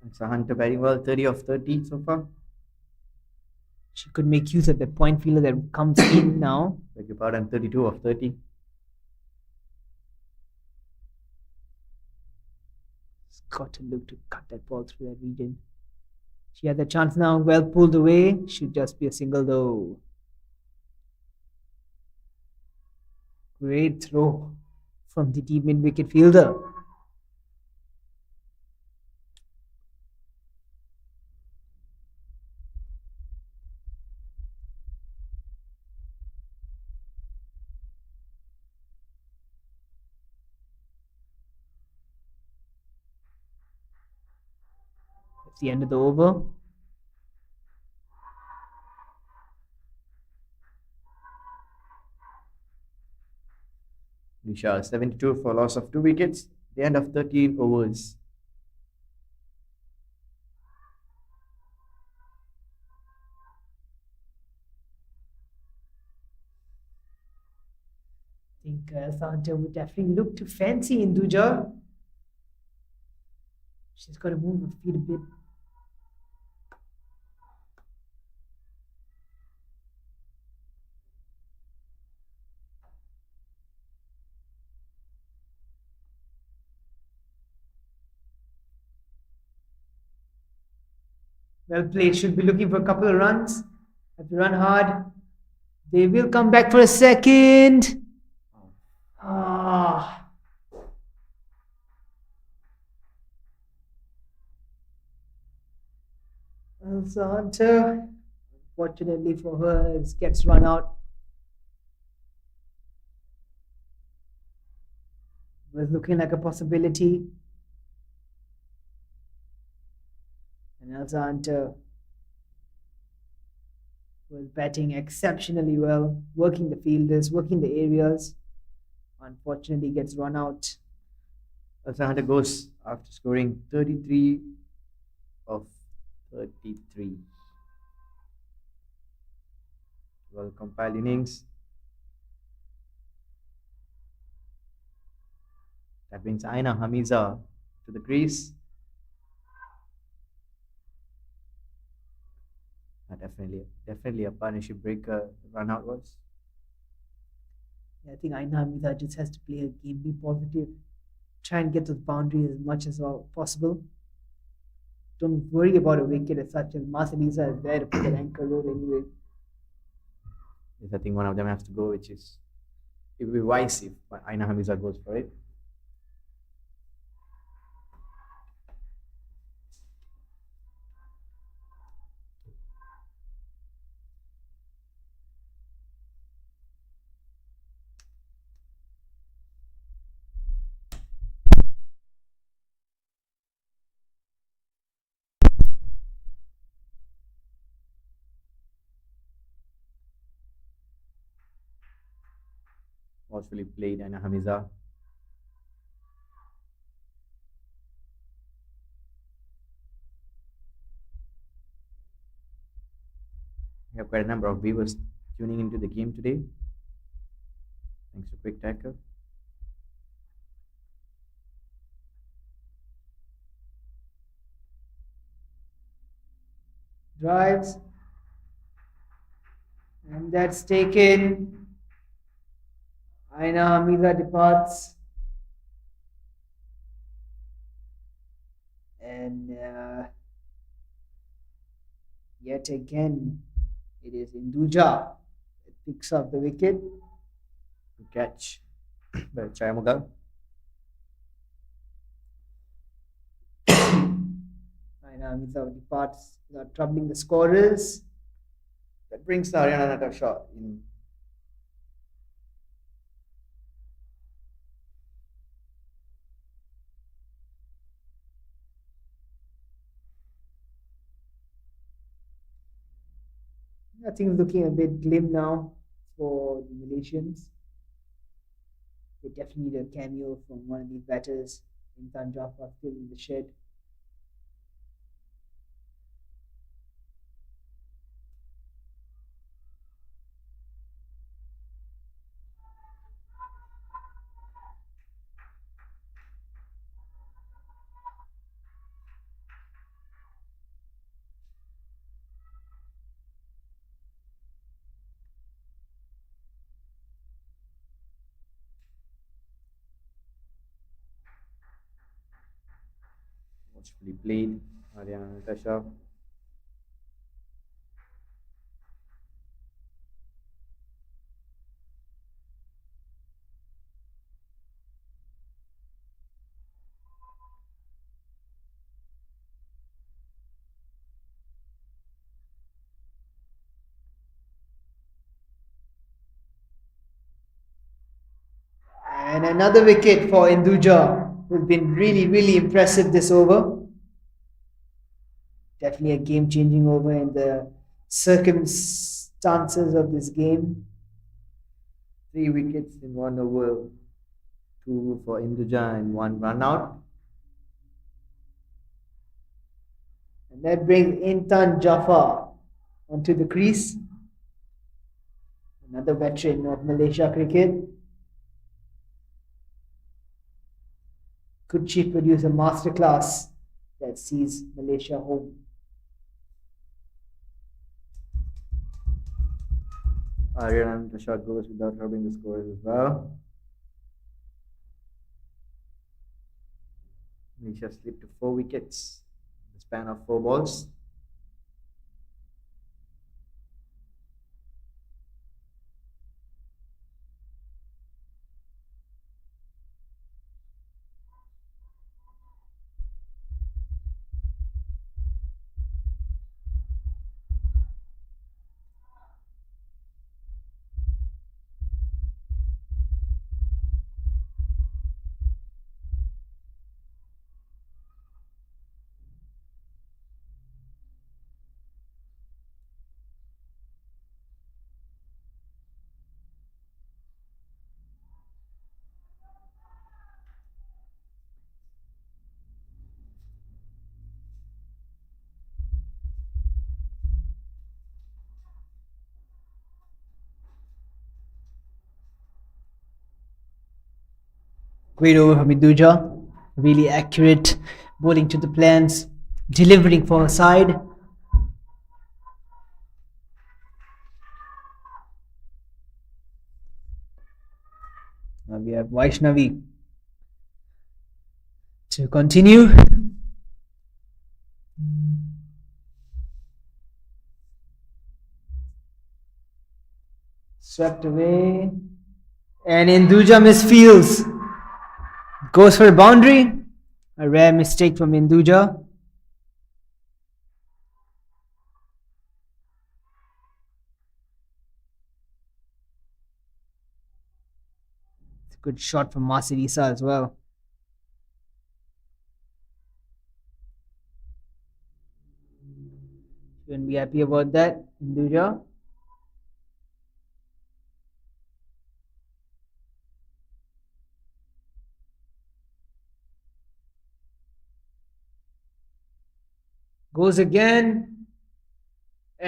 B: Elsa Hunter batting well, 30 of 30 so far.
A: She could make use of the point fielder that comes in now.
B: Beg your pardon, 32 of 30.
A: It's got to look to cut that ball through that region. She had the chance now, well pulled away. Should just be a single though. Great throw from the deep mid wicket fielder. It's the end of the over.
B: Nisha 72 for loss of 2 wickets. The end of 13 overs.
A: I think Elsa Hunter would definitely look to fancy Induja. She's got to move her feet a bit. Well played. Should be looking for a couple of runs. Have to run hard. They will come back for a second. Ah. Elsa Hunter, fortunately for her, gets run out. Was looking like a possibility. And Elsa Hunter was batting exceptionally well, working the fielders, working the areas. Unfortunately, gets run out.
B: Elsa Hunter goes after scoring 33 of 33. Well compiled innings. That brings Aina Hamiza to the crease. Definitely a partnership breaker. Run out was.
A: I think Aina Hamida just has to play a game, be positive, try and get to the boundary as much as possible. Don't worry about a wicket as such, as Marcelisa is there to play an anchor role anyway.
B: Yes, I think one of them has to go, which is it would be wise if Aina Hamiza goes for it. Forcefully played Aina Hamiza. We have quite a number of viewers tuning into the game today. Thanks to Quick Tackle.
A: Drives. And that's taken. Aina Hamida departs. And yet again, it is Induja that picks up the wicket.
B: Good catch by Chayamugal.
A: Aina Hamida departs without troubling the scorers.
B: That brings Haryana Natak shot in.
A: I think looking a bit glim now for the Malaysians. They definitely need a cameo from one of these batters. Intan Jafar still in the shed.
B: Watchfully played. Haryana Natasha.
A: And another wicket for Induja, who's been really, really impressive this over. Definitely a game changing over in the circumstances of this game.
B: 3 wickets in 1 over. 2 for Induja and 1 run out.
A: And that brings Intan Jafar onto the crease. Another veteran of Malaysia cricket. Could she produce a masterclass that sees Malaysia home?
B: Haryana Natasha goes without troubling the scores as well. Malaysia slipped to 4 wickets in the span of 4 balls.
A: Great over from Induja. Really accurate, bowling to the plans, delivering for her side. Now we have Vaishnavi to continue. Swept away. And Induja misfields. Goes for a boundary. A rare mistake from Induja. It's a good shot from Masirisa as well. Shouldn't be happy about that, Induja. Goes again.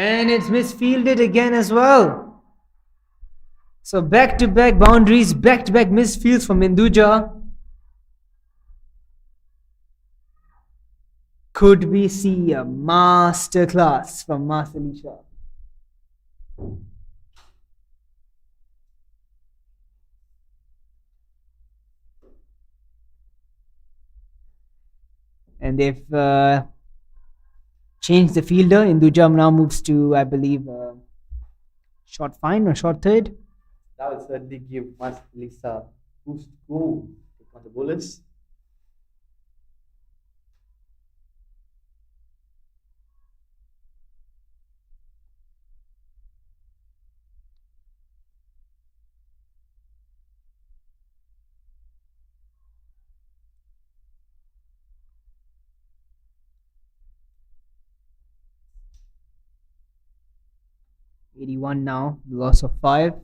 A: And it's misfielded again as well. So back to back boundaries, back to back misfields from Hinduja. Could we see a masterclass from Marcelisha? And they've changed the fielder. Hinduja now moves to, I believe, short fine or short third.
B: That will certainly give Lisa boost go on the bowlers.
A: '81 now, loss of 5.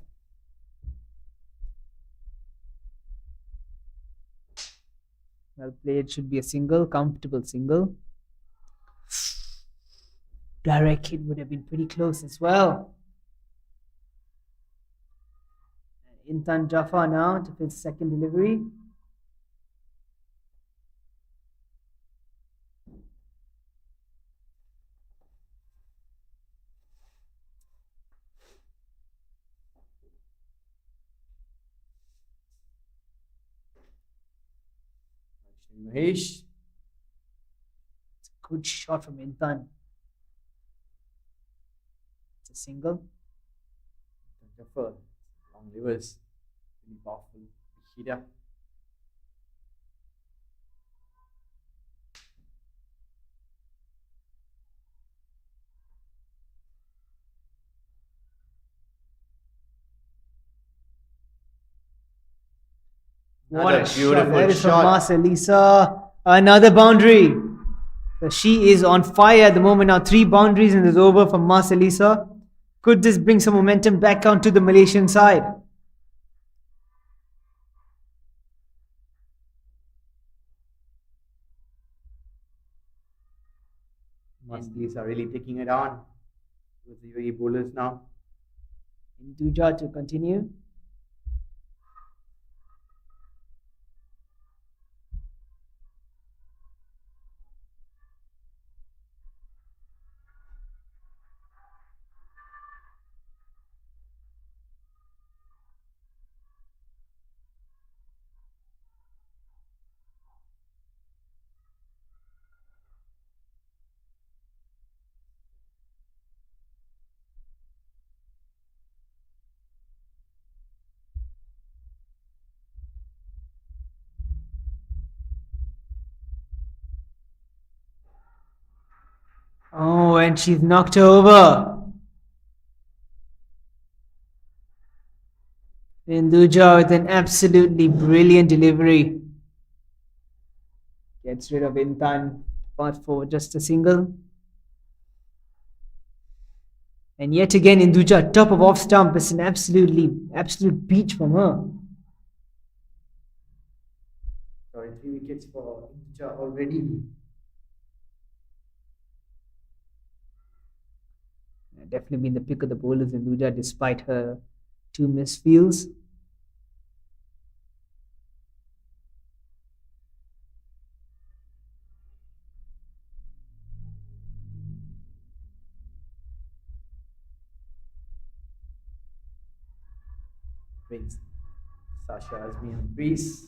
A: Well played, should be a single, comfortable single. Direct hit would have been pretty close as well. Intan Jaffa now to his second delivery.
B: Mahesh.
A: It's a good shot from Intan. It's a single.
B: Jaffer, long levers, really powerful. Hida.
A: What a
B: beautiful
A: shot. That is from
B: shot.
A: Marcelisa. Another boundary. So she is on fire at the moment now. 3 boundaries and it's over from Marcelisa. Could this bring some momentum back onto the Malaysian side?
B: Muslims are really taking it on with the UAE bowlers now.
A: Hinduja to continue. Oh, and she's knocked over. Hinduja with an absolutely brilliant delivery. Gets rid of Intan. Path for just a single. And yet again, Hinduja, top of off stump. It's an absolute beach from her.
B: Sorry, 3 wickets for India already.
A: Definitely been the pick of the bowlers, Hinduja, despite her 2 misfields.
B: Brings Sasha Azmi on crease.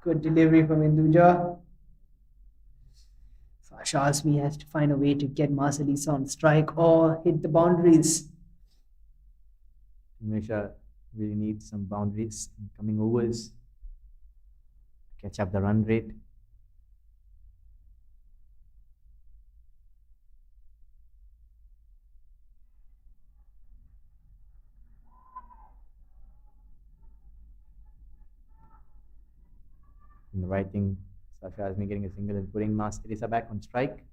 A: Good delivery from Hinduja. Sasha Azmi has to find a way to get Marcelisa on strike or hit the boundaries.
B: Malaysia really needs some boundaries in coming overs. Catch up the run rate. And the right thing, Sasha Azmi getting a single and putting Mas Elisa back on strike.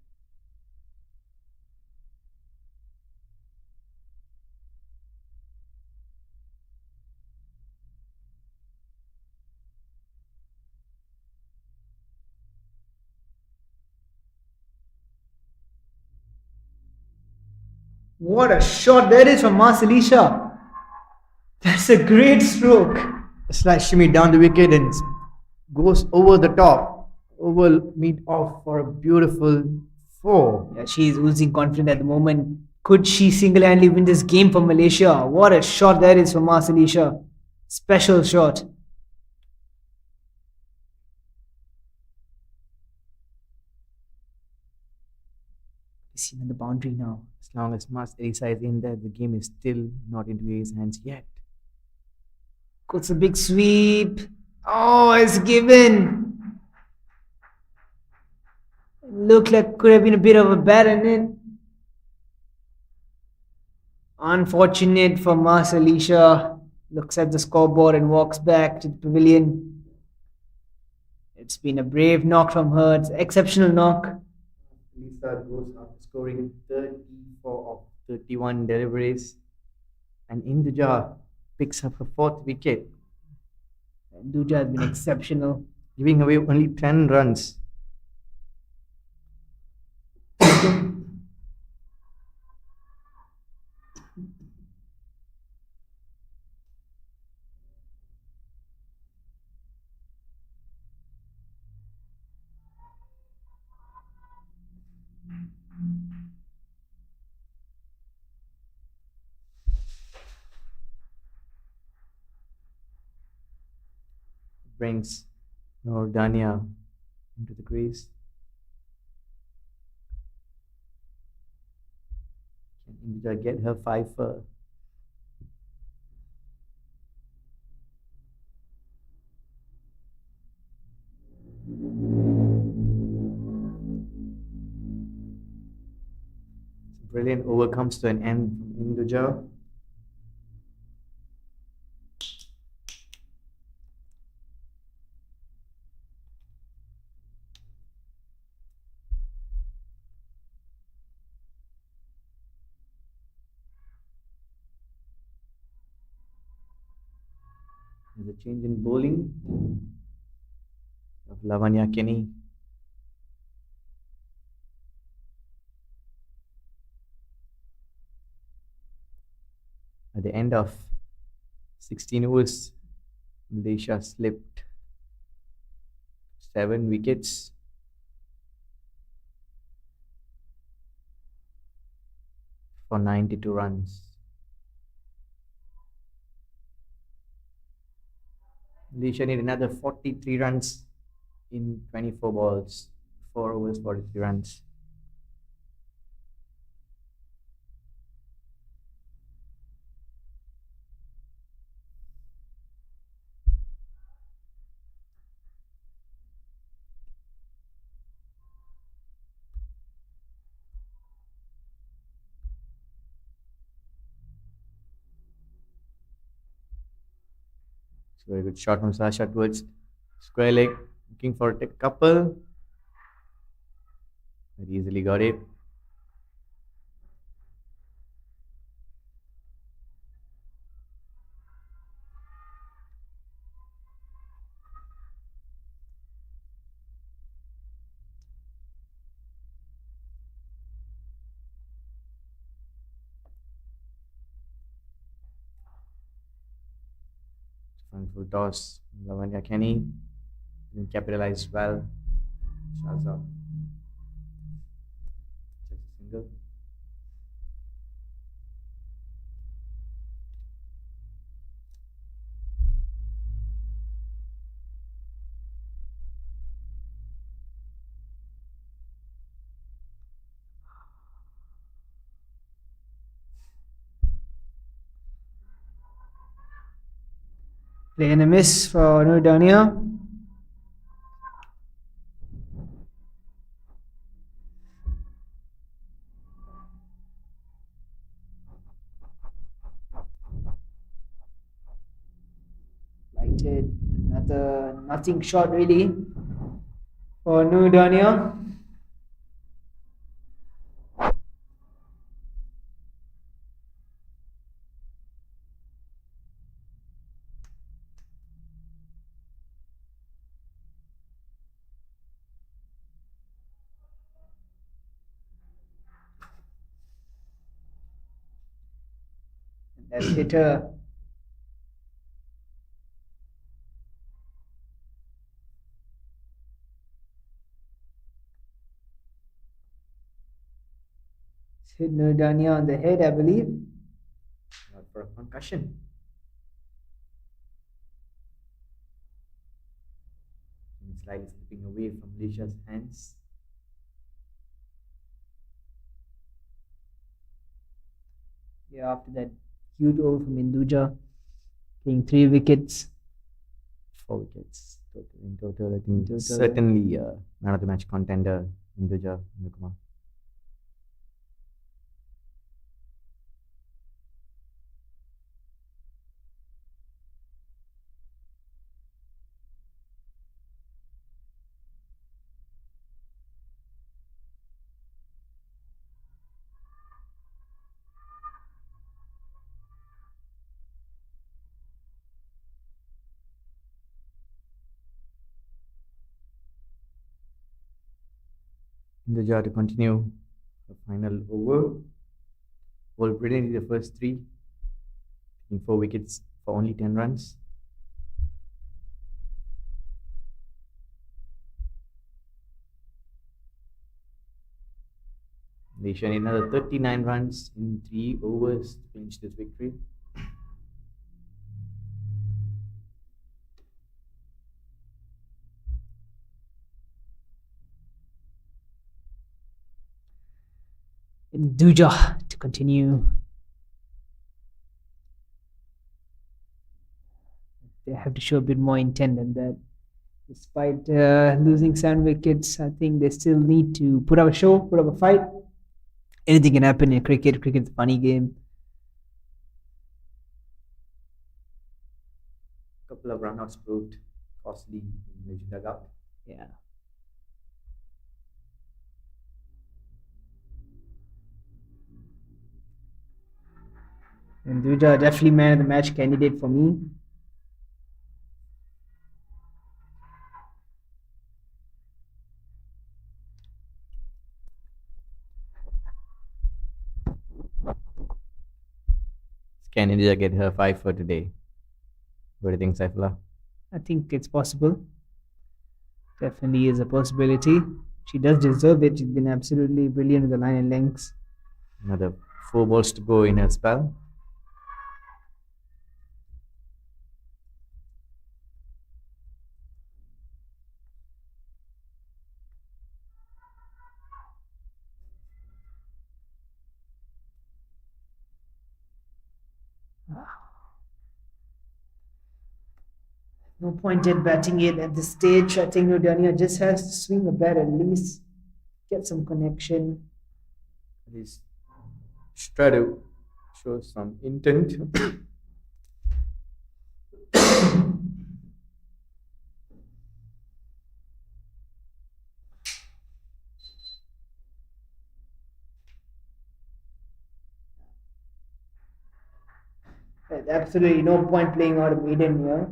A: What a shot that is from Marcelisha. That's a great stroke.
B: Slash shimmy down the wicket and goes over the top, over mid off for a beautiful four.
A: Yeah, she is oozing confident at the moment. Could she single-handedly win this game for Malaysia? What a shot that is from Marcelisha. Special shot. Seen on the boundary now.
B: As long as Mas Elisa is in there, the game is still not into his hands yet.
A: Goes a big sweep. Oh, it's given. Looked like could have been a bit of a bat in it. Unfortunate for Marcelisha. Looks at the scoreboard and walks back to the pavilion. It's been a brave knock from her. It's an exceptional knock.
B: Lisa goes after scoring 34 of 31 deliveries, and Induja picks up her fourth wicket,
A: Duja has been exceptional.
B: giving away only 10 runs. Brings Nordania into the crease. Can Induja get her fifer? Brilliant over comes to an end from Induja. There's a change in bowling of Lavanya Kenny. At the end of 16 overs, Malaysia slipped 7 wickets. For 92 runs. Malaysia need another 43 runs in 24 balls. 4 overs, 43 runs. It's a very good shot from Sasha towards square leg, looking for a couple. Very easily got it. Full toss. Lavanya Kenny didn't capitalize well. Shazza. Just a single.
A: Play and a miss for Nordania. disappointed. Another nothing shot really for New Dania. That's hitter. Hit New Dania on the head, I believe.
B: Not for a concussion. And slightly slipping away from Malaysia's hands.
A: Yeah, after that huge over from Induja, getting 3 wickets.
B: 4 wickets in total. I think
A: Total.
B: certainly man of the match contender Induja Kumar. Induja to continue the final over. Ball brilliantly the first three, taking 4 wickets for only 10 runs. Malaysia need another 39 runs in 3 overs to clinch this victory.
A: Induja to continue. They have to show a bit more intent than that. Despite losing 7 wickets, I think they still need to put up a show, put up a fight. Anything can happen in cricket. Cricket's a funny game.
B: Couple of runouts proved costly in Malaysian dugout.
A: Yeah. Induja definitely man of the match candidate for me.
B: Can India get her 5 for today? What do you think, Saifullah?
A: I think it's possible. Definitely is a possibility. She does deserve it. She's been absolutely brilliant with the line and lengths.
B: Another 4 balls to go in her spell.
A: No point in batting it at this stage. I think Nudania just has to swing a bat at least, get some connection.
B: At least try to show some intent.
A: There's absolutely no point playing out of maiden here.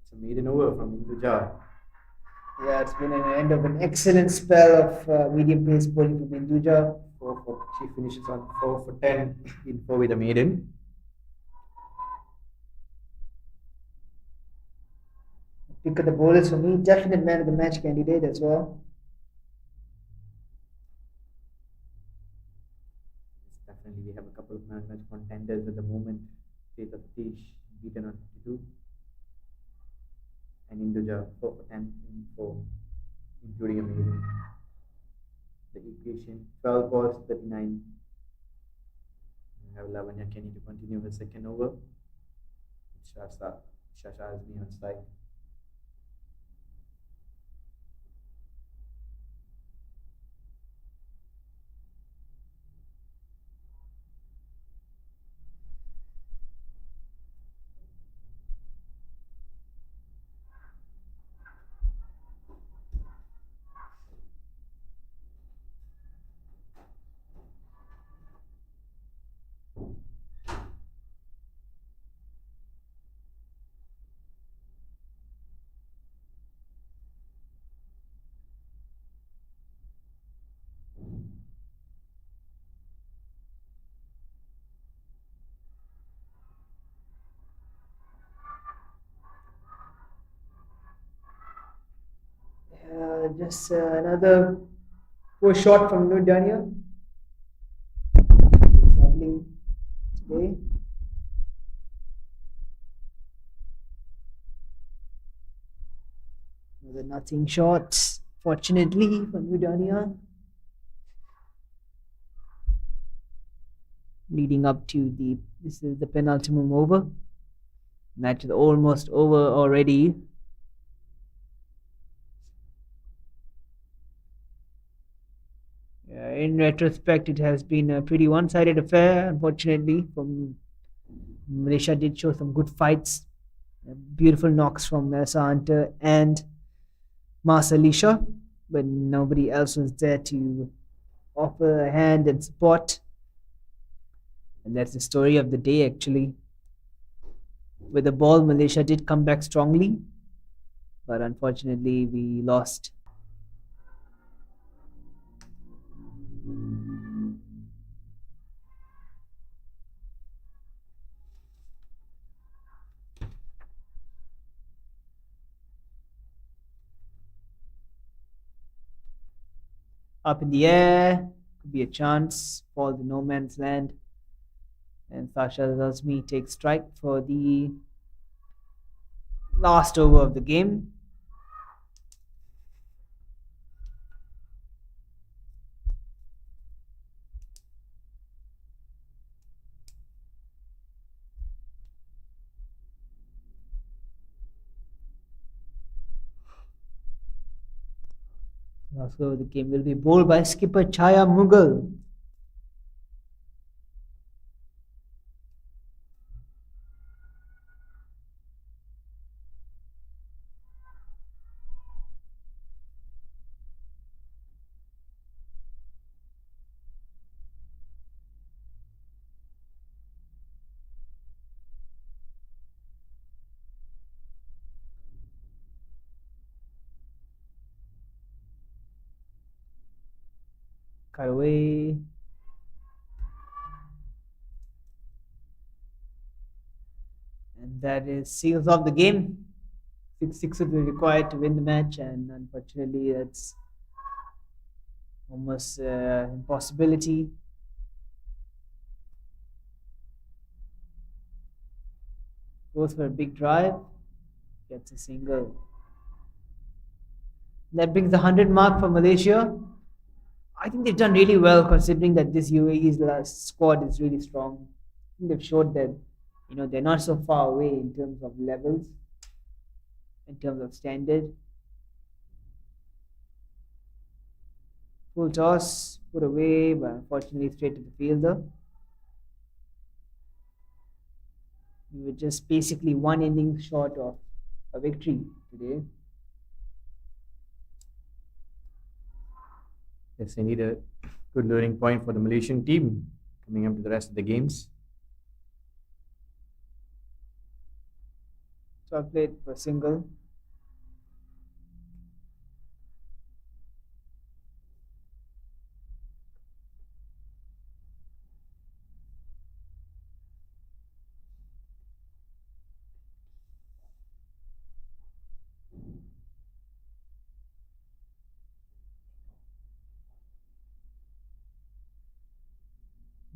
B: It's a maiden over from Induja.
A: Yeah, it's been an end of an excellent spell of medium pace bowling from Induja.
B: She finishes on 4 for 10 in 4 with a maiden.
A: Pick of the bowlers for me, definite man of the match candidate as well.
B: Definitely, we have a couple of man match contenders at the moment. State of Tish beaten on 52, and Induja 4 for 10 in 4, including a maiden. balls, 39. We have Lavanya Kenny to continue the second over. Shasha has me on side.
A: Just another poor shot from New Dania. Struggling today. Another nothing shot, fortunately, for New Dania. Leading up to this is the penultimate over. Match is almost over already. In retrospect, it has been a pretty one-sided affair. Unfortunately, from Malaysia did show some good fights, beautiful knocks from Esa Hunter and Mas Alicia, but nobody else was there to offer a hand and support. And that's the story of the day, actually. With the ball, Malaysia did come back strongly, but unfortunately, we lost. Up in the air, could be a chance, fall to no man's land. And Sasha Razmi takes strike for the last over of the game. Last over of the game will be bowled by skipper Chaya Mughal. Cut away. And that is seals off the game. 6 sixes were required to win the match, and unfortunately, that's almost impossibility. Goes for a big drive, gets a single. That brings the 100 mark for Malaysia. I think they've done really well considering that this UAE's last squad is really strong. I think they've showed that they're not so far away in terms of levels, in terms of standard. Full toss, put away, but unfortunately straight to the fielder. We were just basically one inning short of a victory today.
B: Yes, indeed a good learning point for the Malaysian team coming up to the rest of the games.
A: So I played for single.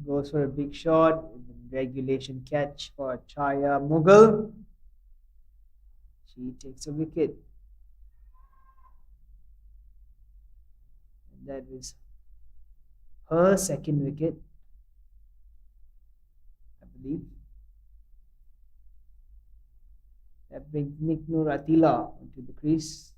A: Goes for a big shot. Regulation catch for Chaya Mughal. She takes a wicket. And that was her second wicket, I believe. That brings Nick Noor Atila onto the crease.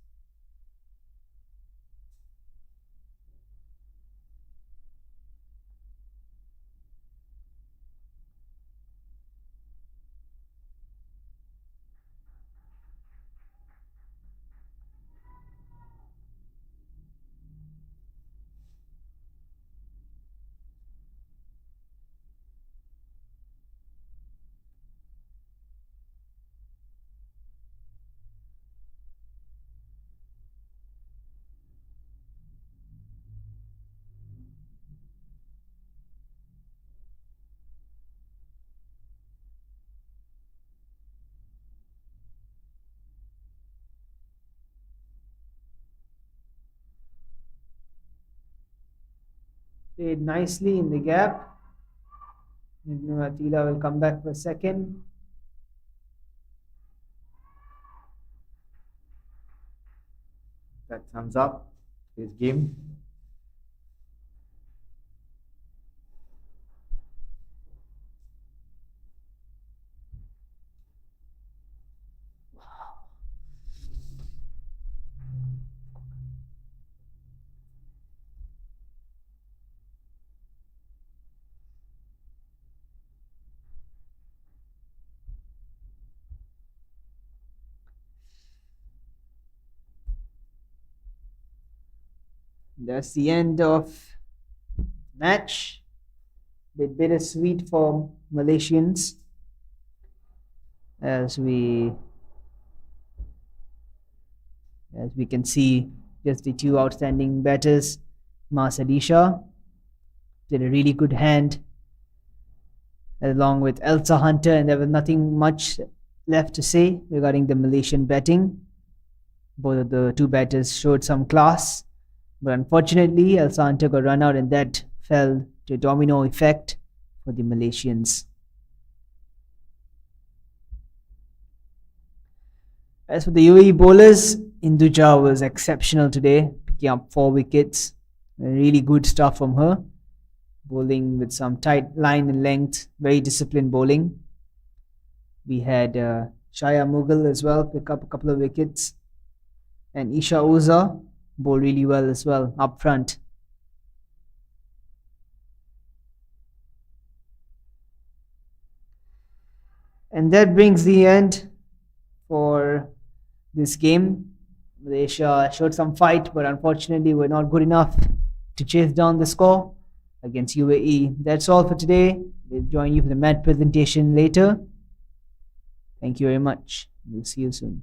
A: Played nicely in the gap. Nick Noor Atila will come back for a second.
B: That thumbs up this game.
A: That's the end of match. Bit bittersweet for Malaysians as we can see just the two outstanding batters. Mas Adisha did a really good hand along with Elsa Hunter, and there was nothing much left to say regarding the Malaysian batting. Both of the two batters showed some class, but unfortunately Elsa Hunter got run out and that fell to a domino effect for the Malaysians. As for the UAE bowlers, Induja was exceptional today, picking up 4 wickets. Really good stuff from her, bowling with some tight line and length, very disciplined bowling. We had Shaya Mughal as well pick up a couple of wickets, and Isha Uza bowl really well as well up front. And that brings the end for this game. Malaysia showed some fight, but unfortunately were not good enough to chase down the score against UAE. That's all for today. We'll join you for the match presentation later. Thank you very much. We'll see you soon.